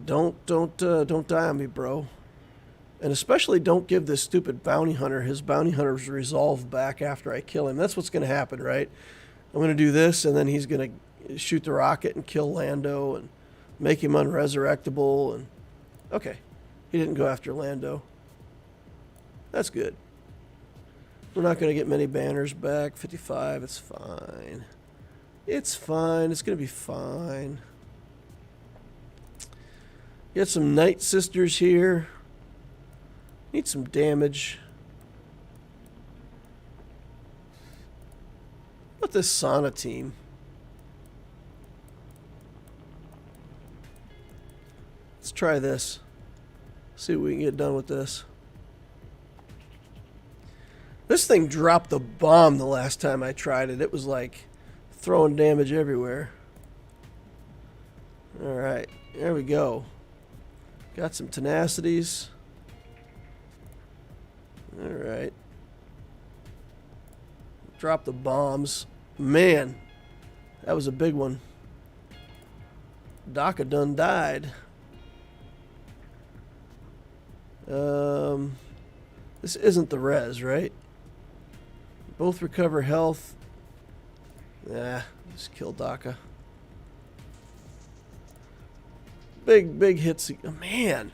Don't die on me, bro. And especially don't give this stupid bounty hunter his bounty hunter's resolve back after I kill him. That's what's going to happen, right? I'm going to do this, and then he's going to shoot the rocket and kill Lando and make him unresurrectable. And okay, he didn't go after Lando. That's good. We're not going to get many banners back. 55, it's fine. It's fine. It's going to be fine. Get some Night Sisters here. Need some damage. What about this Sauna team? Let's try this. See what we can get done with this. This thing dropped the bomb the last time I tried it. It was like throwing damage everywhere. Alright, there we go. Got some tenacities. Alright. Drop the bombs. Man, that was a big one. Daka done died. This isn't the res, right? Both recover health. Nah, just kill Daka. Big hits. Oh, man.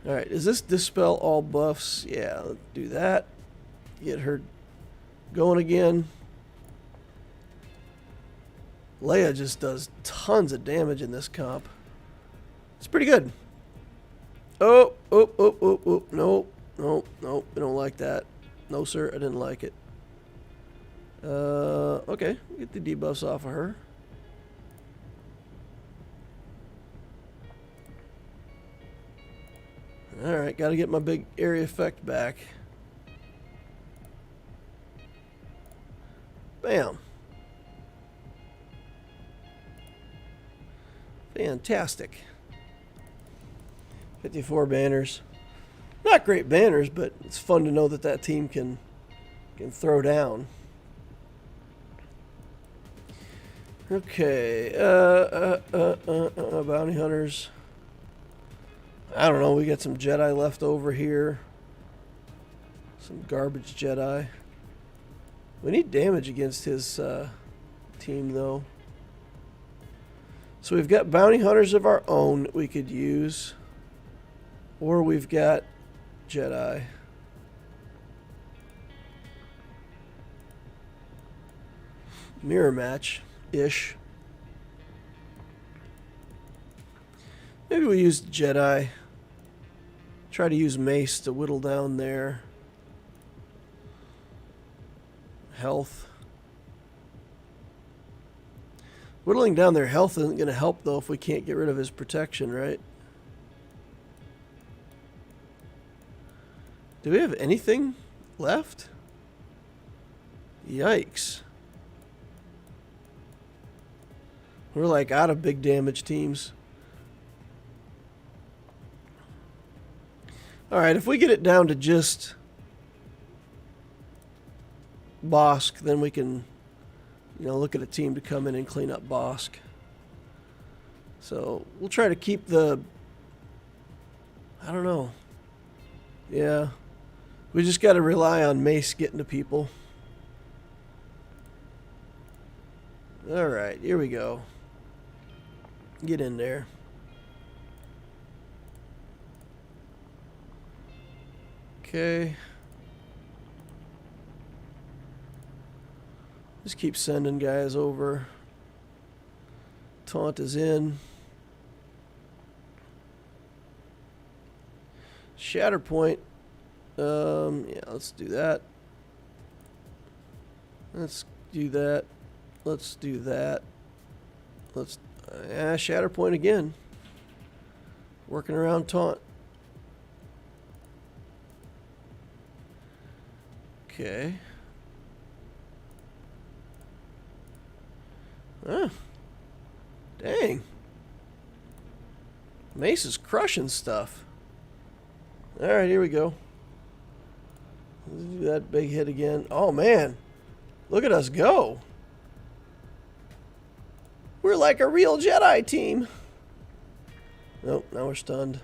Alright, is this dispel all buffs? Yeah, let's do that. Get her going again. Leia just does tons of damage in this comp. It's pretty good. Oh. Nope. I don't like that. No, sir, I didn't like it. Okay, get the debuffs off of her. Alright, gotta get my big area effect back. Bam. Fantastic. 54 banners. Not great banners, but it's fun to know that that team can throw down. Okay. Bounty hunters. I don't know. We got some Jedi left over here. Some garbage Jedi. We need damage against his team, though. So we've got bounty hunters of our own that we could use. Or we've got Jedi. Mirror match-ish. Maybe we use Jedi. Try to use Mace to whittle down their health. Whittling down their health isn't going to help, though, if we can't get rid of his protection, right? Do we have anything left? Yikes. We're like out of big damage teams. Alright, if we get it down to just Bosk, then we can, look at a team to come in and clean up Bosk. So we'll try to keep the, I don't know. Yeah. We just got to rely on Mace getting to people. Alright, here we go. Get in there. Okay. Just keep sending guys over. Taunt is in. Shatterpoint. Yeah, let's do that. Let's do that. Let's do that. Let's Shatterpoint again. Working around taunt. Okay. Ah. Dang. Mace is crushing stuff. Alright, here we go. Let's do that big hit again. Oh, man. Look at us go. We're like a real Jedi team. Nope, now we're stunned.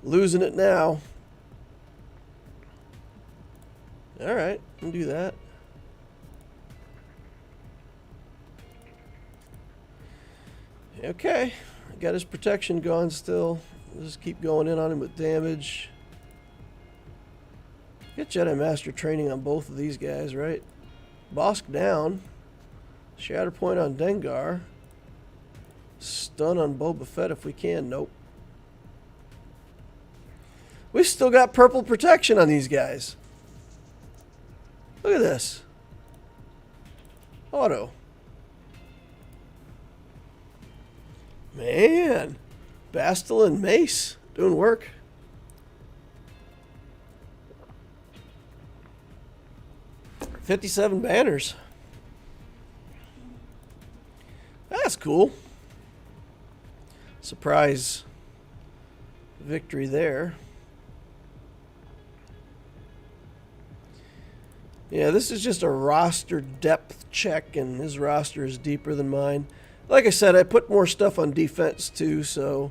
Losing it now. Alright, we'll do that. Okay, got his protection gone still. We'll just keep going in on him with damage. Get Jedi Master training on both of these guys, right? Bosk down. Shatterpoint on Dengar. Stun on Boba Fett if we can. Nope. We still got purple protection on these guys. Look at this. Auto. Man. Bastille and Mace doing work. $57 banners. That's cool. Surprise victory there. Yeah, this is just a roster depth check, and his roster is deeper than mine. Like I said, I put more stuff on defense too, so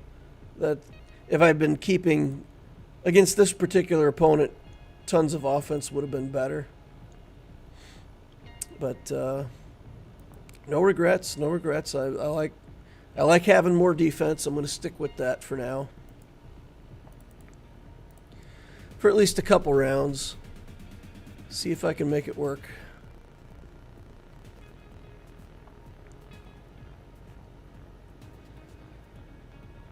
that if I'd been keeping against this particular opponent, tons of offense would have been better. But no regrets, no regrets. I like having more defense. I'm going to stick with that for now, for at least a couple rounds. See if I can make it work.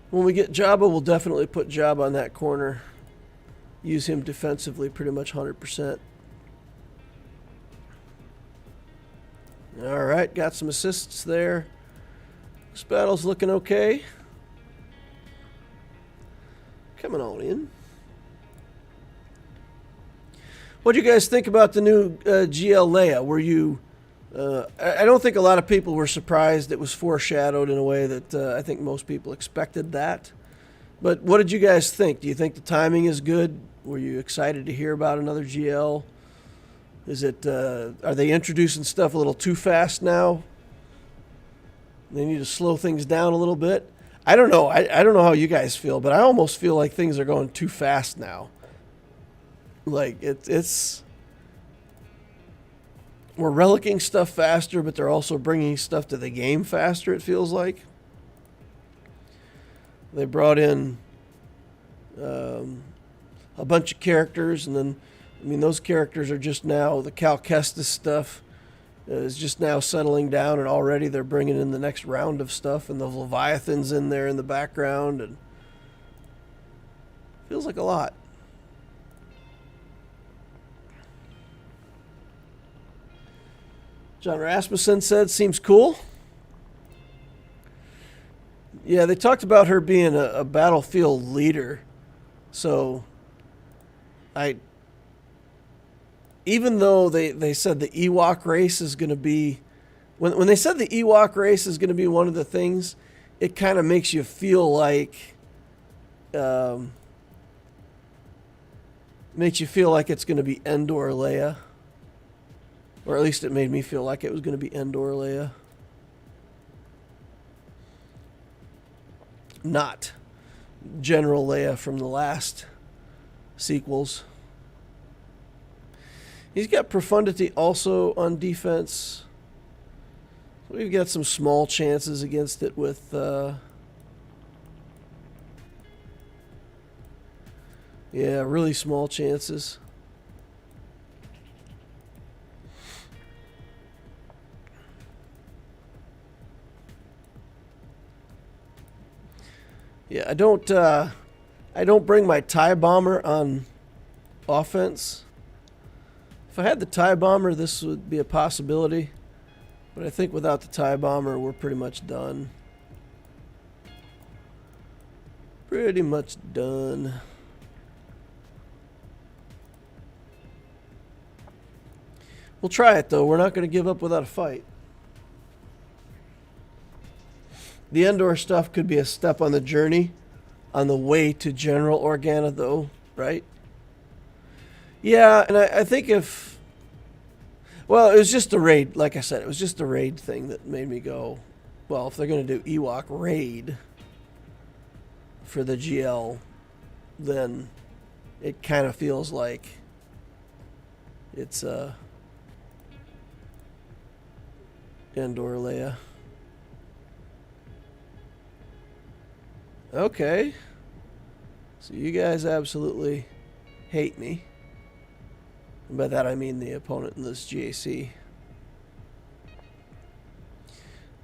When we get Jabba, we'll definitely put Jabba on that corner. Use him defensively pretty much 100%. Alright, got some assists there. This battle's looking okay. Coming on in. What do you guys think about the new GL Leia? Were you... I don't think a lot of people were surprised. It was foreshadowed in a way that I think most people expected that. But what did you guys think? Do you think the timing is good? Were you excited to hear about another GL? Is it, are they introducing stuff a little too fast now? They need to slow things down a little bit? I don't know. I don't know how you guys feel, but I almost feel like things are going too fast now. Like, it's... we're relicking stuff faster, but they're also bringing stuff to the game faster, it feels like. They brought in a bunch of characters, and then, I mean, those characters are just now, the Cal Kestis stuff is just now settling down, and already they're bringing in the next round of stuff, and the Leviathan's in there in the background, and feels like a lot. John Rasmussen said, seems cool. Yeah, they talked about her being a battlefield leader. So, even though they said the Ewok race is going to be, when they said the Ewok race is going to be one of the things, it kind of makes you feel like, it's going to be Endor Leia. Or at least it made me feel like it was going to be Endor Leia. Not General Leia from the last sequels. He's got profundity also on defense. We've got some small chances against it with really small chances. Yeah, I don't bring my TIE bomber on offense. If I had the TIE bomber, this would be a possibility. But I think without the TIE bomber, we're pretty much done. Pretty much done. We'll try it, though. We're not going to give up without a fight. The Endor stuff could be a step on the journey, on the way to General Organa, though, right? Yeah, and I think if... Well, it was just the raid, like I said, it was just the raid thing that made me go, well, if they're going to do Ewok raid for the GL, then it kind of feels like it's Endor Leia. Okay. So you guys absolutely hate me. And by that I mean the opponent in this GAC.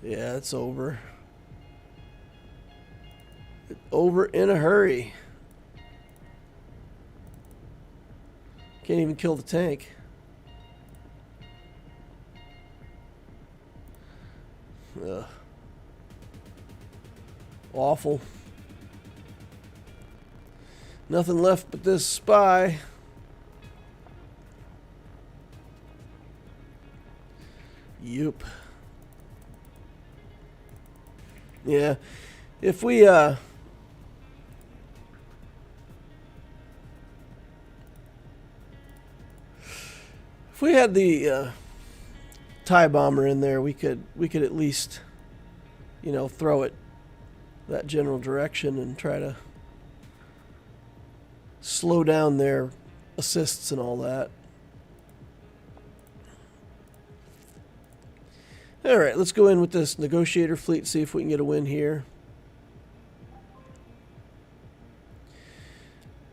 Yeah, it's over. It's over in a hurry. Can't even kill the tank. Ugh. Awful. Nothing left but this spy. Yup. Yeah. If we had the TIE bomber in there, we could at least, throw it that general direction and try to slow down their assists and all that. Alright, let's go in with this negotiator fleet, see if we can get a win here.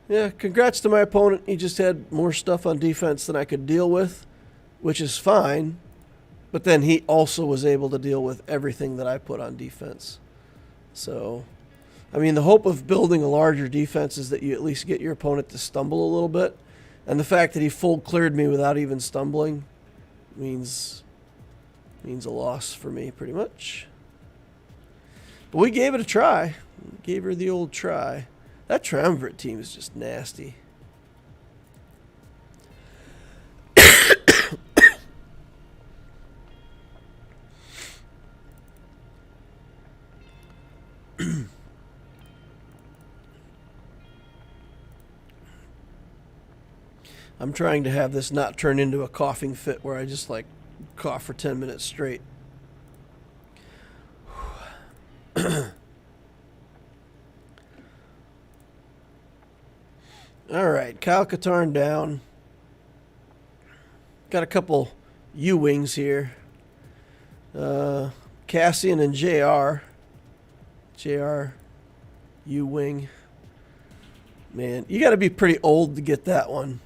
Yeah, congrats to my opponent. He just had more stuff on defense than I could deal with, which is fine. But then he also was able to deal with everything that I put on defense. So, I mean, the hope of building a larger defense is that you at least get your opponent to stumble a little bit. And the fact that he full cleared me without even stumbling means a loss for me, pretty much. But we gave it a try. Gave her the old try. That triumvirate team is just nasty. I'm trying to have this not turn into a coughing fit where I just like cough for 10 minutes straight. All right, Kyle Katarn down. Got a couple U-Wings here. Cassian and JR. JR U-Wing. Man, you got to be pretty old to get that one.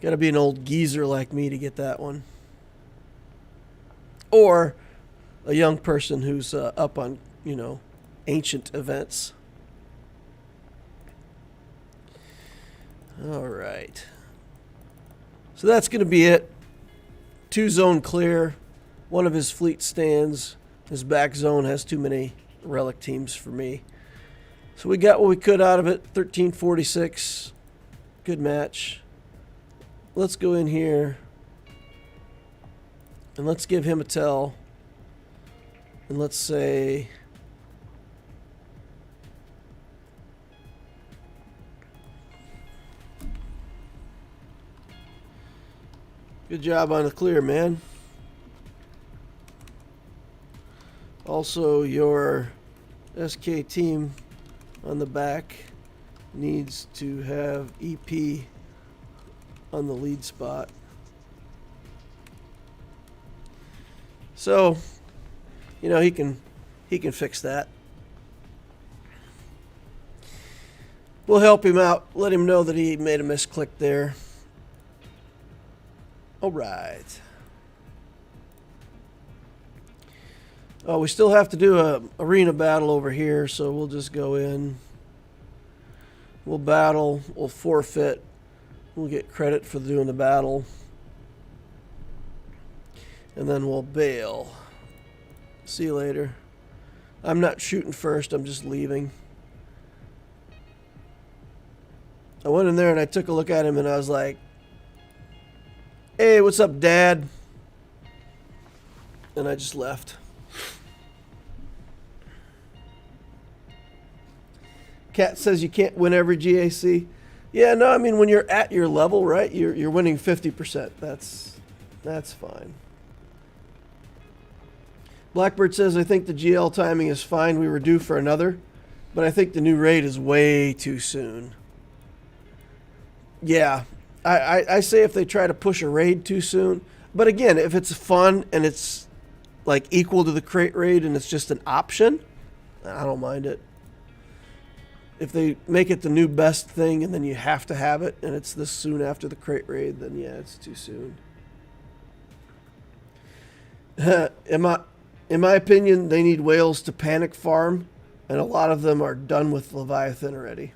Got to be an old geezer like me to get that one. Or a young person who's up on, ancient events. All right. So that's going to be it. 2 zone clear. One of his fleet stands. His back zone has too many relic teams for me. So we got what we could out of it. 1346. Good match. Let's go in here. And let's give him a tell. And let's say... Good job on the clear, man. Also, your SK team on the back needs to have EP on the lead spot. So, he can fix that. We'll help him out. Let him know that he made a misclick there. All right. Oh, we still have to do a arena battle over here, so we'll just go in. We'll battle. We'll forfeit. We'll get credit for doing the battle. And then we'll bail. See you later. I'm not shooting first. I'm just leaving. I went in there and I took a look at him and I was like, hey, what's up, Dad? And I just left. Cat says you can't win every GAC. Yeah, no, I mean, when you're at your level, right, you're winning 50%. That's fine. Blackbird says, I think the GL timing is fine. We were due for another, but I think the new raid is way too soon. Yeah, I say if they try to push a raid too soon. But again, if it's fun and it's like equal to the crate raid and it's just an option, I don't mind it. If they make it the new best thing and then you have to have it and it's this soon after the crate raid, then yeah, it's too soon. In my opinion, they need whales to panic farm, and a lot of them are done with Leviathan already.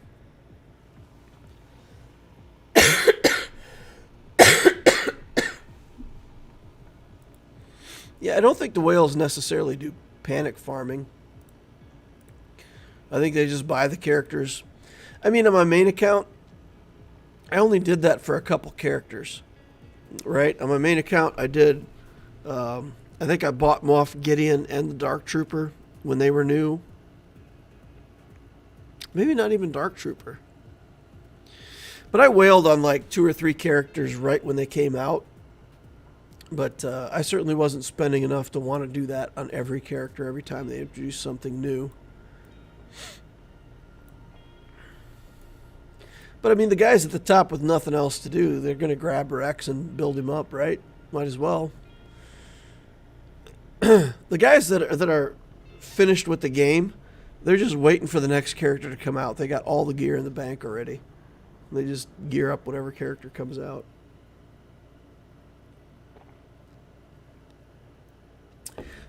Yeah, I don't think the whales necessarily do panic farming. I think they just buy the characters. I mean, on my main account, I only did that for a couple characters, right? On my main account, I did, I think I bought Moff Gideon and the Dark Trooper when they were new. Maybe not even Dark Trooper. But I whaled on like 2 or 3 characters right when they came out. But I certainly wasn't spending enough to want to do that on every character every time they introduced something new. But I mean, the guys at the top with nothing else to do, they're going to grab Rex and build him up, right? Might as well. The guys that are finished with the game, they're just waiting for the next character to come out. They got all the gear in the bank already. They just gear up whatever character comes out.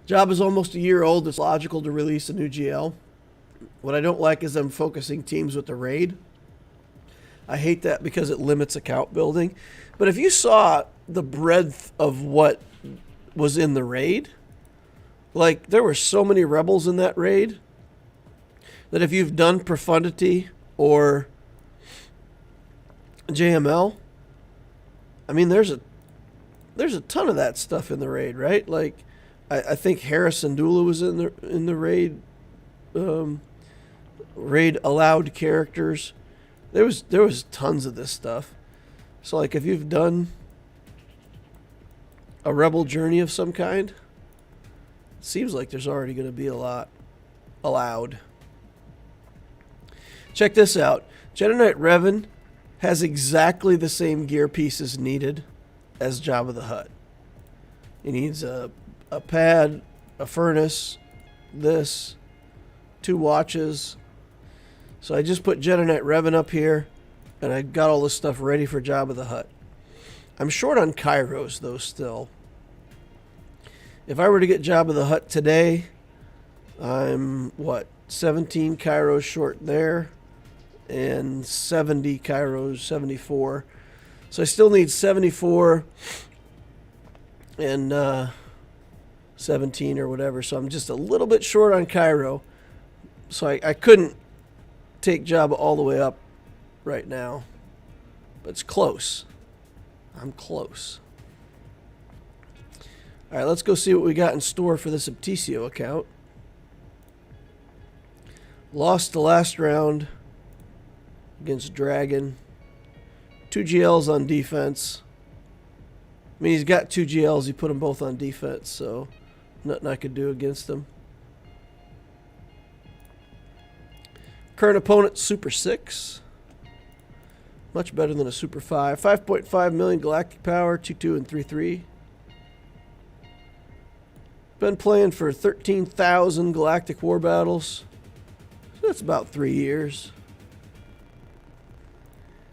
Job is almost a year old. It's logical to release a new GL. What I don't like is them focusing teams with the raid. I hate that because it limits account building. But if you saw the breadth of what was in the raid, like there were so many rebels in that raid that if you've done Profundity or JML, I mean, there's a ton of that stuff in the raid, right? Like, I think Harrison Dula was in the raid. Raid allowed characters. There was tons of this stuff. So like if you've done a rebel journey of some kind, it seems like there's already going to be a lot allowed. Check this out. Jedi Knight Revan has exactly the same gear pieces needed as Jabba the Hutt. He needs a pad, a furnace, this, 2 watches. So I just put Jedi Knight Revan up here, and I got all this stuff ready for Jabba the Hutt. I'm short on Kairos, though, still. If I were to get Jabba the Hutt today, I'm, 17 Kairos short there, and 70 Kairos, 74. So I still need 74 and 17 or whatever. So I'm just a little bit short on Cairo. So I couldn't take Jabba all the way up right now. But it's close. I'm close. All right, let's go see what we got in store for this Opticio account. Lost the last round against Dragon. 2 GLs on defense. I mean, he's got 2 GLs. He put them both on defense, so nothing I could do against him. Current opponent, Super 6. Much better than a Super 5. 5.5 million galactic power, 2-2 and 3-3. Been playing for 13,000 galactic war battles. So that's about 3 years.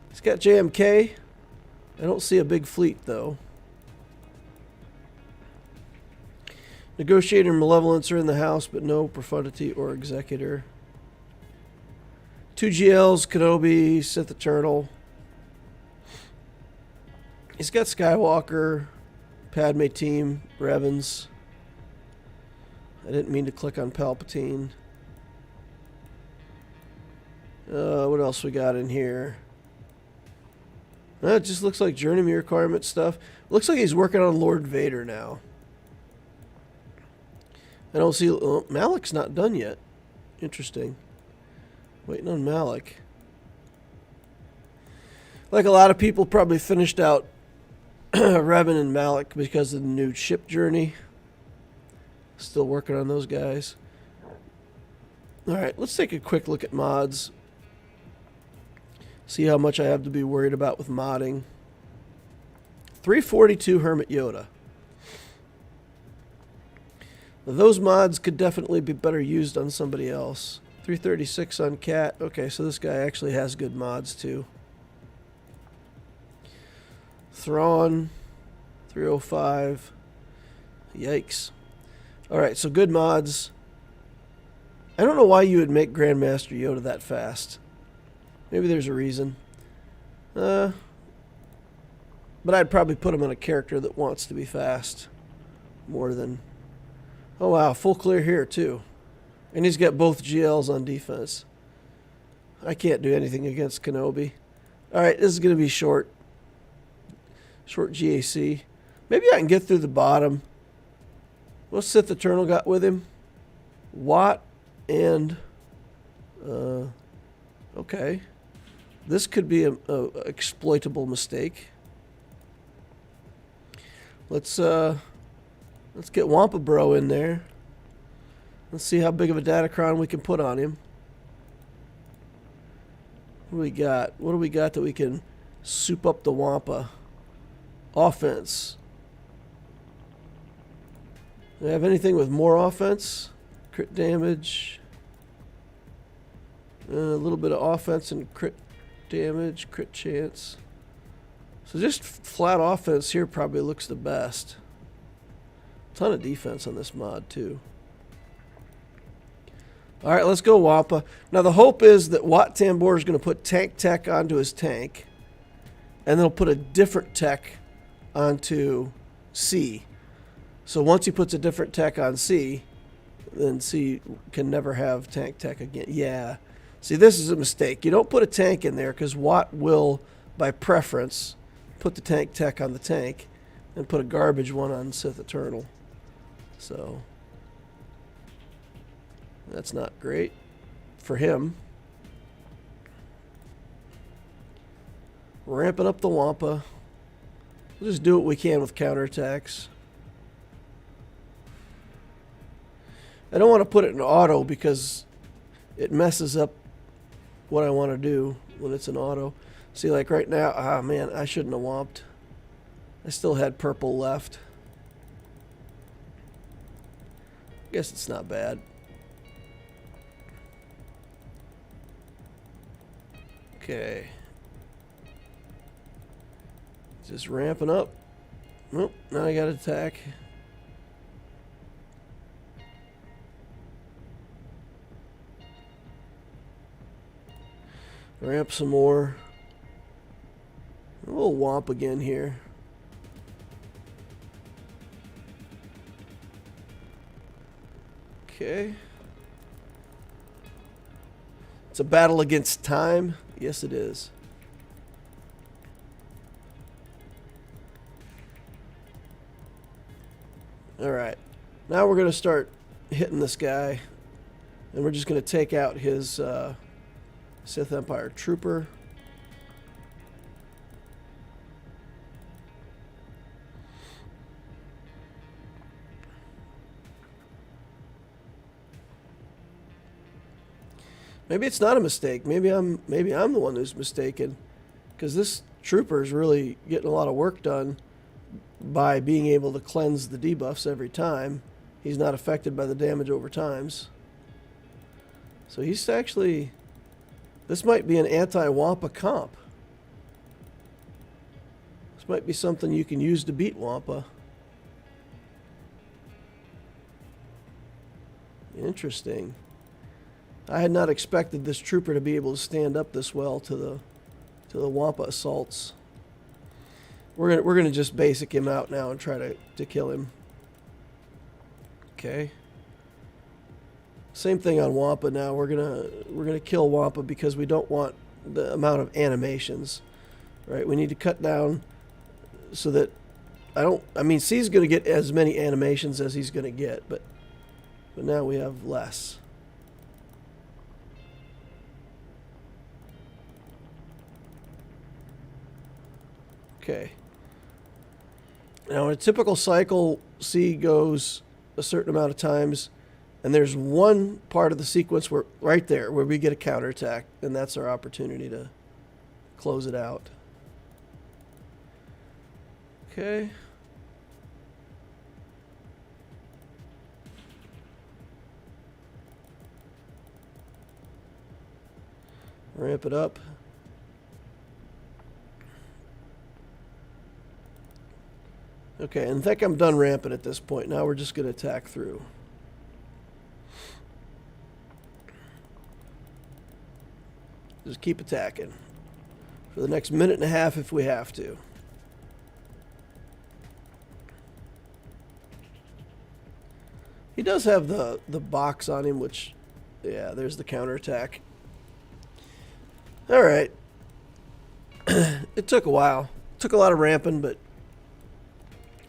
He's got JMK. I don't see a big fleet, though. Negotiator and Malevolence are in the house, but no Profundity or Executor. 2 GLs, Kenobi, Sith Eternal. He's got Skywalker, Padme team, Revans. I didn't mean to click on Palpatine. What else we got in here? It just looks like journeyman requirement stuff. Looks like he's working on Lord Vader now. I don't see... Oh, Malik's not done yet. Interesting. Waiting on Malik. Like a lot of people probably finished out Revan and Malik because of the new ship journey. Still working on those guys. Alright, let's take a quick look at mods. See how much I have to be worried about with modding. 342 Hermit Yoda. Those mods could definitely be better used on somebody else. 336 on Cat. Okay, so this guy actually has good mods too. Thrawn. 305. Yikes. Alright, so good mods. I don't know why you would make Grandmaster Yoda that fast. Maybe there's a reason. But I'd probably put him on a character that wants to be fast. More than... Oh wow, full clear here too. And he's got both GLs on defense. I can't do anything against Kenobi. Alright, this is going to be short. Short GAC. Maybe I can get through the bottom. What's Sith Eternal got with him? Watt and... okay. This could be a exploitable mistake. Let's get Wampa Bro in there. Let's see how big of a Datacron we can put on him. What do we got? What do we got that we can soup up the Wampa? Offense. Do we have anything with more offense? Crit damage. A little bit of offense and crit damage, crit chance. So just flat offense here probably looks the best. Ton of defense on this mod too. Alright, let's go Wampa. Now the hope is that Wat Tambor is going to put tank tech onto his tank. And then he'll put a different tech onto C. So once he puts a different tech on C, then C can never have tank tech again. Yeah. See, this is a mistake. You don't put a tank in there because Watt will, by preference, put the tank tech on the tank and put a garbage one on Sith Eternal. So, that's not great for him. Ramping up the Wampa. We'll just do what we can with counterattacks. I don't want to put it in auto because it messes up what I want to do when it's in auto. See, like right now, ah man, I shouldn't have womped. I still had purple left. Guess it's not bad. Okay. Just ramping up. Nope, now I gotta attack. Ramp some more. A little womp again here. Okay. It's a battle against time. Yes, it is. Alright. Now we're going to start hitting this guy. And we're just going to take out his Sith Empire trooper. Maybe it's not a mistake. Maybe I'm the one who's mistaken, because this trooper is really getting a lot of work done by being able to cleanse the debuffs every time. He's not affected by the damage over times. So he's actually... This might be an anti-Wampa comp. This might be something you can use to beat Wampa. Interesting. I had not expected this trooper to be able to stand up this well to the Wampa assaults. We're gonna just basic him out now and try to kill him. Okay. Same thing on Wampa now. We're gonna kill Wampa because we don't want the amount of animations. Right? We need to cut down so that I mean C's gonna get as many animations as he's gonna get, but now we have less. Okay. Now, in a typical cycle, C goes a certain amount of times, and there's one part of the sequence where right there where we get a counterattack, and that's our opportunity to close it out. Okay. Ramp it up. Okay, and I think I'm done ramping at this point. Now we're just going to attack through. Just keep attacking for the next minute and a half if we have to. He does have the box on him, which, yeah, there's the counterattack. All right. It took a while. It took a lot of ramping, but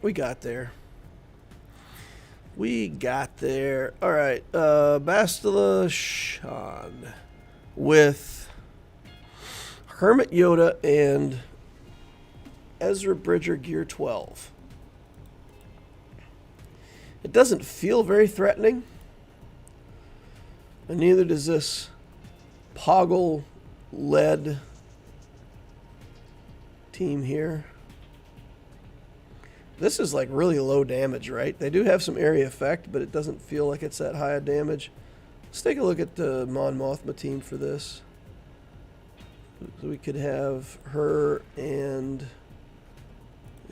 we got there. We got there. All right. Bastila Shan with Hermit Yoda and Ezra Bridger Gear 12. It doesn't feel very threatening. And neither does this Poggle led team here. This is like really low damage, right? They do have some area effect, but it doesn't feel like it's that high a damage. Let's take a look at the Mon Mothma team for this. So we could have her and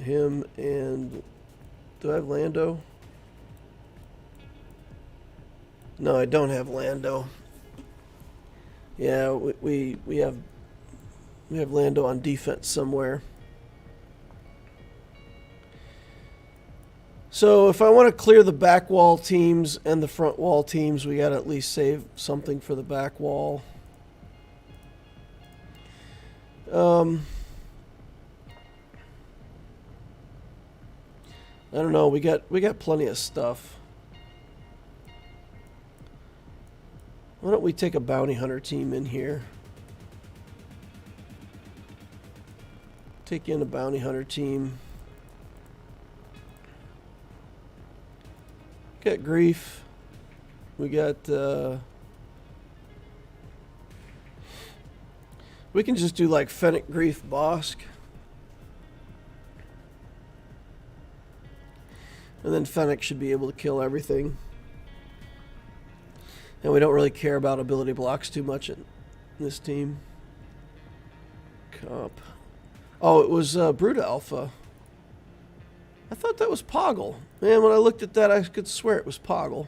him and... Do I have Lando? No, I don't have Lando. Yeah, we have Lando on defense somewhere. So if I want to clear the back wall teams and the front wall teams, we got to at least save something for the back wall. I don't know. We got plenty of stuff. Why don't we take a bounty hunter team in here? Take in a bounty hunter team. Got Grief. We got we can just do like Fennec, Grief, Bosk. And then Fennec should be able to kill everything. And we don't really care about ability blocks too much in this team. Comp. Oh, it was Bruta Alpha. I thought that was Poggle. Man, when I looked at that, I could swear it was Poggle.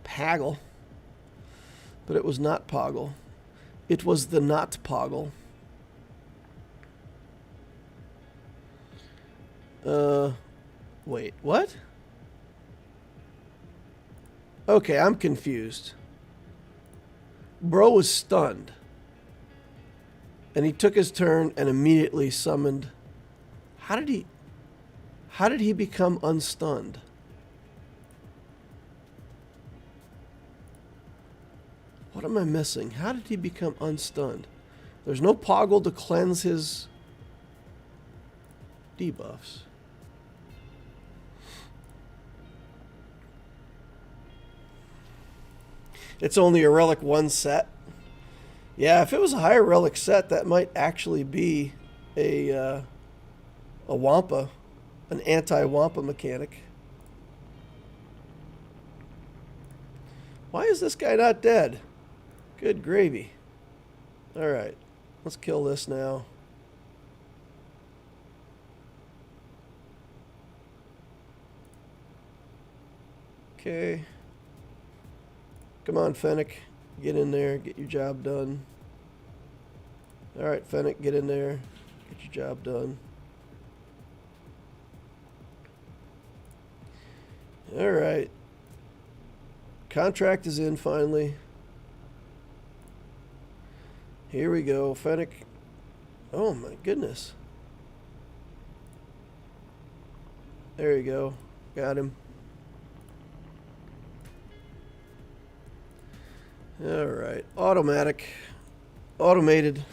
Paggle. But it was not Poggle. It was the not Poggle. Wait, what? Okay, I'm confused. Bro was stunned. And he took his turn and immediately summoned. How did he become unstunned? What am I missing? How did he become unstunned? There's no Poggle to cleanse his debuffs. It's only a Relic 1 set. Yeah, if it was a higher Relic set, that might actually be a Wampa, an anti-Wampa mechanic. Why is this guy not dead? Good gravy. Alright, let's kill this now. Okay. Come on, Fennec. Get in there. Get your job done. Alright, Fennec, get in there. Get your job done. Alright. Contract is in finally. Here we go. Fennec. Oh my goodness. There you go. Got him. Alright. Automatic. Automated.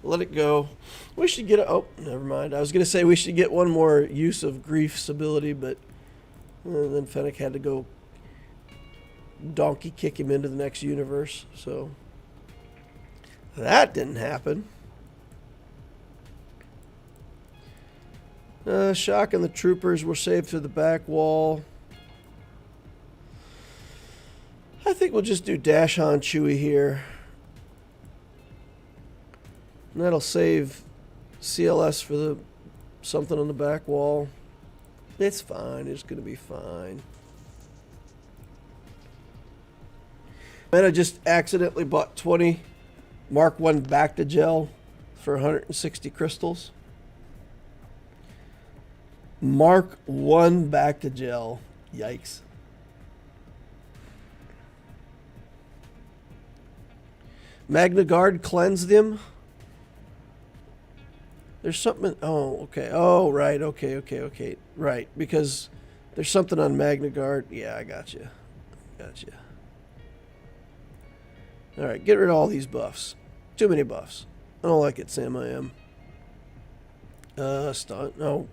Let it go. We should get a... Oh, never mind. I was going to say we should get one more use of Grief's ability, but then Fennec had to go donkey kick him into the next universe, so that didn't happen. Shock and the troopers were saved through the back wall. I think we'll just do Dash on Chewie here. And that'll save CLS for the something on the back wall. It's fine. It's going to be fine. And I just accidentally bought 20 Mark 1 back to gel for 160 crystals. Mark 1 back to gel. Yikes. Magna Guard cleansed him. There's something... Oh, okay. Oh, right. Okay. Right. Because there's something on Magna Guard. Yeah, I got you. Alright, get rid of all these buffs. Too many buffs. I don't like it, Sam. I am. Stunt. No.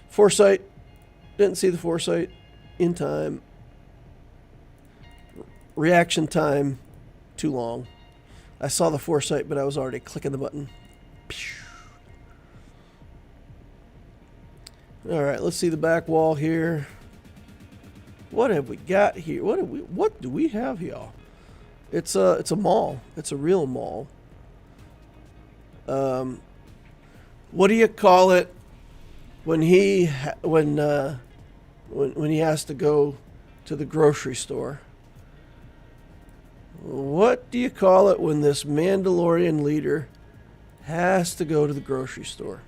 Foresight. Didn't see the Foresight in time. Reaction time. Too long. I saw the Foresight, but I was already clicking the button. Alright, let's see the back wall here. What have we got here? What do we have here? It's a mall. It's a real mall. What do you call it when he when he has to go to the grocery store? What do you call it when this Mandalorian leader has to go to the grocery store?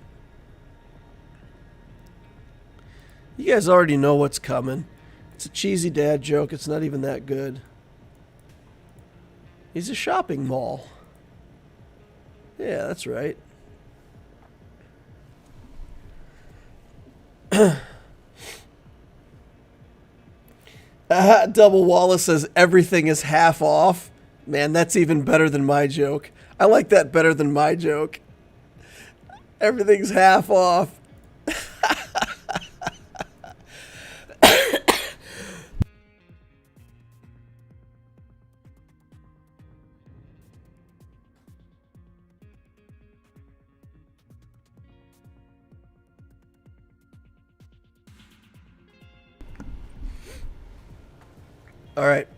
You guys already know what's coming. It's a cheesy dad joke. It's not even that good. He's a shopping mall. Yeah, that's right. Double Wallace says everything is half off. Man, that's even better than my joke. I like that better than my joke. Everything's half off. All right.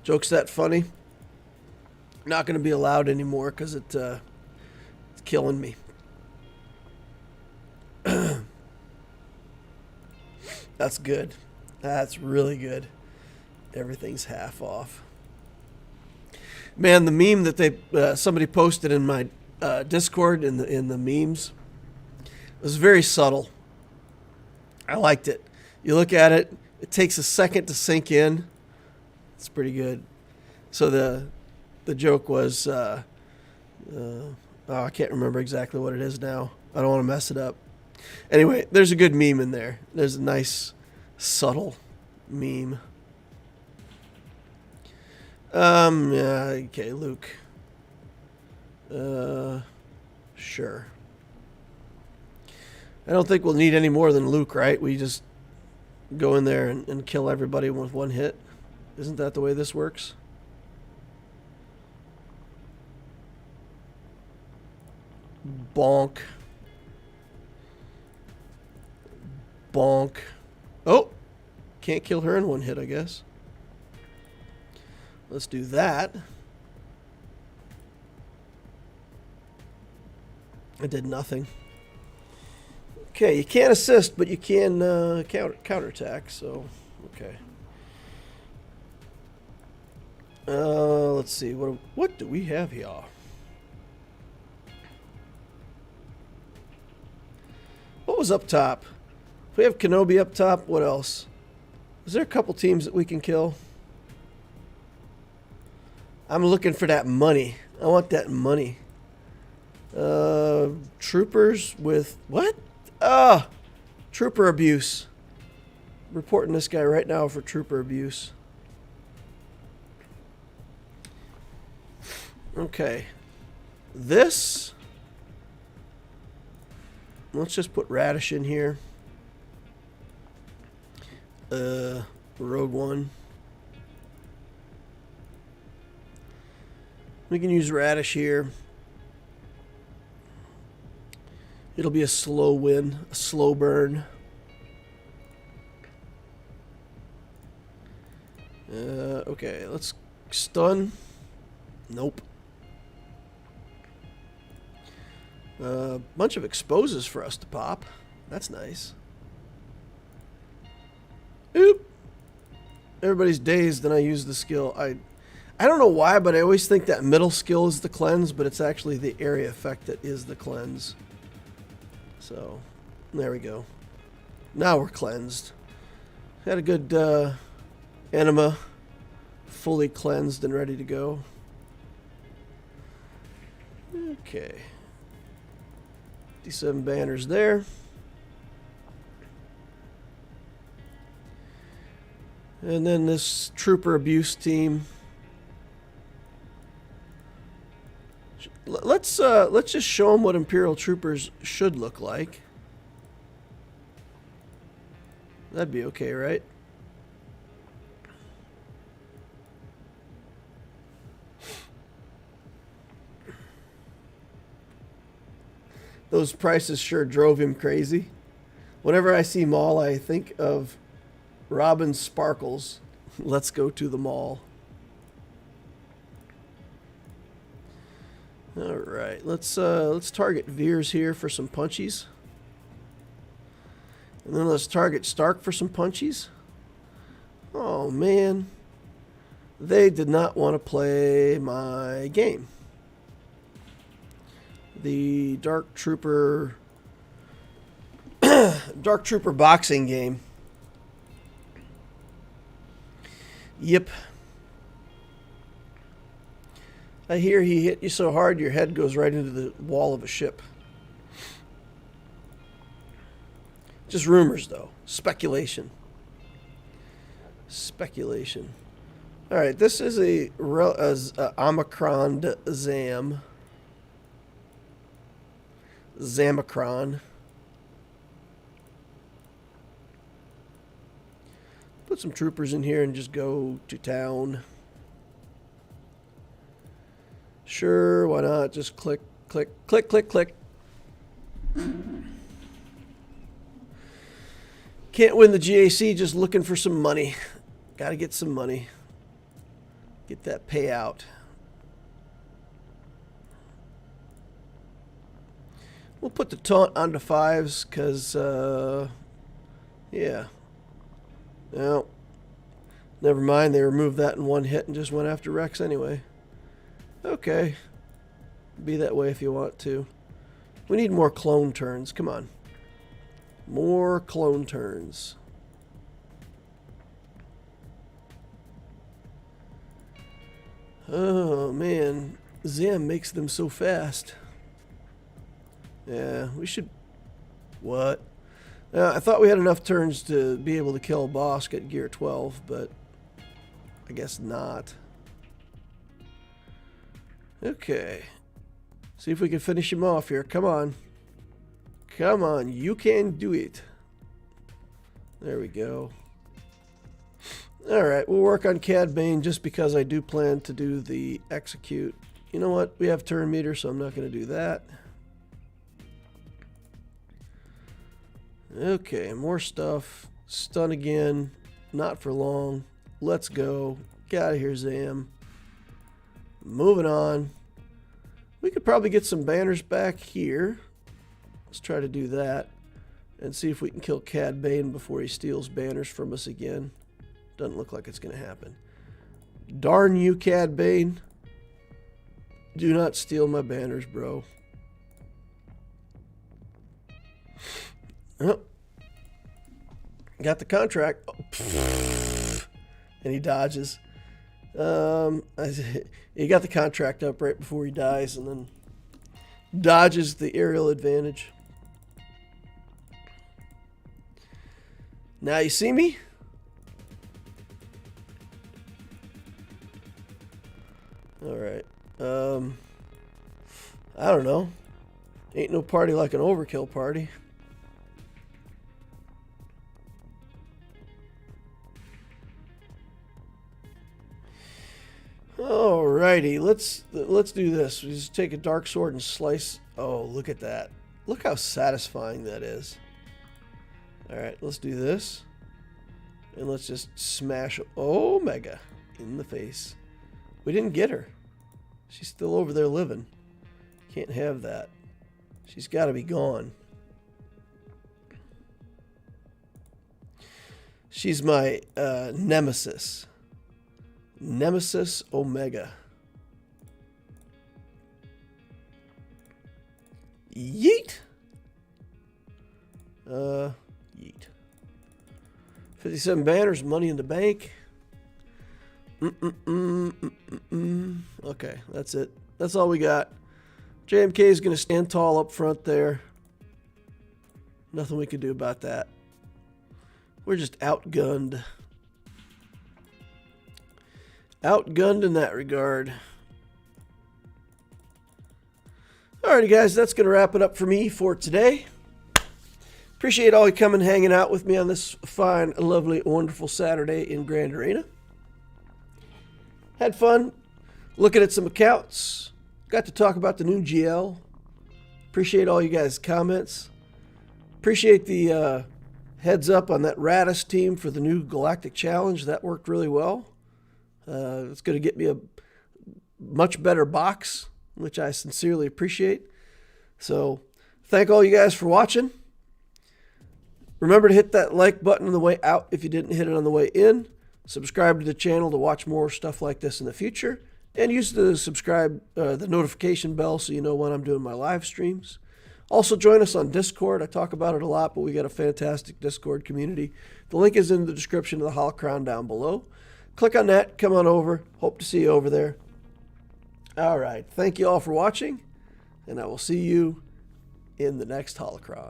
Joke's that funny. Not going to be allowed anymore because it's killing me. That's good. That's really good. Everything's half off. Man, the meme that they somebody posted in my Discord in the memes was very subtle. I liked it. You look at it, it takes a second to sink in. It's pretty good. So the joke was, I can't remember exactly what it is now. I don't want to mess it up. Anyway, there's a good meme in there. There's a nice, subtle meme. Yeah, okay, Luke. Sure. I don't think we'll need any more than Luke, right? We just go in there and kill everybody with one hit. Isn't that the way this works? Bonk. Bonk. Oh! Can't kill her in one hit, I guess. Let's do that. I did nothing. Okay, you can't assist, but you can counterattack, so okay. Let's see. What do we have here? What was up top? If we have Kenobi up top, what else? Is there a couple teams that we can kill? I'm looking for that money. I want that money. Troopers with what? Trooper abuse. Reporting this guy right now for trooper abuse. Okay. This. Let's just put Radish in here. Rogue One. We can use Radish here. It'll be a slow win, a slow burn. Okay, let's stun. Nope. Bunch of exposes for us to pop. That's nice. Oop. Everybody's dazed, then I use the skill. I don't know why, but I always think that middle skill is the cleanse, but it's actually the area effect that is the cleanse. So, there we go. Now we're cleansed. Had a good enema, fully cleansed and ready to go. Okay. 57 banners there. And then this trooper abuse team. Let's just show them what Imperial troopers should look like. That'd be okay, right? Those prices sure drove him crazy. Whenever I see mall, I think of Robin Sparkles. Let's go to the mall. All right, let's target Veers here for some punchies, and then let's target Stark for some punchies. Oh man, they did not want to play my game. The Dark Trooper boxing game. Yep. I hear he hit you so hard your head goes right into the wall of a ship. Just rumors, though. Speculation. Speculation. All right, this is a Omicron Zam. Zamicron. Put some troopers in here and just go to town. Sure, why not? Just click, click, click, click, click. Can't win the GAC just looking for some money. Gotta get some money. Get that payout. We'll put the taunt onto 5s because, yeah. No. Never mind, they removed that in one hit and just went after Rex anyway. Okay. Be that way if you want to. We need more clone turns. Come on. More clone turns. Oh, man. Zam makes them so fast. Yeah, we should... What? I thought we had enough turns to be able to kill Bosk at gear 12, but I guess not. Okay. See if we can finish him off here. Come on. Come on, you can do it. There we go. Alright, we'll work on Cad Bane just because I do plan to do the execute. You know what? We have turn meter, so I'm not going to do that. Okay, more stuff. Stun again. Not for long. Let's go. Get out of here, Zam. Moving on. We could probably get some banners back here. Let's try to do that. And see if we can kill Cad Bane before he steals banners from us again. Doesn't look like it's going to happen. Darn you, Cad Bane. Do not steal my banners, bro. Oh. Got the contract. Oh, and he dodges. He got the contract up right before he dies and then dodges the aerial advantage. Now you see me? Alright. I don't know. Ain't no party like an overkill party. Alrighty, let's do this. We just take a dark sword and slice. Oh, look at that. Look how satisfying that is. Alright, let's do this. And let's just smash Omega in the face. We didn't get her. She's still over there living. Can't have that. She's got to be gone. She's my nemesis. Nemesis Omega. Yeet. Yeet. 57 banners, money in the bank. Okay, that's it. That's all we got. JMK is going to stand tall up front there. Nothing we can do about that. We're just outgunned. Outgunned in that regard. Alrighty, guys, that's going to wrap it up for me for today. Appreciate all you coming hanging out with me on this fine, lovely, wonderful Saturday in Grand Arena. Had fun looking at some accounts. Got to talk about the new GL. Appreciate all you guys' comments. Appreciate the heads up on that Radis team for the new Galactic Challenge. That worked really well. It's going to get me a much better box, which I sincerely appreciate. So, thank all you guys for watching. Remember to hit that like button on the way out if you didn't hit it on the way in. Subscribe to the channel to watch more stuff like this in the future. And use the notification bell so you know when I'm doing my live streams. Also join us on Discord. I talk about it a lot, but we got a fantastic Discord community. The link is in the description of the holocron down below. Click on that. Come on over. Hope to see you over there. All right. Thank you all for watching, and I will see you in the next holocron.